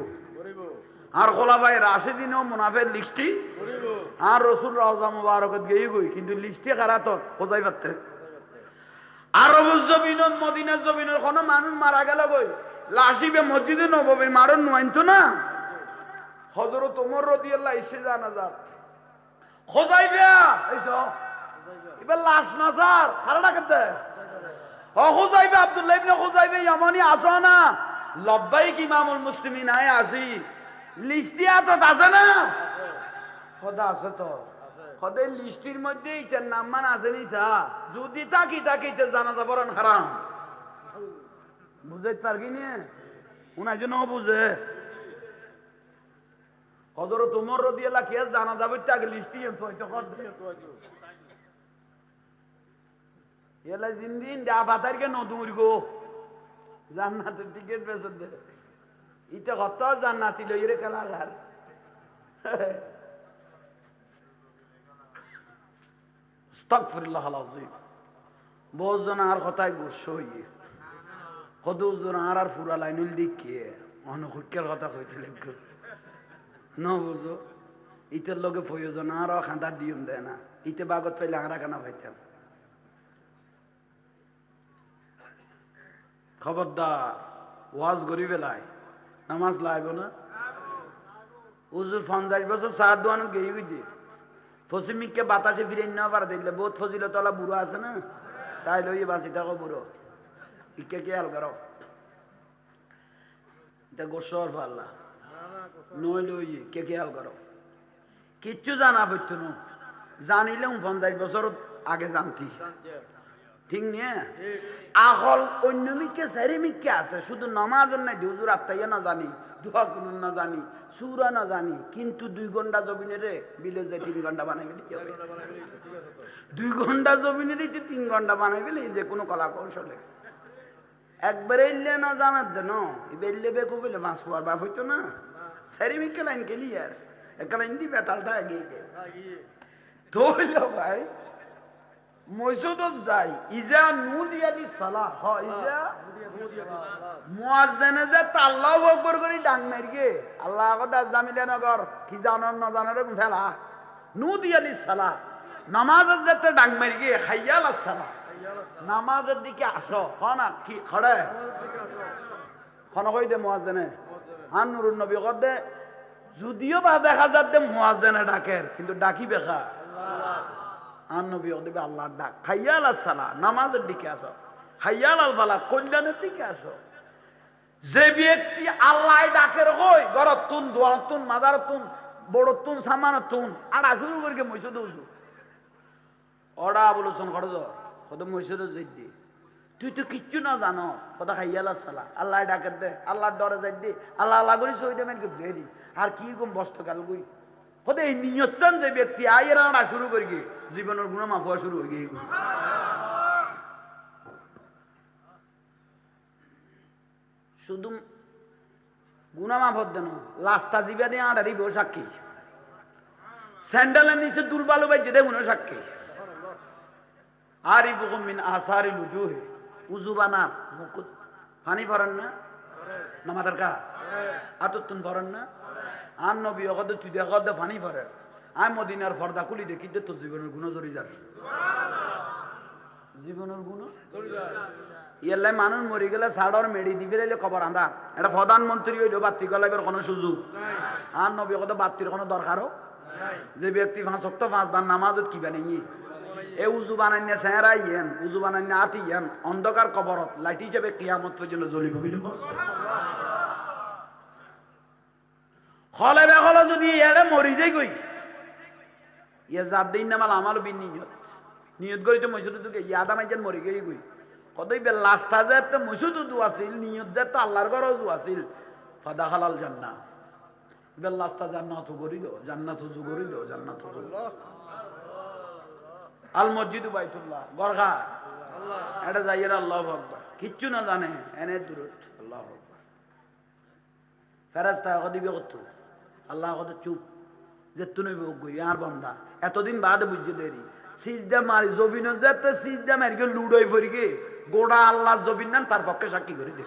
আর খোলাফায়ে রাশিদিনও মুনাফিকের লিস্টি করিব আর রাসূল রওজা মুবারকত গই গই কিন্তু লিস্টি কারা তো খুজাইফাতে আরব জমিনত মদিনা জমিনের কোন মানুষ মারা গেল গই লাশিবে মসজিদে নববীর মারণ নয়তো না হযরত ওমর রাদিয়াল্লাহু ইসে জানাজা খুজাইফা এসো এবার লাশ না স্যার খারাপ করতে ও খুজাইফা আব্দুল্লাহ ইবনে খুজাইফা ইয়ামানি আসো না লব্বাইক ইমামুল মুসলিমিন আয় আসি লিস্টিয়া তো আছে না খোদা আছে তো খোদের লিস্টির মধ্যে এটার নাম মান আছে নিসা যদি তাকি এটা জানাজা পড়ান হারাম বুঝাইতে পারবি না উনার জন্য বুঝে হযরত ওমর রাদিয়াল্লাহু কে জানাজা পড়তে আগে লিস্টি তো হয়তো এলা জিন্দিন দা বাতারকে নদুর গো জান্নাতের টিকেট বেচে দে ইতে কত জান্নাতি লইরে কালাগার আস্তাগফিরুল্লাহ আল-আযীম বহুজন আর কথায় গুচ্ছ হইয়ে কতজন আর ফুরা লাইনুল দেখিয়ে অনহুকের কথা কইতে লাগবে ন বুঝো ইতের লগে প্রয়োজন আর খান্দা দিয়ম দেয় না ইতে বাগত পাইলে আঁরা কেনা পাইতাম খবরদার ওয়াজ গরি বেলায় নামাজ লাইব না উজুর 50 বছর সাত দোয়ানো গেই গই ফসিমিককে বাতাসে ফিরে না পারা দিলে বহুত ফজিলতলা বুড়ো আছে না তাই লইয়ে বাঁচি থাকো বুড়ো ইকে খেয়াল করো এটা গোসর পাল্লা নই লইয়ে কে খেয়াল করো কিচ্ছু জানা পড়তো না জানিলে 50 বছর আগে জানতি ঠিক নিয়ে আহল অন্য মিকে সারি মিকে আছে শুধু নামাজ নাই হুজুর আত্মাইয়া না জানি দোয়া কুনুন না জানি সুরা না জানি কিন্তু 2 ঘন্টা জমিনে রে বিলে যে 3 ঘন্টা বানাই ফেলি 2 ঘন্টা জমিনে রে 3 ঘন্টা বানাই ফেলি যে কোনো কলা কৌশলে একবারে ইল্লে না জানার দেন ইবেললে বেকু বলে মাছ পাওয়ার বাপ হইতো না সারি মিকে লাইন ক্লিয়ার একটা লাইন দি বেতালটা আগে তো হইলো ভাই মসজিদত যাই ইজা নুদিয়ালি সালাহ হ ইজা মুয়াজ্জিনে যে আল্লাহু আকবার করি ডাং মারিগে আল্লাহ কথা জামিলে নগর কি জানার না জানার ফেলা নুদিয়ালি সালাহ নামাজের যেতে ডাং মারিগে হাইয়াল সালাহ নামাজের দিকে আসো না কি খড়ে খন কই দে মুয়াজ্জিনে আন নুরুন নবী কদে যদিও বা দেখা যাচ্ছে মুয়াজ্জিনে ডাকের কিন্তু ডাকি বেখা আর নবী দেবে আল্লাহর ডাক হাইয়াল সালাহ নামাজের দিকে আসো হাইয়াল আল ফালাহ কল্যাণের দিকে আসো যে ব্যক্তি আল্লাহ ডাকের হই গরত তুন দোয়া তুন মাদার তুন বড় তুন সামান তুন আড়া শুরু করে মসজিদে উজু ওরা বলছেন খরচ কত মসজিদে যাই তুই তো কিচ্ছু না জানো কত হাইয়াল সালাহ আল্লাহ ডাকের দে আল্লাহর ডরে যাই দি আল্লাহ আল্লাহ করি সই দেবেন কি বেরি আর কি রকম বস্ত কাল গুই কত এই নিয়তন যে ব্যক্তি আয়ের আড়া শুরু করি গিয়ে জীবনের গুণ মাফ হওয়া শুরু হয়ে গিয়ে শুধু গুণা মাফ হত দেন লাস্তা জিবা দিয়ে আড়ারি বউ সাক্ষী স্যান্ডেলের নিচে দুর্বালু বাই যেতে মনে সাক্ষী আর মিন আসারি লুজুহে উজু বানার মুকুট পানি ভরেন না নামাদার কা আততুন ভরেন না আর নবী অগদ তুই দেখদ পানি ভরে আই মদিনার ফর্দা খুলি দেখি যে তোর জীবনের গুণ জড়ি যাবে জীবনের গুণ ইয়াল্লাই মানুষ মরি গেলে সাড়র মেডি দিবে খবর আন্দা এটা প্রধানমন্ত্রী হইল বাতি গলাইবের কোনো সুযোগ আর নবী অগদ বাতির কোনো দরকারও যে ব্যক্তি 5 ওয়াক্ত 5 বার নামাজত কি বানাই এ উজু বানান্য চেহারা ইয়েন উজু বানান্য আতি ইয়েন অন্ধকার কবরত লাইটি হিসেবে কিয়ামত পর্যন্ত জ্বলিব বুঝলি হলে বেহল যদি এড়ে মরি যাই গই ইয়ে যার দিন নামাল আমারও বিন নিয়ত করি তো মসজিদ দুকে ইয়াদা মাইজান মরি গই গই কতই বে লাস্তা যে তো মসজিদ দু আছিল নিয়ত যে তো আল্লাহর ঘর দু আছিল ফাদা হালাল জান্না বে লাস্তা জান্নাত করি দো জান্নাত উজু করি দো জান্নাত উজু আল মসজিদ বাইতুল্লাহ গরগা এটা যাইয়ের আল্লাহু আকবার কিচ্ছু না জানে এনে দূরত আল্লাহু আকবার ফেরেশতা কদিবে কত আল্লাহ কত চুপ যে তুমি গই আর বান্দা এতদিন বাদে বুঝতে দেরি সিজদা মারি জবিন যেতে সিজদা মারি গে লুডই ফরি গে গোড়া আল্লাহর জবিন নাম তার পক্ষে সাক্ষী করে দে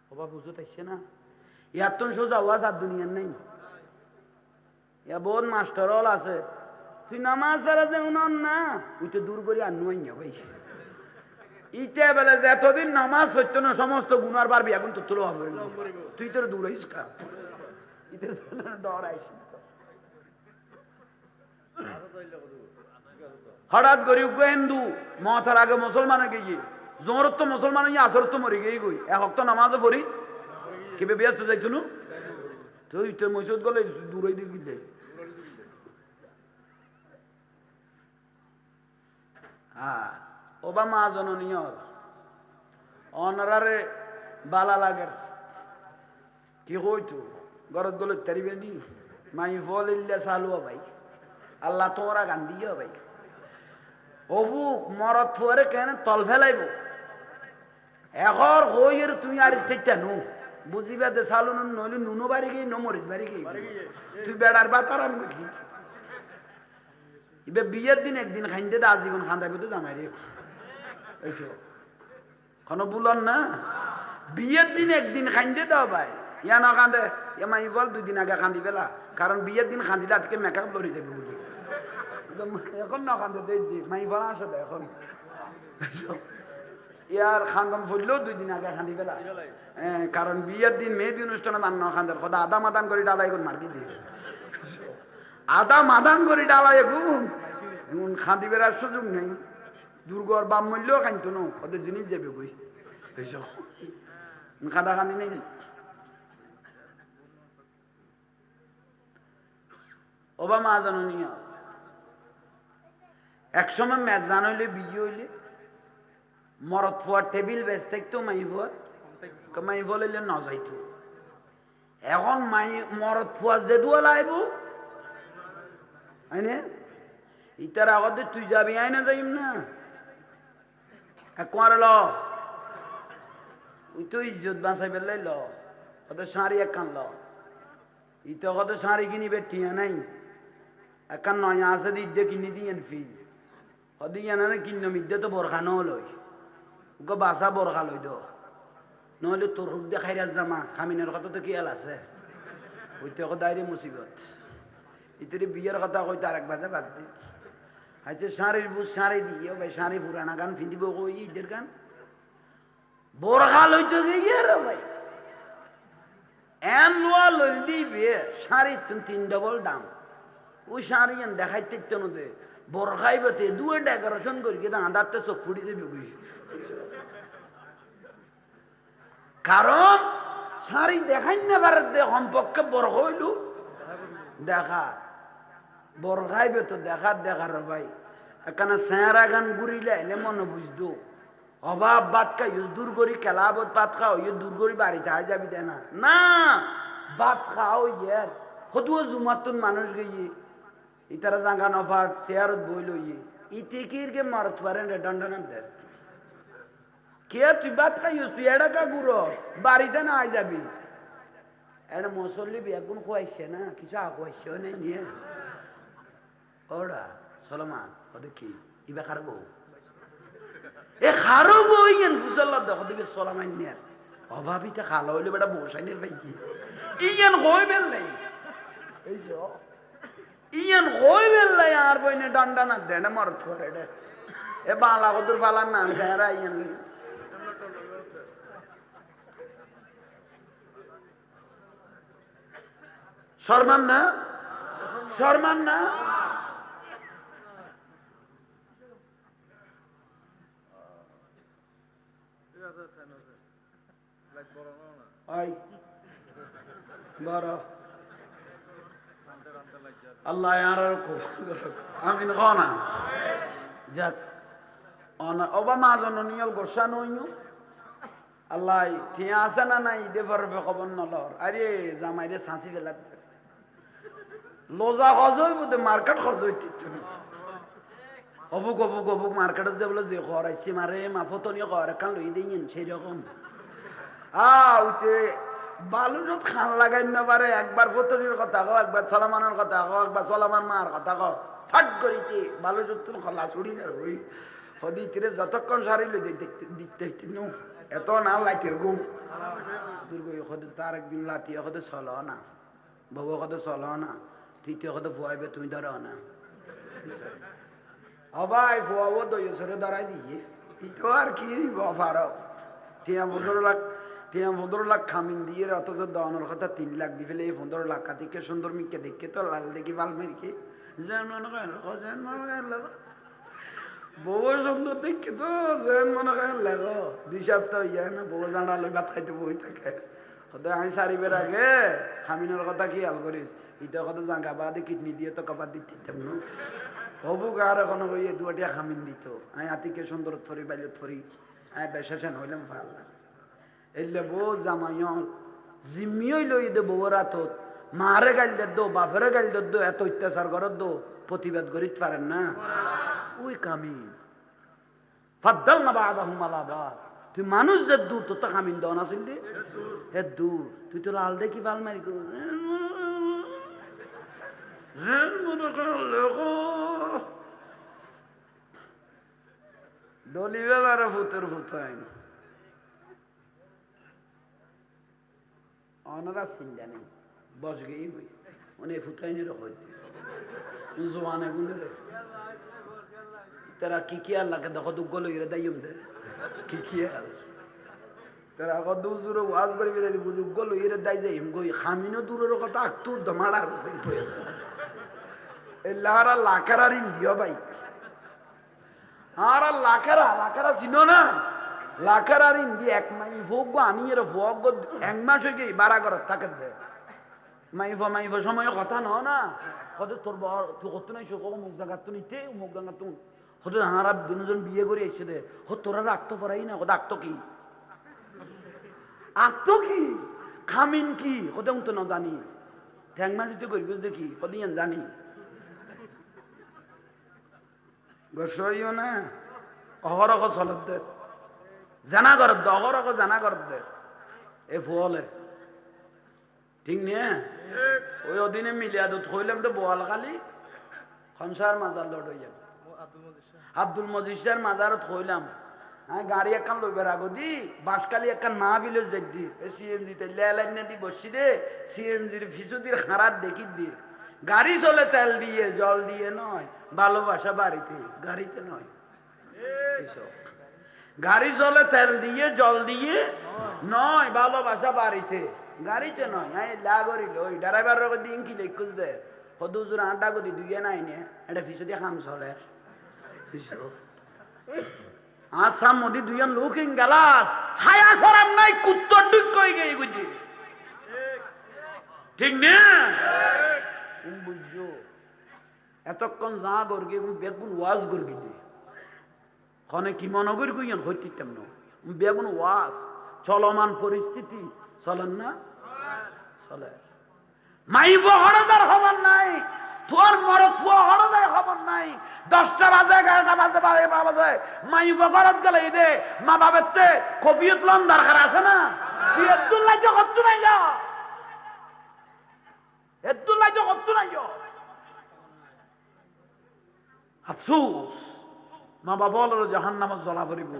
বাবা বুঝতে পারছে না এত সোজা ওয়াজ আর দুনিয়ার নাই ইয়া বহুত মাস্টার হল আছে তুই নামাজ ছাড়া যে উনান না ওই তো দূর করি আর নয় ভাই ইতে বেলে যে এতদিন নামাজ হইত না সমস্ত গুনার পারবি এখন তো তুলো হবে তুই তোর দূর হইস কা ইতে ডর আইস হঠাৎ করি হিন্দু মথার আগে মুসলমান গিয়ে জোরত তো মুসলমান আসর তো মরি গিয়ে গই এক হক্ত নামাজ পড়ি কিভাবে ব্যস্ত যাইছিল তুই তোর মসজিদ গলে দূরে দিকে যাই হ্যাঁ ওবা মা জননীয় অনারে বালা লাগের কি হইতো গরত গলে তারিবে নি মাই ফলিল্লা চালু ভাই আল্লাহ তোরা গান্ধিও ভাই অবু মরত ফুয়ারে কেন তল ফেলাইব এখন হইয়ের তুই আর ঠিক নু বুঝিবা দে চালু নইলে নুনো বাড়ি গিয়ে নমরিস বাড়ি গিয়ে তুই বেড়ার বাতার আমি এবার বিয়ের দিন একদিন খাইতে দে আজীবন খান্দাইব তো জামাই রে কোনো বুলন না বিয়ের দিন একদিন খাইতে দাও ভাই ইয়া না কান্দে ইয়া মাই বল 2 দিন আগে খান্দি ফেলা কারণ বিয়ের দিন খান্দিলে আজকে মেকআপ লড়ি যাবে বুঝলি এখন না কান্দে দি মাই বলা আসে এখন ইয়ার খান্দন ফুললেও 2 দিন আগে খান্দি ফেলা কারণ বিয়ের দিন মেহেদি অনুষ্ঠানে দান না খান্দের খোদা আদা মাদান করে ডালাই গুণ মারবি দিয়ে আদা মাদান করে ডালাই গুণ এমন খান্দি বেড়ার সুযোগ নেই দুর্গর বাম মূল্যও খাইতো না ওদের জিনিস যাবে বই এইসব খাদা খান্দি নেই ওবা মা জাননীয় একসময় মেজান হইলে বিয়ে হইলে মরত ফুয়ার টেবিল বেশ থাকতো মাই বলিলে ন যাইতো এখন মাই মরত ফুয়া যে দুয়া লাইব আইনে ইটার আগতে তুই যাবি আইনা যাইম না কোয়ারে ল ওই তো ইজ্জত বাঁচাই বেলাই ল ওদের শাড়ি এক কান ল ইটা কত শাড়ি কিনিবে টিয়া নাই একটা নয়া আছে দিতে কিনে দিয়েন ফিল হদিয়া না কিন্ন মিদ্যে তো বরখানো লই গো বাসা বরখা লই দো নহলে তোর হুক দেখাই রাজ জামা খামিনের কথা তো কিয়াল আছে ওইতে দায়রে মুসিবত ইতরে বিয়ের কথা কইতে আরেক বাজে বাজছে আচ্ছা শাড়ির বুঝ শাড়ি দিয়ে ভাই শাড়ি পুরানা গান ফিন্দিব কই ঈদের গান বরখা লইতে গিয়ে রে ভাই এন লোয়া লই দিবে শাড়ি তিন ডবল দাম ওই শাড়ি এন দেখাইতে নদে বরখাইবতে দুয়ে ডেকোরেশন করি কিন্তু আদারটা চোখ ফুটি যাবে বুঝি কারণ শাড়ি দেখাই না পারে সম্পর্কে বরখ হইল দেখা বরখাইবে তো দেখার ভাই এখানে চেহারা গান ঘুরিলে এলে মনে বুঝতো অভাব ভাত খাই দূর করি খেলাবত ভাত খাও ইয়ে দূর করি বাড়িতে আয় যাবি দে না ভাত খাও ইয়ার সদুও জুমাতুন মানুষ গিয়ে ইতারা জাঙ্গা নফার চেয়ারত বই লইয়ে ইতিকির কে মারত পারেন রে দণ্ডনা দে কে তুই ভাত খাইস তুই এটা কা গুড়ো বাড়িতে না আয় যাবি এটা মুসল্লি বেগুন খুয়াইছে না কিছু খুয়াইছে না নিয়ে ওরা সলমান ওদের কি ইবা খারবো এ খারবো ইয়েন ফুসল্লা দেখো দিবে সলমান নিয়ে অভাবিতে খালা হইলে বেটা বসাইনের ভাই ইয়েন হই বেল নাই এই যে ইয়েন হই বেল নাই আর বইনে ডান্ডা না দেন মরত করে রে এ বালা কদুর ফালান না সেরা ইয়েন লই শর্মান না আল্লাহ আমিন না যাক অবামা জননিয়ল গোসা নইনু আল্লাহ ঠিয়া আছে না নাই দে ফরফে খবর নলর আরে জামাইরে ছাঁচি ফেলা লোজা খজই বুঝে মার্কেট খজই অবুক মার্কেটত যে বলে যে খরাইছি মারে মাফতনীয় খর কান লই দিন সেই রকম উঠে বালুরত খান লাগাই না পারে একবার ফতনির কথা কো একবার সলামানের কথা কো একবার সলামান মার কথা কো ফাট করিতে বালুরত খলা ছুড়ি আর হই হদি তিরে যতক্ষণ সারি লই দিতে তিনু এত না লাইতের ঘুম দুর্গ হদ তার একদিন লাতি হদ চলো না বউ হদ চলো না তৃতীয় হদ ফুয়াইবে তুমি ধরো না হবাই ফুয়াবো দইসরে ধরাই দিয়ে ইতো আর কি পার টিয়া 15 লাখ খামিন দিয়ে অথচ দাওয়ানোর কথা 3 লাখ দি ফেলে এই 15 লাখ কাতিকে সুন্দর মিকে দেখে তো লাল দেখি ভাল মেরিকে যেন মনে করেন বউ সুন্দর দেখে তো যেন মনে করেন লাগো 2 সপ্তাহ ইয়া না বউ জানা লই ভাত খাইতে বই থাকে সদায় আমি সারিবের আগে খামিনের কথা কি হাল করিস ইটা কথা জাঙ্গা বাদে কিডনি দিয়ে তো কপার দিতে তেমন হবু গার এখন হইয়ে দুয়াটিয়া খামিন দিত আমি আতিকে সুন্দর থরি বাইলত থরি আমি বেশাসেন হইলাম ভাল এলে বউ জামাইয় জিম্মিও লই দে বউর হাতত মারে গাইল দো বাপেরে গাইল দো এত অত্যাচার করত দো প্রতিবাদ করিতে পারেন না ওই কামিন ফাদ্দাল না বাদাহুম আলা বাদ তুই মানুষ যে দূর তো কামিন দাও না ছিল হে দূর তুই তো লাল দেখি ভাল মারি গো দলি বেলার ফুতের ফুতাইন অনারা চিন্তা নেই বস গেই বই উনি ফুতাইনের হইতে জোয়ানে গুনে তারা কি আর লাগে দেখো দুঃখ লইরে দাইম দে কি আর তারা কত দূরে ওয়াজ করি বেজাই বুঝুক লইরে দাই যাইম গই খামিনো দূরের কথা একটু দমাড়ার লাহারা লাখারা ঋণ দিও ভাই আর লাখারা চিনো না লাখারা ঋণ দিয়ে 1 মাস ভোগ আনি এর ভোগ 1 মাস হয়ে গিয়ে 12 ঘর থাকে মাইফা সময় কথা না কত তোর তুই কত নাই শোক মুখ জাগাত তো নিতে মুখ জাগাত তো হতো হারা দুজন বিয়ে করে এসে দে তোরা রাখতো পারাই না কত আক্ত কি খামিন কি কত তো না জানি ঠ্যাং মাস দিতে করবি দেখি কদিন জানি গোসইও না অহরক চলত দে জানা করত দে অহরক জানা করত দে এ ফুলে ঠিক নিয়ে ওই অদিনে মিলিয়া দুধ হইলাম তো বোয়াল খালি খনসার মাজার লড় হইয়া আব্দুল মজিদের মাজারত হইলাম আমি গাড়ি একখান লইবার আগো দি বাসকালি একখান মা বিলের যাই দি সিএনজিতে লেলাইন দি বসছি রে সিএনজির ফিসুদির হারাত দেখি দিয়ে গাড়ি চলে তেল দিয়ে জল দিয়ে নয় ভালোবাসা বাড়িতে গাড়িতে নয় গাড়ি চলে তেল দিয়ে জল দিয়ে নয় ভালোবাসা বাড়িতে গাড়িতে নয় হ্যাঁ লাগরিল ওই ড্রাইভার দিন কি লেখুস দে হদুজুর আড্ডা করি দুইয়ে নাই নে এটা ফিসু দিয়ে খাম চলে আসাম মোদি দুইজন লুকিং গালাস হায়া সরাম নাই কুত্তর ডুক কই গই বুঝি ঠিক না বুঝছো এতক্ষণ যা গর্গে বেগুন ওয়াজ গর্গে দে খনে কি মনগর কইন হইতিতাম না বেগুন ওয়াজ চলমান পরিস্থিতি চলেন না চলে মাইব হরদার খবর নাই তোর মরদ ফুয়া হরদার খবর নাই 10টা বাজে 11টা বাজে 12টা বাজে মাইব ঘরত গেলে দে মা বাবাতে কফিয়ত লন দরকার আছে না তুই আব্দুল্লাহ যে কত নাই যা আব্দুল্লাহ যে কত নাই যা আফসোস মা বাবা জাহান্নামে জ্বলা পড়িব